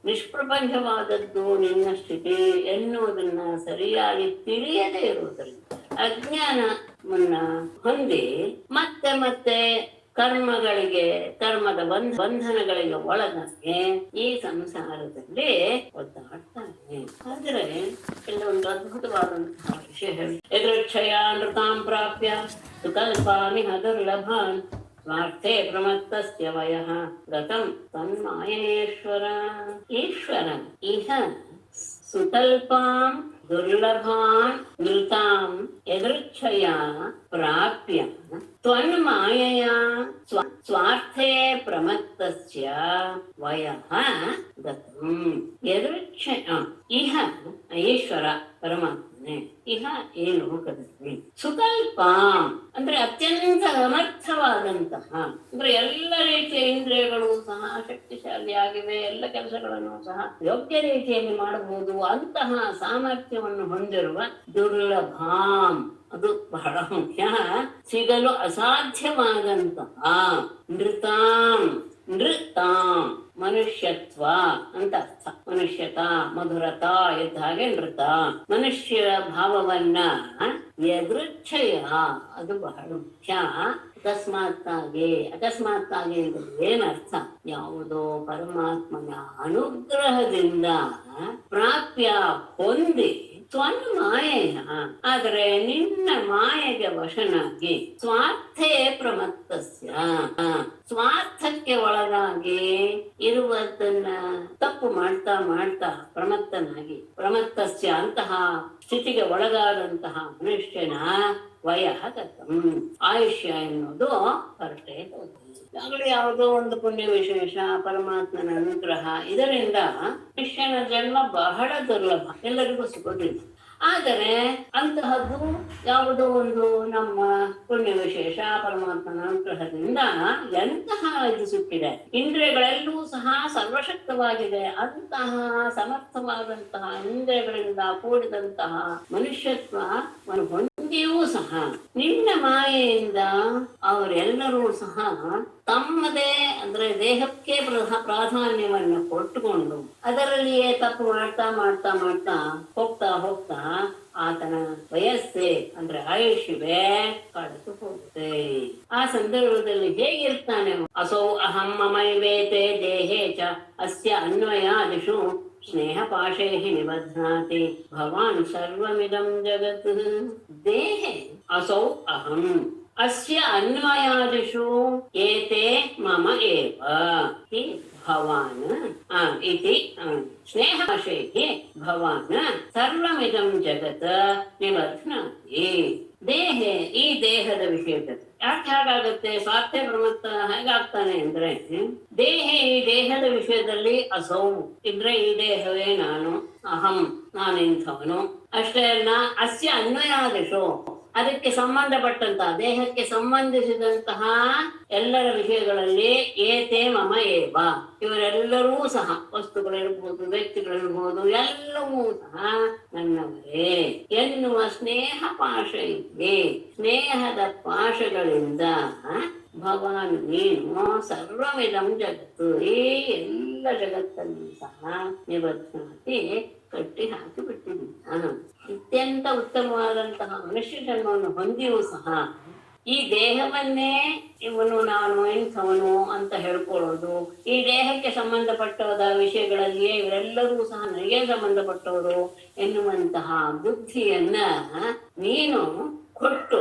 ನಿಷ್ಪ್ರಪಂಚವಾದದ್ದು ನಿನ್ನ ಸ್ಥಿತಿ ಎನ್ನುವುದನ್ನ ಸರಿಯಾಗಿ ತಿಳಿಯದೇ ಇರುವುದರಿಂದ ಅಜ್ಞಾನವನ್ನ ಹೊಂದಿ ಮತ್ತೆ ಮತ್ತೆ ಕರ್ಮದ ಬಂಧನಗಳಿಗೆ ಒಳಗಾಗಿ ಈ ಸಂಸಾರದಲ್ಲಿ ಒದ್ದಾಡ್ತಾನೆ. ಆದ್ರೆ ಎಲ್ಲ ಒಂದು ಅದ್ಭುತವಾದಂತಹ ವಿಷಯ ಹೇಳಿ, ಎದೃಚ್ಛಯ ನೃತಾಂ ಪ್ರಾಪ್ಯ ಸುಕಲ್ಪಾನಿ ದುರ್ಲಭಾನ್ ಸ್ವಾರ್ಥೇ ಪ್ರಮತ್ತಸ್ಯ ವಯಃ ಗತಂ ತನ್ಮಾಯೇಶ್ವರ. ಈಶ್ವರ ಇಹ ಸುಕಲ್ಪಾಂ ದುರ್ಲಭಾನ್ ನೃತಾಂ ಯದೃಚ್ಛಯ ಪ್ರಾಪ್ಯ ತ್ವನ್ಮಾಯಯ ಸ್ವಾರ್ಥೇ ಪ್ರಮತ್ತಸ್ಯ ವಯಃ ಗತಂ. ಯದೃಚ್ಛಯ ಇಹ ಈಶ್ವರ ಪರಮಾತ್ಮನೆ ಇಹ ಈ ಲೋಕದಲ್ಲಿ ಸುಕಲ್ಪ ಅಂದ್ರೆ ಅತ್ಯಂತ ಸಮರ್ಥವಾದಂತಹ ಅಂದ್ರೆ ಎಲ್ಲ ರೀತಿಯ ಇಂದ್ರಿಯಗಳು ಸಹ ಶಕ್ತಿಶಾಲಿಯಾಗಿವೆ, ಎಲ್ಲ ಕೆಲಸಗಳನ್ನು ಸಹ ಯೋಗ್ಯ ರೀತಿಯಲ್ಲಿ ಮಾಡಬಹುದು ಅಂತಹ ಸಾಮರ್ಥ್ಯವನ್ನು ಹೊಂದಿರುವ ದುರ್ಲಭಾಂ, ಅದು ಬಹಳ ಮುಖ್ಯ, ಸಿಗಲು ಅಸಾಧ್ಯವಾದಂತಹ ನೃತಾಂ ಮನುಷ್ಯತ್ವ ಅಂತ ಅರ್ಥ. ಮನುಷ್ಯತ ಮಧುರತ ಇದ್ದ ಹಾಗೆ ನೃತ ಮನುಷ್ಯ ಭಾವವನ್ನ ಯದೃಚ್ಛಯ ಅದು ಬಹಳ ಮುಖ್ಯ. ಅಕಸ್ಮಾತ್ತಾಗಿ ಅಂದ್ರೆ ಏನರ್ಥ, ಯಾವುದೋ ಪರಮಾತ್ಮನ ಅನುಗ್ರಹದಿಂದ ಪ್ರಾಪ್ಯ ಹೊಂದಿ ತ್ವನ್ಮಾಯೆಯ ಆದರೆ ನಿನ್ನ ಮಾಯೆಗೆ ವಶನಾಗಿ ಸ್ವಾರ್ಥೇ ಪ್ರಮತ್ತಸ್ಯ ಸ್ವಾರ್ಥಕ್ಕೆ ಒಳಗಾಗಿ ಇರುವುದನ್ನ ತಪ್ಪು ಮಾಡ್ತಾ ಮಾಡ್ತಾ ಪ್ರಮತ್ತಸ್ಯ ಅಂತಹ ಸ್ಥಿತಿಗೆ ಒಳಗಾದಂತಹ ಮನುಷ್ಯನ ವಯಃ ಗತಂ ಆಯುಷ್ಯ ಎನ್ನುವುದು ಹೊರಟೇ ಹೋಗುತ್ತದೆ. ಯಾವುದೋ ಒಂದು ಪುಣ್ಯ ವಿಶೇಷ ಪರಮಾತ್ಮನ ಅನುಗ್ರಹ ಇದರಿಂದ ಮನುಷ್ಯನ ಜನ್ಮ ಬಹಳ ದುರ್ಲಭ, ಎಲ್ಲರಿಗೂ ಸಿಗೋದಿಲ್ಲ. ಆದರೆ ಅಂತಹದ್ದು ಯಾವುದೋ ಒಂದು ನಮ್ಮ ಪುಣ್ಯ ವಿಶೇಷ ಪರಮಾತ್ಮನ ಅನುಗ್ರಹದಿಂದ ಎಂತಹ ಇದು ಸಿಕ್ಕಿದೆ, ಇಂದ್ರಿಯಗಳೆಲ್ಲೂ ಸಹ ಸರ್ವಶಕ್ತವಾಗಿದೆ. ಅಂತಹ ಸಮರ್ಥವಾದಂತಹ ಇಂದ್ರಿಯಗಳಿಂದ ಕೂಡಿದಂತಹ ಮನುಷ್ಯತ್ವವನ್ನು ಹೊಂದಿಯೂ ಸಹ ನಿನ್ನ ಮಾಯೆಯಿಂದ ಅವರೆಲ್ಲರೂ ಸಹ ತಮ್ಮದೇ ಅಂದ್ರೆ ದೇಹಕ್ಕೆ ಪ್ರಾಧಾನ್ಯವನ್ನು ಕೊಟ್ಟುಕೊಂಡು ಅದರಲ್ಲಿಯೇ ತಪ್ಪು ಮಾಡ್ತಾ ಹೋಗ್ತಾ ಆತನ ವಯಸ್ಸೇ ಅಂದ್ರೆ ಆಯುಷ್ಯವೇ ಕಳೆದು ಹೋಗುತ್ತೆ. ಆ ಸಂದರ್ಭದಲ್ಲಿ ಹೇಗಿರ್ತಾನೆ, ಅಸೌ ಅಹಂ ಮಮೈವೇತೆ ದೇಹೇ ಚ ಅಸ್ಯ ಅನ್ವಯಾದಿಷು ಸ್ನೇಹ ಪಾಶೇ ನಿಬಧ್ನಾತಿ ಭವಾನ್ ಸರ್ವಮಿದಂ ಜಗತ್. ದೇಹೇ ಅಸೌ ಅಹಂ ಅಸ್ಯ ಅನ್ವಯಾದಿಷು ಏತೆ ಮಮ ಏವ ಭವಾನ್ ಇತಿ ಸ್ನೇಹಾಶೇಹಿ ಭವಾನ್ ಸರ್ವಮಿದಂ ಜಗತ್ ನಿಬಧ್ನಾತಿ. ದೇಹೆ ಈ ದೇಹದ ವಿಷಯದಲ್ಲಿ ಯಾಕೆ ಹಾಗಾಗುತ್ತೆ, ಸ್ವಾರ್ಥೆ ಪ್ರಮತ್ತ ಹೇಗಾಗ್ತಾನೆ ಅಂದ್ರೆ ದೇಹೆ ಈ ದೇಹದ ವಿಷಯದಲ್ಲಿ ಅಸೌ ಇದ್ರೆ ಈ ದೇಹವೇ ನಾನು, ಅಹಂ ನಾನಿಂಥವನು. ಅಷ್ಟೇ ಅಲ್ಲ, ಅಸ್ಯ ಅನ್ವಯಾದಿಷು ಅದಕ್ಕೆ ಸಂಬಂಧಪಟ್ಟಂತಹ ದೇಹಕ್ಕೆ ಸಂಬಂಧಿಸಿದಂತಹ ಎಲ್ಲರ ವಿಷಯಗಳಲ್ಲಿ ಏತೆ ಮಮ ಏವ, ಇವರೆಲ್ಲರೂ ಸಹ ವಸ್ತುಗಳಿರ್ಬೋದು, ವ್ಯಕ್ತಿಗಳಿರ್ಬೋದು, ಎಲ್ಲವೂ ಸಹ ನನ್ನವರೇ ಎನ್ನುವ ಸ್ನೇಹ ಪಾಶ ಇದೆ. ಸ್ನೇಹದ ಪಾಶಗಳಿಂದ ಭಗವಾನ್ ನೀನು ಸರ್ವವಿಧಂ ಜಗತ್ತು, ಈ ಎಲ್ಲ ಜಗತ್ತನ್ನು ಸಹ ನಿಬದ್ಧನಾಗಿ ಕಟ್ಟಿ ಹಾಕಿ ಬಿಟ್ಟಿದ್ದೀನ. ಅತ್ಯಂತ ಉತ್ತಮವಾದಂತಹ ಮನುಷ್ಯ ಜನ್ಮವನ್ನು ಹೊಂದಿಯೂ ಸಹ ಈ ದೇಹವನ್ನೇ ಇವನು ನಾನು ಇಂಥವನು ಅಂತ ಹೇಳ್ಕೊಳ್ಳೋದು, ಈ ದೇಹಕ್ಕೆ ಸಂಬಂಧಪಟ್ಟವಾದ ವಿಷಯಗಳಲ್ಲಿಯೇ ಇವರೆಲ್ಲರೂ ಸಹ ನನಗೆ ಸಂಬಂಧಪಟ್ಟವರು ಎನ್ನುವಂತಹ ಬುದ್ಧಿಯನ್ನ ನೀನು ಕೊಟ್ಟು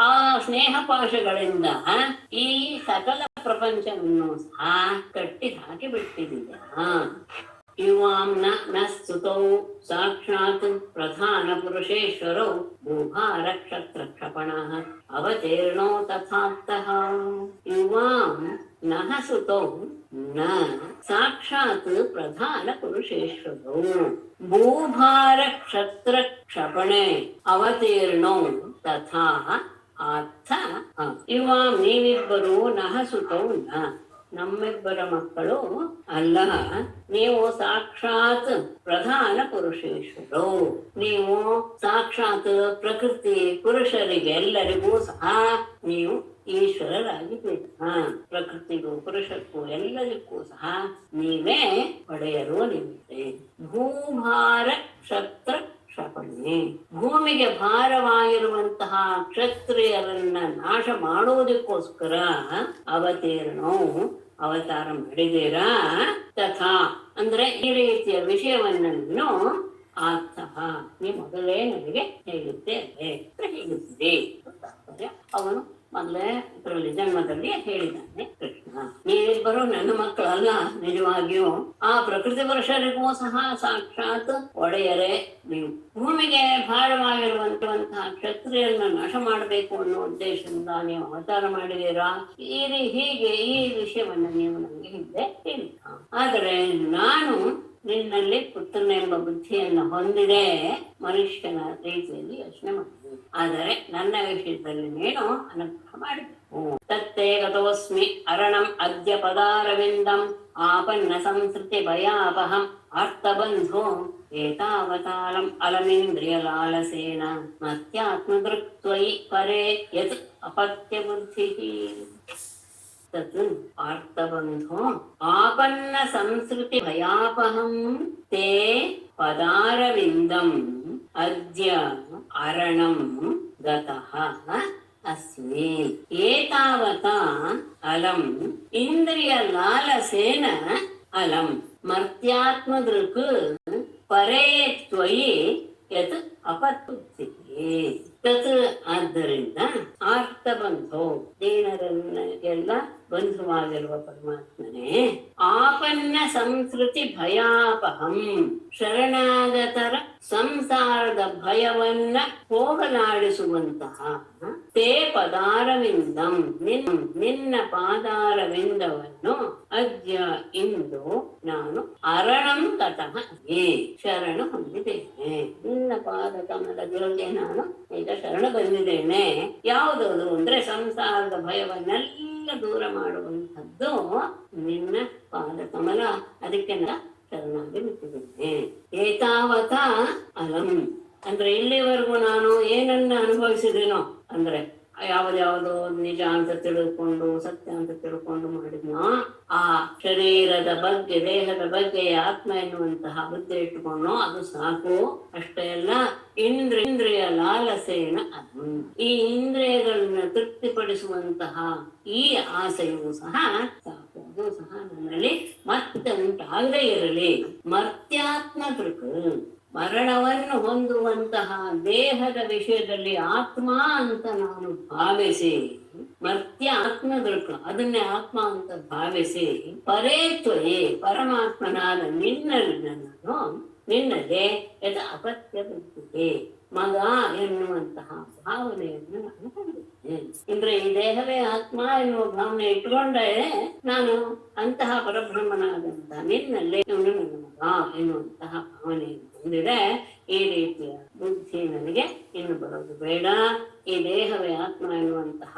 ಆ ಸ್ನೇಹ ಪಾಶಗಳಿಂದ ಈ ಸಕಲ ಪ್ರಪಂಚವನ್ನು ಸಹ ಕಟ್ಟಿ ಹಾಕಿ ಬಿಟ್ಟಿದ್ದೀಯ. ಯುವಾಂ ನ ಸ್ತುತೌ ಸಾಕ್ಷಾತ್ ಪ್ರಧಾನ ಪುರುಷೇಶ್ವರೌ ಭೂಭಾರ ಕ್ಷತ್ರ ಕ್ಷಪಣಃ ಅವತೀರ್ಣೋ ತಥಾತ್ತಃ. ಯುವಾಂ ನಃ ಸುತೌ ನ ಸಾಕ್ಷಾತ್ ಪ್ರಧಾನ ಪುರುಷೇಶ್ವರೌ ಭೂಭಾರ ಕ್ಷತ್ರ ಕ್ಷಪಣೆ ಅವತೀರ್ಣೋ ತಥಾ ಅರ್ಥ. ಯುವಾಂ ನೀವಿಬ್ಬರು ನಃ ಸುತೌ ನ ನಮ್ಮಿಬ್ಬರ ಮಕ್ಕಳು ಅಲ್ಲ, ನೀವು ಸಾಕ್ಷಾತ್ ಪ್ರಧಾನ ಪುರುಷೇಶ್ವರು, ನೀವು ಸಾಕ್ಷಾತ್ ಪ್ರಕೃತಿ ಪುರುಷರಿಗೆ ಎಲ್ಲರಿಗೂ ಸಹ ನೀವು ಈಶ್ವರರಾಗಿದ್ದೀರ. ಪ್ರಕೃತಿಗೂ ಪುರುಷಕ್ಕೂ ಎಲ್ಲರಿಗೂ ಸಹ ನೀವೇ ಒಡೆಯರು. ನೀವೇ ಭೂಭಾರ ಕ್ಷತ್ರ ಕ್ಷಪಣೆ, ಭೂಮಿಗೆ ಭಾರವಾಗಿರುವಂತಹ ಕ್ಷತ್ರಿಯರನ್ನ ನಾಶ ಮಾಡುವುದಕ್ಕೋಸ್ಕರ ಅವತೀರ್ಣೋ ಅವತಾರ ಮಾಡಿದ್ದೀರಾ. ತಥಾ ಅಂದ್ರೆ ಈ ರೀತಿಯ ವಿಷಯವನ್ನ ನೀನು ಅರ್ಥಃ ನೀ ಮೊದಲೇ ನನಗೆ ಹೇಳಿದ್ದೇವೆ ಹೇಳಿದ್ದೆ. ಅವನು ಮೊದಲೇ ಇದರಲ್ಲಿ ಜನ್ಮದಲ್ಲಿ ಹೇಳಿದ್ದಾನೆ ಕೃಷ್ಣ, ನೀವಿಬ್ಬರು ನನ್ನ ಮಕ್ಕಳಲ್ಲ, ನಿಜವಾಗಿಯೂ ಆ ಪ್ರಕೃತಿ ಪುರುಷರಿಗೂ ಸಹ ಸಾಕ್ಷಾತ್ ಒಡೆಯರೇ ನೀವು. ಭೂಮಿಗೆ ಭಾರವಾಗಿರುವಂತಹ ಕ್ಷತ್ರಿಯರನ್ನ ನಾಶ ಮಾಡಬೇಕು ಅನ್ನೋ ಉದ್ದೇಶದಿಂದ ನೀವು ಅವತಾರ ಮಾಡಿದೀರಾ. ಹೀಗೆ ಈ ವಿಷಯವನ್ನ ನೀವು ನನಗೆ ಹಿಂದೆ ಹೇಳಿ. ಆದರೆ ನಾನು ನಿನ್ನಲ್ಲಿ ಪುತ್ರನೆಂಬ ಬುದ್ಧಿಯನ್ನು ಹೊಂದಿದೆ, ಮನುಷ್ಯನ ರೀತಿಯಲ್ಲಿ ಯೋಚನೆ ಮಾಡಿದೆ. ಆದರೆ ನನ್ನ ವಿಷಯದಲ್ಲಿ ನೀನು ಅನುಗ್ರಹ ಮಾಡಬೇಕು. ತತ್ತೇ ಗತೋಸ್ಮಿ ಅರಣಂ ಅದ್ಯ ಪದಾರವಿಂದಂ ಆಪನ್ನ ಸಂಸ್ಕೃತಿ ಭಯಾಪಹಂ ಅರ್ಥಬಂಧೋ ಏತಾವತಾರಂ ಅಲಮಿಂದ್ರಿಯ ಲಾಲಸೇನ ಮತ್ಯಾತ್ಮದೃಕ್ ತ್ವಯಿ ಪರೇ ಯತ್ ಅಪತ್ಯ ಬುದ್ಧಿ. ತತ್ ಅರ್ಥಬಂಧೋ ಆಪನ್ನ ಸಂಸ್ಕೃತಿ ಭಯಾಪಹಂ ತೇ ಪದಾರವಿಂದಂ ಅದ್ಯ ಅರಣಂ ಗತಃ ಅಸ್ಮಿ ಏತಾವತಾ ಅಲಂ ಇಂದ್ರಿಯ ಲಾಲಸೇನ ಅಲಂ ಮರ್ತ್ಯಾತ್ಮದೃಕ್ ಪರೇ ತ್ವಯಿ ಯತ್ ಅಪತ್ಬುದ್ಧಿಃ. ತತ್ ಆದ್ದರಿಂದ ಆರ್ತಬಂಧೋ ದೀನರನ್ನೆಲ್ಲ ಬಂಧುವಾಗಿರುವ ಪರಮಾತ್ಮನೇ, ಆಪನ್ನ ಸಂಸ್ಕೃತಿ ಭಯಾಪಹಂ ಶರಣಾಗತರ ಸಂಸಾರದ ಭಯವನ್ನ ಹೋಗಲಾಡಿಸುವಂತಹ ತೇ ಪದಾರವಿಂದಂ ನಿನ್ನ ಪಾದಾರವಿಂದವನ್ನು ಅದ್ಯ ಇಂದು ನಾನು ಅರಣಂ ತತಃ ಶರಣು ಹೊಂದಿದ್ದೇನೆ. ನಿನ್ನ ಪಾದ ಕಮಲದೊಳಗೆ ನಾನು ಈಗ ಶರಣ ಬಂದಿದ್ದೇನೆ. ಯಾವುದದು ಅಂದ್ರೆ ಸಂಸಾರದ ಭಯವನ್ನೆಲ್ಲ ದೂರ ಮಾಡುವಂಥದ್ದು ನಿನ್ನ ಪಾದ ಕಮಲ, ಅದಕ್ಕೆ ನಾ ಶರಣಾಗಿ ಬಿಟ್ಟಿದ್ದೇನೆ. ಏತಾವತ ಅಲಂ ಅಂದ್ರೆ ಇಲ್ಲಿವರೆಗೂ ನಾನು ಏನನ್ನ ಅನುಭವಿಸಿದೇನೋ ಅಂದ್ರೆ ಯಾವುದ್ಯಾವುದೋ ನಿಜ ಅಂತ ತಿಳ್ಕೊಂಡು ಸತ್ಯ ಅಂತ ತಿಳ್ಕೊಂಡು ಮಾಡಿದ್ನೋ, ಆ ಶರೀರದ ಬಗ್ಗೆ ದೇಹದ ಬಗ್ಗೆ ಆತ್ಮ ಎನ್ನುವಂತಹ ಬುದ್ಧಿ ಇಟ್ಟುಕೊಂಡು ಅದು ಸಾಕು. ಅಷ್ಟೇ ಅಲ್ಲ, ಇಂದ್ರಿಯ ಲಾಲಸೇನ ಅದು ಈ ಇಂದ್ರಿಯಗಳನ್ನ ತೃಪ್ತಿಪಡಿಸುವಂತಹ ಈ ಆಸೆಯೂ ಸಹ ಸಾಕು, ಅದು ಸಹ ನನ್ನಲ್ಲಿ ಮತ್ತೆ ಉಂಟಾಗದೇ ಇರಲಿ. ಮರ್ತ್ಯಾತ್ಮ ದೃಕ್ ಮರಣವನ್ನು ಹೊಂದುವಂತಹ ದೇಹದ ವಿಷಯದಲ್ಲಿ ಆತ್ಮ ಅಂತ ನಾನು ಭಾವಿಸಿ, ಮರ್ತ್ಯ ಆತ್ಮದೃಕ್ ಅದನ್ನೇ ಆತ್ಮ ಅಂತ ಭಾವಿಸಿ, ಪರೇತ್ವಯೇ ಪರಮಾತ್ಮನಾದ ನಿನ್ನದೇ ಯದ ಅಪತ್ಯ ಬುದ್ಧಿಗೆ ಮಗ ಎನ್ನುವಂತಹ ಭಾವನೆಯನ್ನು ನಾನು ಹೊಂದಿದ್ದೇನೆ. ಅಂದ್ರೆ ಈ ದೇಹವೇ ಆತ್ಮ ಎನ್ನುವ ಭಾವನೆ ಇಟ್ಕೊಂಡೇ ನಾನು ಅಂತಹ ಪರಬ್ರಹ್ಮನಾದಂತ ನಿನ್ನಲ್ಲಿ ಇವನು ನನ್ನ ಮಗ ಎನ್ನುವಂತಹ ಭಾವನೆ ಹೊಂದಿದೆ. ಈ ರೀತಿಯ ಬುದ್ಧಿ ನನಗೆ ಇನ್ನು ಬರೋದು ಬೇಡ. ಈ ದೇಹವೇ ಆತ್ಮ ಎನ್ನುವಂತಹ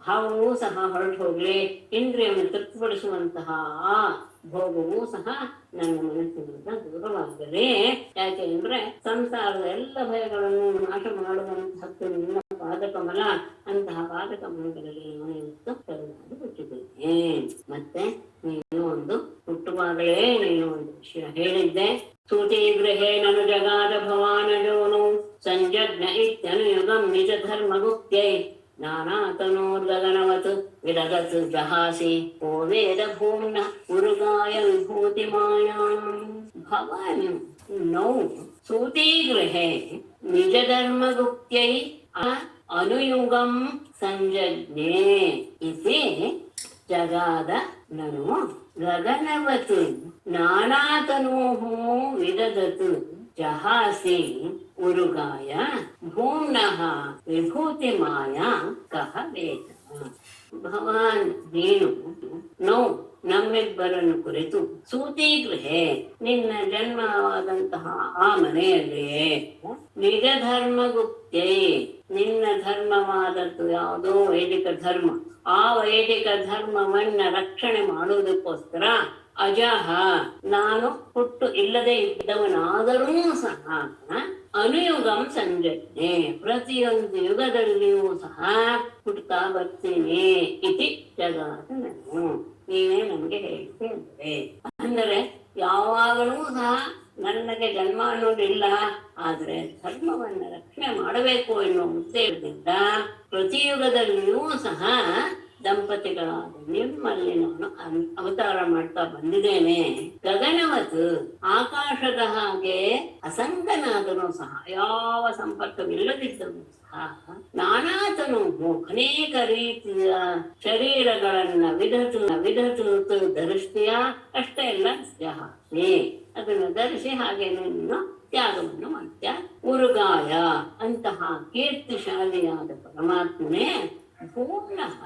ಭಾವವೂ ಸಹ ಹೊರಟು ಹೋಗ್ಲಿ. ಇಂದ್ರಿಯವನ್ನು ತೃಪ್ತಿಪಡಿಸುವಂತಹ ಆ ಭೋಗವೂ ಸಹ ನನ್ನ ಮನಸ್ಸಿನಿಂದ ದೂರವಾಗಲಿ. ಯಾಕೆ ಅಂದ್ರೆ ಸಂಸಾರದ ಎಲ್ಲ ಭಯಗಳನ್ನು ನಾಶ ಮಾಡುವಂತಹದ್ದು ನಿನ್ನ ಪಾದಕಮಲ. ಅಂತಹ ಪಾದಕಮಲಗಳಲ್ಲಿ ನಾನು ಇವತ್ತು ಕರುಣಾಗಿ ಬಿಟ್ಟಿದ್ದೇನೆ. ಮತ್ತೆ ನೀನು ಒಂದು ಹುಟ್ಟುವಾಗಲೇ ನೀನು ಒಂದು ವಿಷಯ ಹೇಳಿದ್ದೆ. ಸೂತಿಗೃಹೇ ನನು ಜಗಾದ ಭವಾನಜೋನು ಸಂಜಜ್ಞ ಇತ್ಯನುಯುಗಂ ನಿಜ ಧರ್ಮ ಗುಪ್ತೈ ನಾನಾತನೋರ್ಗಗನವತ್ ವಿರಗತ್ ಜಹಾಸಿ ಓ ವೇದ ಭೂಮ್ನ ಉರುಗಾಯ ವಿಭೂತಿ ಮಾಯಾಂ. ಭವಾನ್ ನೌ ಸೂತಿಗೃಹೇ ನಿಜ ಧರ್ಮ ಗುಪ್ತೈ ಅನುಯುಗಂ ಸಂಜಜ್ಞೆ ಇತಿ ಜಗಾದ ನನು ಗಗನವತ್ ನಾನಾತನೋಃ ವಿದದತ್ ಜಹಾಸಿ ಉರುಗಾಯ ಭೂಮ್ನಃ ವಿಭೂತಿ ಮಾಯಾ ಕಹ ವೇದ. ಭವಾನ್ ನೀನು ನೋ ನಮ್ಮಿಬ್ಬರನ್ನು ಕುರಿತು ಸೂತಿಗೃಹೆ ನಿನ್ನ ಜನ್ಮವಾದಂತಹ ಆ ಮನೆಯಲ್ಲಿಯೇ ನಿಜ ಧರ್ಮ ಗುಪ್ತೆ ನಿನ್ನ ಧರ್ಮವಾದದ್ದು ಯಾವುದೋ ವೈದಿಕ ಧರ್ಮ, ಆ ವೈದಿಕ ಧರ್ಮವನ್ನ ರಕ್ಷಣೆ ಮಾಡುವುದಕ್ಕೋಸ್ಕರ ಅಜಹ ನಾನು ಹುಟ್ಟು ಇಲ್ಲದೆ ಇದ್ದವನಾದರೂ ಸಹ ಅನುಯುಗಂ ಸಂಜಜ್ಞೆ ಪ್ರತಿಯೊಂದು ಯುಗದಲ್ಲಿಯೂ ಸಹ ಹುಟ್ಟುತ್ತಾ ಬರ್ತೀನಿ ಇತಿ ಜಗಾದ ನಾನು. ನೀವೇ ನಮ್ಗೆ ಹೇಳ್ತೇನೆ ಅಂದರೆ ಯಾವಾಗಲೂ ಸಹ ನನಗೆ ಜನ್ಮ ಅನ್ನೋದಿಲ್ಲ, ಆದ್ರೆ ಧರ್ಮವನ್ನ ರಕ್ಷಣೆ ಮಾಡಬೇಕು ಎನ್ನುವ ಉದ್ದೇಶದಿಂದ ಪ್ರತಿಯುಗದಲ್ಲಿಯೂ ಸಹ ದಂಪತಿಗಳಾದ ನಿಮ್ಮಲ್ಲಿ ನಾನು ಅವತಾರ ಮಾಡ್ತಾ ಬಂದಿದ್ದೇನೆ. ಗಗನವತ್ ಆಕಾಶದ ಹಾಗೆ ಅಸಂಗನಾದರೂ ಸಹ ಯಾವ ಸಂಪರ್ಕವಿಲ್ಲದಿದ್ದರೂ ಸಹ ನಾನಾತನು ಅನೇಕ ರೀತಿಯ ಶರೀರಗಳನ್ನ ವಿಧತು ಧರಿಸ್ತೀಯ ಅಷ್ಟೇ ಎಲ್ಲ ಜಹಾಸಿ ಅದನ್ನು ಧರಿಸಿ ಹಾಗೆ ನೀನು ತ್ಯಾಗವನ್ನು ಮಾಡ್ತೀಯ. ಉರುಗಾಯ ಅಂತಹ ಕೀರ್ತಿಶಾಲಿಯಾದ ಪರಮಾತ್ಮನೇ ಪೂರ್ಣಃ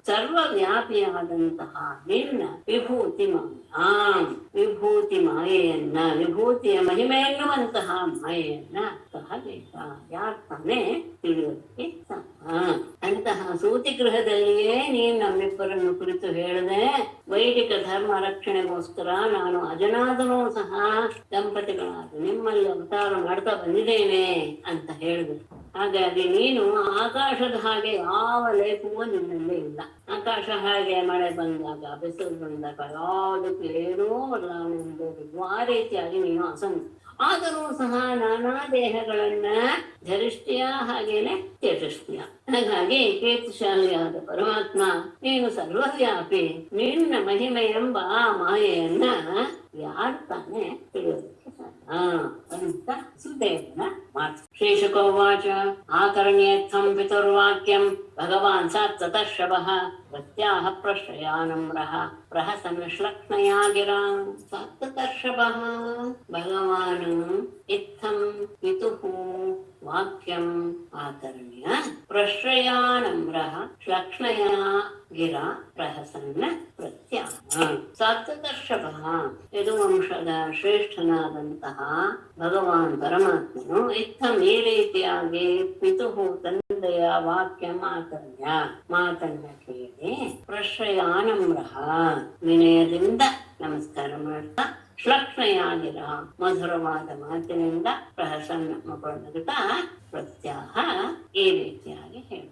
ಸರ್ವವ್ಯಾಪಿಯಾದಂತಹ ನಿನ್ನ ವಿಭೂತಿ ಮಾಯಾಂ ವಿಭೂತಿ ಮಾಯೆಯನ್ನ ವಿಭೂತಿಯ ಮಹಿಮೆ ಎನ್ನುವಂತಹ ಮಾಯೆಯನ್ನ ಸಹಜ ಯಾರ್ತಾನೆ ತಿಳಿಯೋದಕ್ಕೆ ಅಂತಹ ಸೂತಿ ಗೃಹದಲ್ಲಿಯೇ ನೀನು ನಮ್ಮಿಬ್ಬರನ್ನು ಕುರಿತು ಹೇಳಿದೆ. ವೈದಿಕ ಧರ್ಮ ರಕ್ಷಣೆಗೋಸ್ಕರ ನಾನು ಅಜನಾದರೂ ಸಹ ದಂಪತಿಗಳಾದ ನಿಮ್ಮಲ್ಲಿ ಅವತಾರ ಮಾಡ್ತಾ ಬಂದಿದ್ದೇನೆ ಅಂತ ಹೇಳಿದೆ. ಹಾಗಾಗಿ ನೀನು ಆಕಾಶದ ಹಾಗೆ ಯಾವ ಲೇಪವೂ ನಿನ್ನಲ್ಲಿ ಇಲ್ಲ. ಆಕಾಶ ಹಾಗೆ ಮಳೆ ಬಂದಾಗ ಬಿಸಿಲು ಬಂದಾಗ ಯಾವುದಕ್ಕೆ ಏನೋ ಬದಲಾವಣೆ ಆ ರೀತಿಯಾಗಿ ನೀನು ಅಸಂಗ ಆದರೂ ಸಹ ನಾನಾ ದೇಹಗಳನ್ನ ಧರಿಷ್ಠಿಯ ಹಾಗೇನೆ ತ್ಯಜಿಷ್ಠಿಯ. ಹಾಗಾಗಿ ಕೀರ್ತಿಶಾಲಿಯಾದ ಪರಮಾತ್ಮ ನೀನು ಸರ್ವವ್ಯಾಪಿ. ನಿನ್ನ ಮಹಿಮೆ ಎಂಬ ಆ ಮಾಯೆಯನ್ನ ಯಾರು ತಾನೇ ತಿಳಿಯೋದಕ್ಕೆ ಅಂತ ಸುದೇವನ ಮಾತು. ಶ್ರೀಶುಕೋವಾಚ ಆಕರ್ಣ್ಯೇತ್ಥಂ ಪಿತುರ್ವಾಕ್ಯಂ ಭಗವಾನ್ ಸಾತ್ವತಃ ಶವಃ ಪ್ರತ್ಯಾಹ ಪ್ರಶ್ರಯಾನಮ್ರಃ ಪ್ರಹಸನ್ ಶ್ಲಕ್ಷ್ಣಯಾ ಗಿರಾ. ಸಾತ್ವತಃ ಶವಃ ಭಗವಾನ್ ಇತ್ಥಂ ಪಿತುಃ ವಾಕ್ಯಂ ಆಕರ್ಣ್ಯ ಪ್ರಶ್ರಯಾನಮ್ರಃ ಶ್ಲಕ್ಷ್ಣಯಾ ಗಿರಾ ಪ್ರಹಸನ್ನ ಪ್ರತ್ಯಾಹ. ಸಾತ್ವತಃ ಶವಃ ಯದುವಂಶದ ಶ್ರೇಷ್ಠನಾದಂತಹ ಭಗವಾನ್ ಪರಮಾತ್ಮನು ಇತ್ತಂ ಈ ರೀತಿಯಾಗಿ ಪಿತುಹು ತಂದೆಯ ವಾಕ್ಯ ಮಾತನ್ನ ಕೇಳಿ ಪ್ರಶ್ರಯಾನಮ್ರಃ ವಿನಯದಿಂದ ನಮಸ್ಕಾರ ಮಾಡ್ತಾ ಶ್ಲಕ್ಷ್ಣಯಾಗಿರ ಮಧುರವಾದ ಮಾತಿನಿಂದ ಪ್ರಹಸನ್ನ ಮಗುತ್ತಾ ಪ್ರತ್ಯಾಹ ಈ ರೀತಿಯಾಗಿ ಹೇಳ.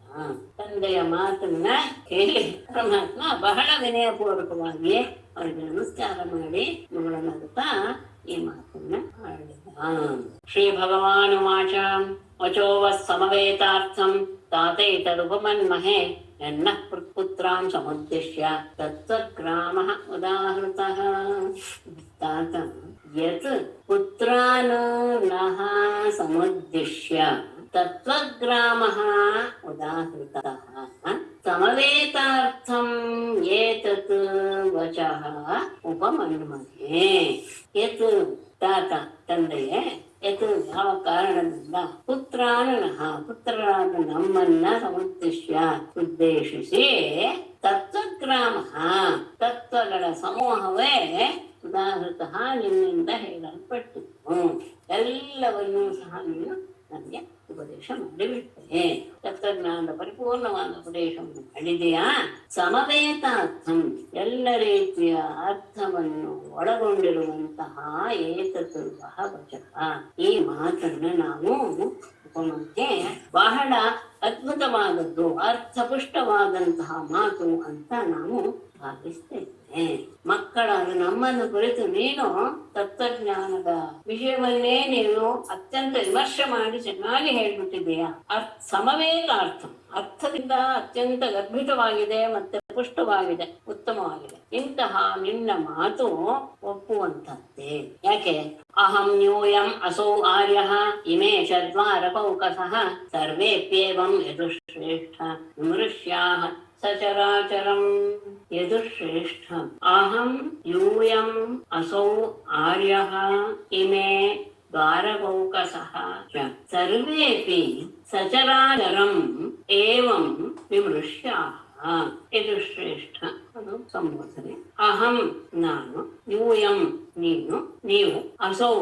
ತಂದೆಯ ಮಾತನ್ನ ಕೇಳಿ ಪರಮಾತ್ಮ ಬಹಳ ವಿನಯಪೂರ್ವಕವಾಗಿ ಅವರಿಗೆ ನಮಸ್ಕಾರ ಮಾಡಿ ಮಗಳನ್ನಾಗುತ್ತಾ ಈ ಮಾತನ್ನ ಆಡಿದ. ಶ್ರೀ ಭಗವಾನುವಾಚ ವಚೋವ ಸಮವೇತಾರ್ಥಂ ತಾತೈತರುಪಮನ್ಮಹೇ ಎನ್ನ ಪುತ್ರಾನ್ ಸಮುದ್ದೇಶ್ಯ ತತ್ವಗ್ರಾಮಃ ಉದಾಹೃತಃ. ತಾತ ಯತ್ ಪುತ್ರಾನ್ ನಃ ಸಮುದ್ದೇಶ್ಯ ತತ್ವಗ್ರಾಮಃ ಉದಾಹೃತಃ ಸಮವೇತಾರ್ಥಂ ಏತತ್ ವಚಃ ಉಪಮನ್ಮಹೇ. ಯತ್ ತಾತ ತಂದೆಯೇ ಯತ್ ಯಾವ ಕಾರಣದಿಂದ ಪುತ್ರಾನನಃ ಪುತ್ರರಾದ ನಮ್ಮನ್ನ ಉದ್ದೇಶಿಸಿ ತತ್ವಗ್ರಾಮ ತತ್ವಗಳ ಸಮೂಹವೇ ಉದಾಹೃತಃ ನಿನ್ನಿಂದ ಹೇಳಲ್ಪಟ್ಟಿತು. ಎಲ್ಲವನ್ನೂ ಸಹ ನೀನು ನನಗೆ ಉಪದೇಶ ಮಾಡಿಬಿಟ್ಟೆ. ತತ್ವಜ್ಞಾನದ ಪರಿಪೂರ್ಣವಾದ ಉಪದೇಶವನ್ನು ಮಾಡಿದೆಯಾ. ಸಮವೇತಾರ್ಥಂ ಎಲ್ಲ ರೀತಿಯ ಅರ್ಥವನ್ನು ಒಳಗೊಂಡಿರುವಂತಹ ಏತತ್ ವಚನ, ಈ ಮಾತನ್ನ ನಾವು ಉಪಮಕ್ಕೆ ಬಹಳ ಅದ್ಭುತವಾದದ್ದು, ಅರ್ಥಪುಷ್ಟವಾದಂತಹ ಮಾತು ಅಂತ ನಾವು ಭಾವಿಸ್ತೇವೆ. ಮಕ್ಕಳಾದ ನಮ್ಮನ್ನು ಕುರಿತು ನೀನು ತತ್ವಜ್ಞಾನದ ವಿಷಯವನ್ನೇ ನೀನು ಅತ್ಯಂತ ವಿಮರ್ಶೆ ಮಾಡಿ ಚೆನ್ನಾಗಿ ಹೇಳ್ಬಿಟ್ಟಿದೆಯಾ. ಸಮವೇತಾರ್ಥ ಅರ್ಥದಿಂದ ಅತ್ಯಂತ ಗರ್ಭಿತವಾಗಿದೆ, ಮತ್ತೆ ಪುಷ್ಟವಾಗಿದೆ, ಉತ್ತಮವಾಗಿದೆ. ಇಂತಹ ನಿನ್ನ ಮಾತು ಒಪ್ಪುವಂತದ್ದೇ. ಯಾಕೆ? ಅಹಂ ನ್ಯೂಯಂ ಅಸೌ ಆರ್ಯ ಇಮೇ ಚರ್ದ್ವಾರಕೌಕಸಃ ಸರ್ವೇಪ್ಯೇವಂ ಯದುಶ್ರೇಷ್ಠ ವಿಮೃಶ್ಯಾಃ ಸಚರಾಚರಂ. ಯದುಶ್ರೇಷ್ಠ ಅಹಂ ಯೂಯಂ ಅಸೌ ಆರ್ಯಃ ಇಮೇ ದ್ವಾರಕೌಕಸಃ ಸರ್ವೇಪಿ ಸಚರಾಚರಂ ಏವಂ ವಿಮೃಶ್ಯಾಃ. ಇದು ಶ್ರೇಷ್ಠ, ಅದು ಸಂಬೋಧನೆ. ಅಹಂ ನಾನು, ಯೂಯಂ ನೀನು, ನೀವು, ಅಸೌ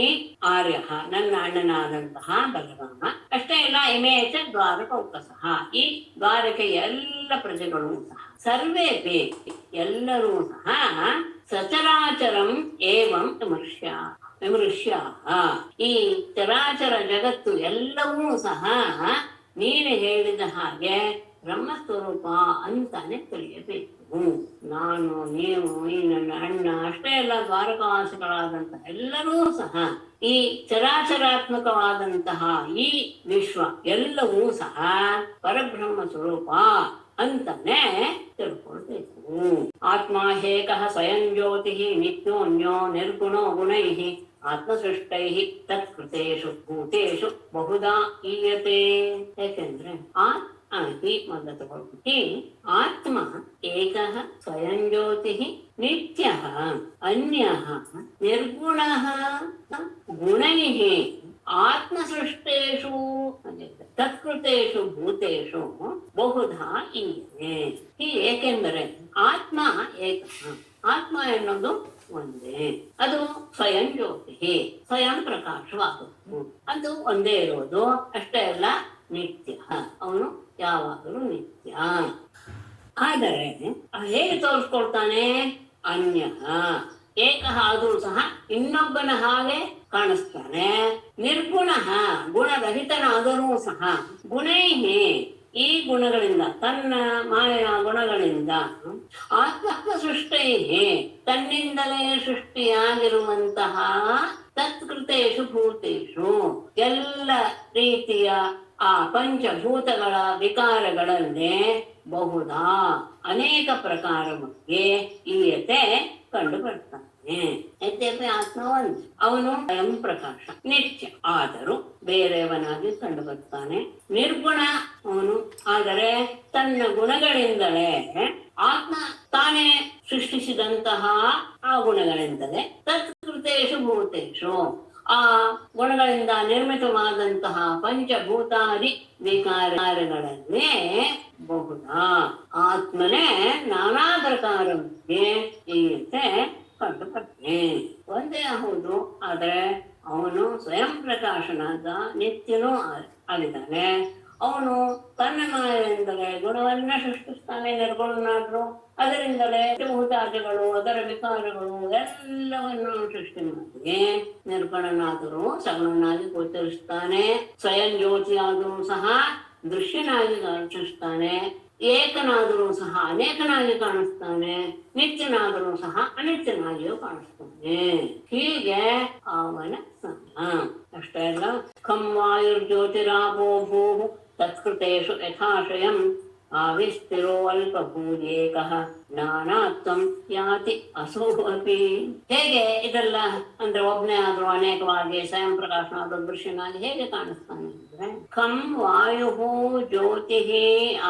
ಈ ಆರ್ಯ ನನ್ನ ಅಣ್ಣನಾದಂತಹ ಬಲರಾಮ. ಅಷ್ಟೇ ಇಲ್ಲ, ಇಮೇಚ ದ್ವಾರಕೌಕಸಃ ಈ ದ್ವಾರಕೆಯ ಎಲ್ಲ ಪ್ರಜೆಗಳು ಸಹ, ಸರ್ವೇಪಿ ಎಲ್ಲರೂ ಸಹ, ಸಚರಾಚರಂ ಏವಂ ವಿಮೃಶ್ಯ ಈ ಚರಾಚರ ಜಗತ್ತು ಎಲ್ಲವೂ ಸಹ ನೀನು ಹೇಳಿದ ಹಾಗೆ ಬ್ರಹ್ಮಸ್ವರೂಪ ಅಂತಾನೆ ತಿಳಿಯಬೇಕು. ನಾನು, ನೀವು, ಈ ನನ್ನ ಅಣ್ಣ, ಅಷ್ಟೇ ಎಲ್ಲ ದ್ವಾರಕಾವಾಸಿಗಳಾದಂತಹ ಎಲ್ಲರೂ ಸಹ ಈ ಚರಾಚರಾತ್ಮಕವಾದಂತಹ ಈ ವಿಶ್ವ ಎಲ್ಲವೂ ಸಹ ಪರಬ್ರಹ್ಮ ಸ್ವರೂಪ ಅಂತಾನೆ ತಿಳ್ಕೊಳ್ಬೇಕು. ಆತ್ಮ ಹೇಕಃ ಸ್ವಯಂ ಜ್ಯೋತಿ ನಿತ್ಯೋನ್ಯೋ ನಿರ್ಗುಣೋ ಗುಣೈಃ ಆತ್ಮಸೃಷ್ಟೈಃ ತತ್ಕೃತೇಷು ಭೂತೇಷು ಬಹುಧಾ ಈಯತೆ. ಯಾಕೆಂದ್ರೆ ಈ ಮೊದಲ ತಗೊಳ್ಬಿಟ್ಟು, ಆತ್ಮ ಏಕಃ ಸ್ವಯಂ ಜ್ಯೋತಿ ನಿತ್ಯಃ ಅನ್ಯಃ ನಿರ್ಗುಣಃ ಗುಣೈಃ ಆತ್ಮಸೃಷ್ಟೇಷು ತತ್ಕೃತೇಷು ಭೂತೇಷು ಬಹುಧಾ ಈಯತೆ. ಏಕೆಂದರೆ ಆತ್ಮ ಏಕಃ, ಆತ್ಮ ಎನ್ನುವುದು ಒಂದೇ, ಅದು ಸ್ವಯಂ ಜ್ಯೋತಿ, ಸ್ವಯಂ ಪ್ರಕಾಶವಾಗುವುದು, ಅದು ಒಂದೇ ಇರುವುದು. ಅಷ್ಟೇ ಅಲ್ಲ, ನಿತ್ಯ, ಅವನು ಯಾವಾಗಲೂ ನಿತ್ಯ. ಆದರೆ ಹೇಗೆ ತೋರಿಸ್ಕೊಳ್ತಾನೆ? ಅನ್ಯ ಏಕಃ ಆದರೂ ಸಹ ಇನ್ನೊಬ್ಬನ ಹಾಗೆ ಕಾಣಿಸ್ತಾನೆ. ನಿರ್ಗುಣ ಗುಣರಹಿತನಾದರೂ ಸಹ ಗುಣೈಹಿ ಈ ಗುಣಗಳಿಂದ, ತನ್ನ ಮಾಯಾ ಗುಣಗಳಿಂದ, ಆತ್ಮ ಸೃಷ್ಟೈಹಿ ತನ್ನಿಂದಲೇ ಸೃಷ್ಟಿಯಾಗಿರುವಂತಹ ತತ್ಕೃತೇಷು ಭೂತೇಷು ಎಲ್ಲ ರೀತಿಯ ಆ ಪಂಚಭೂತಗಳ ವಿಕಾರಗಳನ್ನೇ ಬಹುಧಾ ಅನೇಕ ಪ್ರಕಾರವಾಗಿ ಈಯತೆ ಕಂಡು ಬರ್ತಾನೆ. ಯದ್ಯಪಿ ಆತ್ಮ ಒಂದು, ಅವನು ಸ್ವಯಂ ಪ್ರಕಾಶ ನಿತ್ಯ, ಆದರೂ ಬೇರೆಯವನಾಗಿ ಕಂಡು ಬರ್ತಾನೆ. ನಿರ್ಗುಣ ಅವನು, ಆದರೆ ತನ್ನ ಗುಣಗಳಿಂದಲೇ ಆತ್ಮ ತಾನೇ ಸೃಷ್ಟಿಸಿದಂತಹ ಆ ಗುಣಗಳಿಂದಲೇ ತತ್ಕೃತೇಷು ಭೂತೇಷು ಆ ಗುಣಗಳಿಂದ ನಿರ್ಮಿತವಾದಂತಹ ಪಂಚಭೂತಾದಿ ವಿಕಾರಗಳನ್ನೇ ಬಹುಧಾ ಆತ್ಮನೇ ನಾನಾ ಪ್ರಕಾರಕ್ಕೆ ಈಯತೆ ಕಂಡು ಬರ್ತನೆ. ಒಂದೇ ಹೌದು, ಆದರೆ ಅವನು ಸ್ವಯಂ ಪ್ರಕಾಶನಾದ ನಿತ್ಯನೂ ಆಗಿದ್ದಾನೆ. ಅವನು ತನ್ನ ಮಾಯೆಯಿಂದಲೇ ಗುಣವನ್ನ ಸೃಷ್ಟಿಸ್ತಾನೆ, ನಿರ್ಗುಣನಾದ್ರು. ಅದರಿಂದಲೇ ಭೂತಾದಿಗಳು, ಅದರ ವಿಕಾರಗಳು ಎಲ್ಲವನ್ನು ಸೃಷ್ಟಿ ಮಾಡಿ ನಿರ್ಗುಣನಾದರೂ ಸಗುಣನಾಗಿ ಗೋಚರಿಸ್ತಾನೆ. ಸ್ವಯಂ ಜ್ಯೋತಿಯಾದರೂ ಸಹ ದೃಶ್ಯನಾಗಿ ಕಾಣಿಸ್ತಾನೆ. ಏಕನಾದರೂ ಸಹ ಅನೇಕನಾಗಿ ಕಾಣಿಸ್ತಾನೆ. ನಿತ್ಯನಾದರೂ ಸಹ ಅನಿತ್ಯನಾಗಿಯೂ ಕಾಣಿಸ್ತಾನೆ. ಹೀಗೆ ಅವನ ಅಷ್ಟೇ ಅಲ್ಲ, ಖಂ ವಾಯುರ್ಜ್ಯೋತಿರಾಪೋ ಭೂ ತತ್ಕೃತೇಷು ಯಥಾಶಯಂ ಆವಿಸ್ಥಿರೋ ಅಲ್ಪಭೂಯೇಕಃ ನಾನಾತ್ವಂ ಯಾತಿ ಅಸೋ ಅಪಿ. ಹೇಗೆ ಇದೆಲ್ಲ ಅಂದ್ರೆ ಒಬ್ಬನೇ ಆದ್ರೂ ಅನೇಕವಾಗಿ ಸ್ವಯಂ ಪ್ರಕಾಶನಾದ ದೃಶ್ಯನಾಗಿ ಹೇಗೆ ಕಾಣಿಸ್ತಾನೆ ಅಂದ್ರೆ, ಖಂ ವಾಯು ಜ್ಯೋತಿ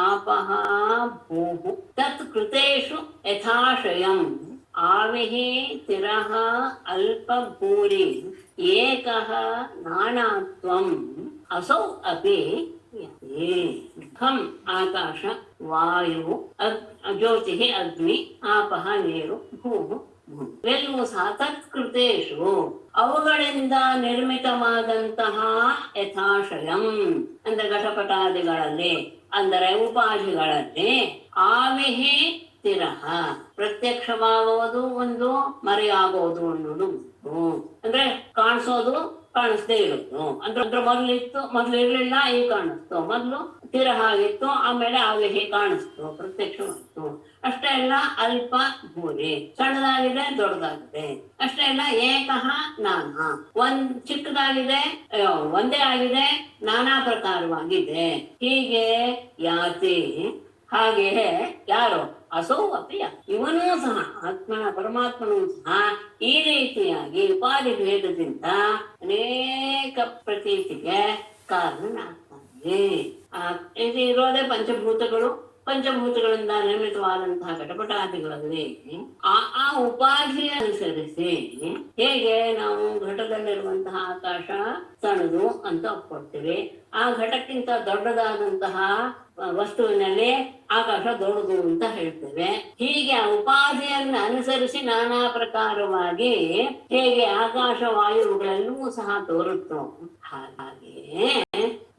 ಆಪಃ ಭೂ ತತ್ಕೃತೇಷು ಯಥಾಶಯಂ ಆವಿಃ ಸ್ಥಿರಃ ಅಲ್ಪಭೂರಿ ಏಕಃ ನಾನಾತ್ವಂ ಅಸೌ ಅಪಿ ಯತಿ. ಖಂ ಆಕಾಶ, ವಾಯು, ಜ್ಯೋತಿ, ಅಗ್ನಿ, ಆಪಃ ನೀರು, ಭೂಮು, ಇವೆಲ್ಲವೂ ಸಹ ತತ್ಕೃತೇಶು ಅವುಗಳಿಂದ ನಿರ್ಮಿತವಾದಂತಹ ಯಥಾಶಯಂ ಅಂದ್ರೆ ಘಟಪಟಾದಿಗಳಲ್ಲಿ ಅಂದರೆ ಉಪಾಧಿಗಳಲ್ಲಿ ಆವಿಹಿ ಸ್ಥಿರಃ ಪ್ರತ್ಯಕ್ಷವಾಗುವುದು ಒಂದು, ಮರೆಯಾಗುವುದು ಅನ್ನೋದು ಅಂದ್ರೆ ಕಾಣಿಸೋದು, ಕಾಣಿಸ್ದೇ ಇರೋದು. ಅಂದ್ರೆ ಮೊದ್ಲು ಇರ್ಲಿಲ್ಲ, ಈಗ ಕಾಣಿಸ್ತು. ಮೊದ್ಲು ಸ್ಥಿರ ಆಗಿತ್ತು, ಆಮೇಲೆ ಆವಿಹಿ ಕಾಣಿಸ್ತು, ಪ್ರತ್ಯಕ್ಷವಾಗ್ತು. ಅಷ್ಟೇ ಅಲ್ಲ, ಅಲ್ಪ ಭೂರಿ, ಸಣ್ಣದಾಗಿದೆ, ದೊಡ್ಡದಾಗಿದೆ. ಅಷ್ಟೇ ಅಲ್ಲ, ಏಕಃ ನಾನಾ, ಚಿಕ್ಕದಾಗಿದೆ, ಒಂದೇ ಆಗಿದೆ, ನಾನಾ ಪ್ರಕಾರವಾಗಿದೆ. ಹೀಗೆ ಯಾತಿ, ಹಾಗೆಯೇ ಯಾರು ಅಸೌ ಅಪಿಯ, ಇವನೂ ಸಹ ಆತ್ಮನ ಪರಮಾತ್ಮನೂ ಸಹ ಈ ರೀತಿಯಾಗಿ ಉಪಾಧಿ ಭೇದದಿಂದ ಅನೇಕ ಪ್ರತೀತಿಗೆ ಕಾರಣನಾಗ್ತಾನೆ. ಇದು ಇರೋದೇ ಪಂಚಭೂತಗಳು. ಪಂಚಭೂತಗಳಿಂದ ನಿರ್ಮಿತವಾದಂತಹ ಘಟಪಟಾದಿಗಳಲ್ಲಿ ಆ ಉಪಾಧಿಯ ಅನುಸರಿಸಿ ಹೇಗೆ ನಾವು ಘಟದಲ್ಲಿರುವಂತಹ ಆಕಾಶ ಸಣ್ಣದು ಅಂತ ಒಪ್ಕೊಳ್ತೀವಿ, ಆ ಘಟಕ್ಕಿಂತ ದೊಡ್ಡದಾದಂತಹ ವಸ್ತುವಿನಲ್ಲಿ ಆಕಾಶ ದೊಡ್ಡದು ಅಂತ ಹೇಳ್ತೇವೆ. ಹೀಗೆ ಆ ಉಪಾಧಿಯನ್ನು ಅನುಸರಿಸಿ ನಾನಾ ಪ್ರಕಾರವಾಗಿ ಹೇಗೆ ಆಕಾಶ ವಾಯುಗಳೆಲ್ಲವೂ ಸಹ ತೋರುತ್ತೋ ಹಾಗೆಯೇ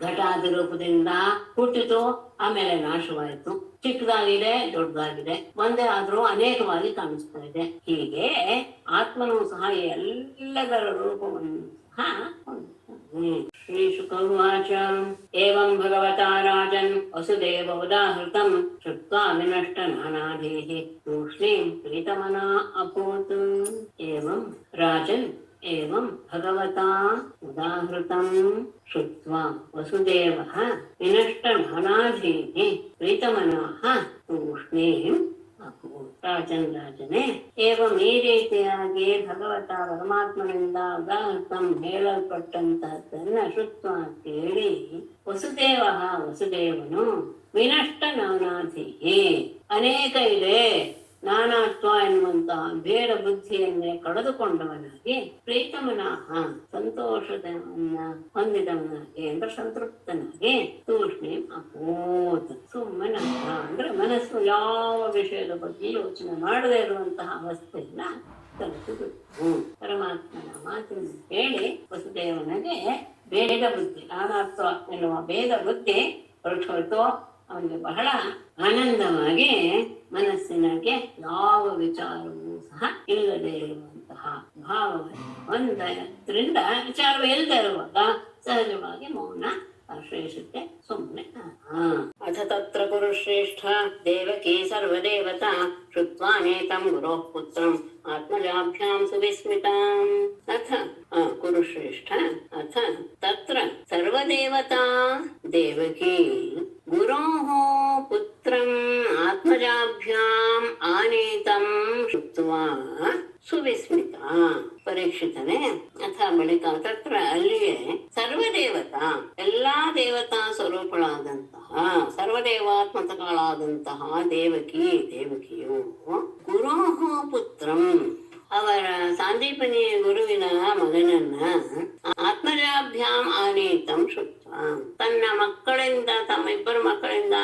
ಘಟಾದಿ ರೂಪದಿಂದ ಹುಟ್ಟಿತು, ಆಮೇಲೆ ನಾಶವಾಯಿತು. ಚಿಕ್ಕದಾಗಿದೆ, ದೊಡ್ಡದಾಗಿದೆ, ಒಂದೇ ಆದ್ರೂ ಅನೇಕವಾಗಿ ಕಾಣಿಸ್ತಾ ಇದೆ. ಹೀಗೆ ಆತ್ಮನೂ ಸಹ ಎಲ್ಲದರ ರೂಪವನ್ನು ಸಹ ಶ್ರೀ ಶುಕವಾಚ ಏವಂ ಭಗವತಾ ರಾಜನ್ ವಸುದೇವ ಉದಾಹೃತಂ ಶ್ರುತ್ವಾ ವಿನಷ್ಟ ನಾನಾಧೀಃ ತೂಷ್ಣೀಂ ಪ್ರೀತಮನಾ ಅಭೂತ್. ಏವಂ ರಾಜನ್ ಏವಂ ಭಗವತಾ ಉದಾಹೃತಂ ಶ್ರುತ್ವಾ ವಸುದೇವಃ ವಿನಷ್ಟ ನಾನಾಧೀಃ ಪ್ರೀತಮನಃ ತೂಷ್ಣೀಂ ಅಭೂತ್. ರಾಜನೇ, ಏವಂ ಈ ರೀತಿಯಾಗಿ ಭಗವತ ಪರಮಾತ್ಮನಿಂದ ಉದಾಹೃತಂ ಹೇಳಲ್ಪಟ್ಟಂತಹದ್ದನ್ನ ಶ್ರುತ್ವ ಕೇಳಿ ವಸುದೇವನು ವಿನಷ್ಟ ನಾನಾಧೀಃ ಅನೇಕ ಇದೆ, ನಾನಾತ್ವ ಎನ್ನುವಂತಹ ಭೇದ ಬುದ್ಧಿಯನ್ನೇ ಕಳೆದುಕೊಂಡವನಾಗಿ ಪ್ರೀತಮನಃ ಸಂತೋಷದನ್ನ ಹೊಂದಿದವನಾಗಿ ಅಂದ್ರೆ ಸಂತೃಪ್ತನಾಗಿ ತೂಷ್ಣೀಂ ಅಭೂತ್ ಸುಮ್ಮನಃ ಅಂದ್ರೆ ಮನಸ್ಸು ಯಾವ ವಿಷಯದ ಬಗ್ಗೆ ಯೋಚನೆ ಮಾಡದೇ ಇರುವಂತಹ ಅವಸ್ಥೆಯನ್ನ ತಲುಪಿಬಿಟ್ಟು ಪರಮಾತ್ಮನ ಮಾತನ್ನು ಕೇಳಿ ವಸುದೇವನಿಗೆ ಭೇದ ಬುದ್ಧಿ ನಾನಾತ್ವ ಎನ್ನುವ ಭೇದ ಬುದ್ಧಿ ಹೊರಟು ಅವನಿಗೆ ಬಹಳ ಆನಂದವಾಗಿ ಮನಸ್ಸಿನಾಗೆ ಯಾವ ವಿಚಾರವೂ ಸಹ ಇಲ್ಲದೆ ಇರುವಂತಹ ಭಾವವನ್ನು ಹೊಂದದ್ರಿಂದ ವಿಚಾರವೇ ಇಲ್ಲದೆ ಇರುವಾಗ ಸಹಜವಾಗಿ ಮೌನ ಶ್ರೇಷ್ಠತೆ ಸುಮ್ಮನೆ. ಅಥ ತತ್ರ ಕುರುಶ್ರೇಷ್ಠ ದೇವಕಿ ಸರ್ವದೇವತಾ ಶ್ರುತ್ವಾನೇತಂ ಗುರೋಃ ಪುತ್ರಂ ಆತ್ಮಜಾಭ್ಯಾಂ ಸುವಿಸ್ಮಿತಾಂ. ಅಥ ಕುರುಶ್ರೇಷ್ಠ ಅಥ ತತ್ರ ಸರ್ವದೇವತಾ ದೇವಕಿ ಗುರೋಃ ಪುತ್ರಂ ಆತ್ಮಜಾಭ್ಯಾಂ ಆನೇತಂ ಶ್ರುತ್ವಾ ಸುವಿಸ್ಮಿತ. ಪರೀಕ್ಷಿತನೇ ಅಥ ಬಳಿಕ ತತ್ರ ಅಲ್ಲಿಯೇ ಸರ್ವದೇವತಾ ಎಲ್ಲಾ ದೇವತಾ ಸ್ವರೂಪಳಾದಂತಹ ಸರ್ವದೇವಾತ್ಮಕಗಳಾದಂತಹ ದೇವಕಿಯು ಗುರೋಃ ಪುತ್ರಂ ಅವರ ಸಾಂದೀಪನಿ ಗುರುವಿನ ಮಗನನ್ನ ಆತ್ಮಜಾಭ್ಯಾಂ ಆನೇತಂ ಶ್ರುತ್ವ ತನ್ನ ಮಕ್ಕಳಿಂದ ತಮ್ಮ ಮಕ್ಕಳಿಂದ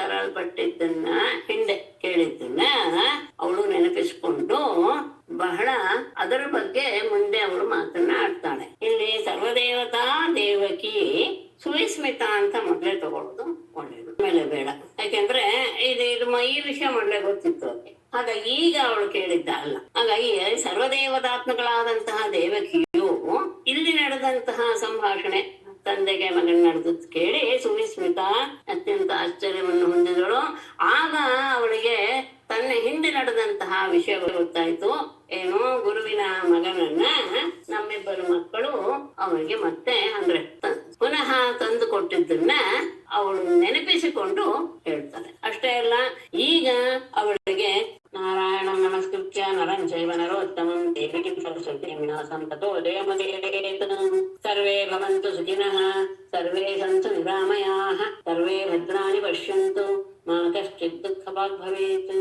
ತರಲ್ಪಟ್ಟಿದ್ದನ್ನ ಹಿಂದೆ ಕೇಳಿದ್ದನ್ನ ಅವಳು ನೆನಪಿಸಿಕೊಂಡು ಬಹಳ ಅದರ ಬಗ್ಗೆ ಮುಂದೆ ಅವಳು ಮಾತನ್ನ ಆಡ್ತಾಳೆ. ಇಲ್ಲಿ ಸರ್ವದೇವತಾ ದೇವಕಿ ಸುವಿಸ್ಮಿತ ಅಂತ ಮೊದಲೇ ತಗೊಳ್ಳೋದು ಒಳ್ಳೇದು, ಆಮೇಲೆ ಬೇಡ. ಯಾಕೆಂದ್ರೆ ಇದು ಈ ವಿಷಯ ಮೊದಲೇ ಗೊತ್ತಿತ್ತು ಅವರಿಗೆ, ಹಾಗಾಗಿ ಈಗ ಅವಳು ಕೇಳಿದ್ದ ಅಲ್ಲ. ಹಾಗಾಗಿ ಸರ್ವದೇವತಾತ್ಮಗಳಾದಂತಹ ದೇವಕಿಯು ಇಲ್ಲಿ ನಡೆದಂತಹ ಸಂಭಾಷಣೆ ತಂದೆಗೆ ಮಗನ ನಡೆದದ್ದು ಕೇಳಿ ಸುವಿಸ್ಮಿತ ಅತ್ಯಂತ ಆಶ್ಚರ್ಯವನ್ನು ಹೊಂದಿದಳು. ಆಗ ಅವಳಿಗೆ ತನ್ನ ಹಿಂದೆ ನಡೆದಂತಹ ವಿಷಯ ಗೊತ್ತಾಯ್ತು. ಏನು, ಗುರುವಿನ ಮಗನನ್ನ ನಮ್ಮಿಬ್ಬರು ಮಕ್ಕಳು ಅವಳಿಗೆ ಮತ್ತೆ ಅಂದ್ರೆ ಪುನಃ ತಂದು ಕೊಟ್ಟಿದ್ದನ್ನ ಅವಳು ನೆನಪಿಸಿಕೊಂಡು ಹೇಳ್ತಾಳೆ. ಅಷ್ಟೇ ಅಲ್ಲ, ಈಗ ಅವಳಿಗೆ ನಾರಾಯಣ ನಮಸ್ಕೃತ್ಯ ನರಂ ಚೈವ ನರೋತ್ತಮಂ ದೇವಕೀಂ ಸರಸ್ವತೀಂ ವಿನಾಶಂ ತತೋ ಜಯಮುದೀರಯೇತ್. ಸರ್ವೇ ಭವಂತು ಸುಖಿನಃ, ಸರ್ವೇ ಸಂತು ನಿರಾಮಯಾಃ, ಸರ್ವೇ ಭದ್ರಾಣಿ ಪಶ್ಯಂತು, ಮಾ ಕಶ್ಚಿತ್ ದುಃಖಭಾಗ್ ಭವೇತ್.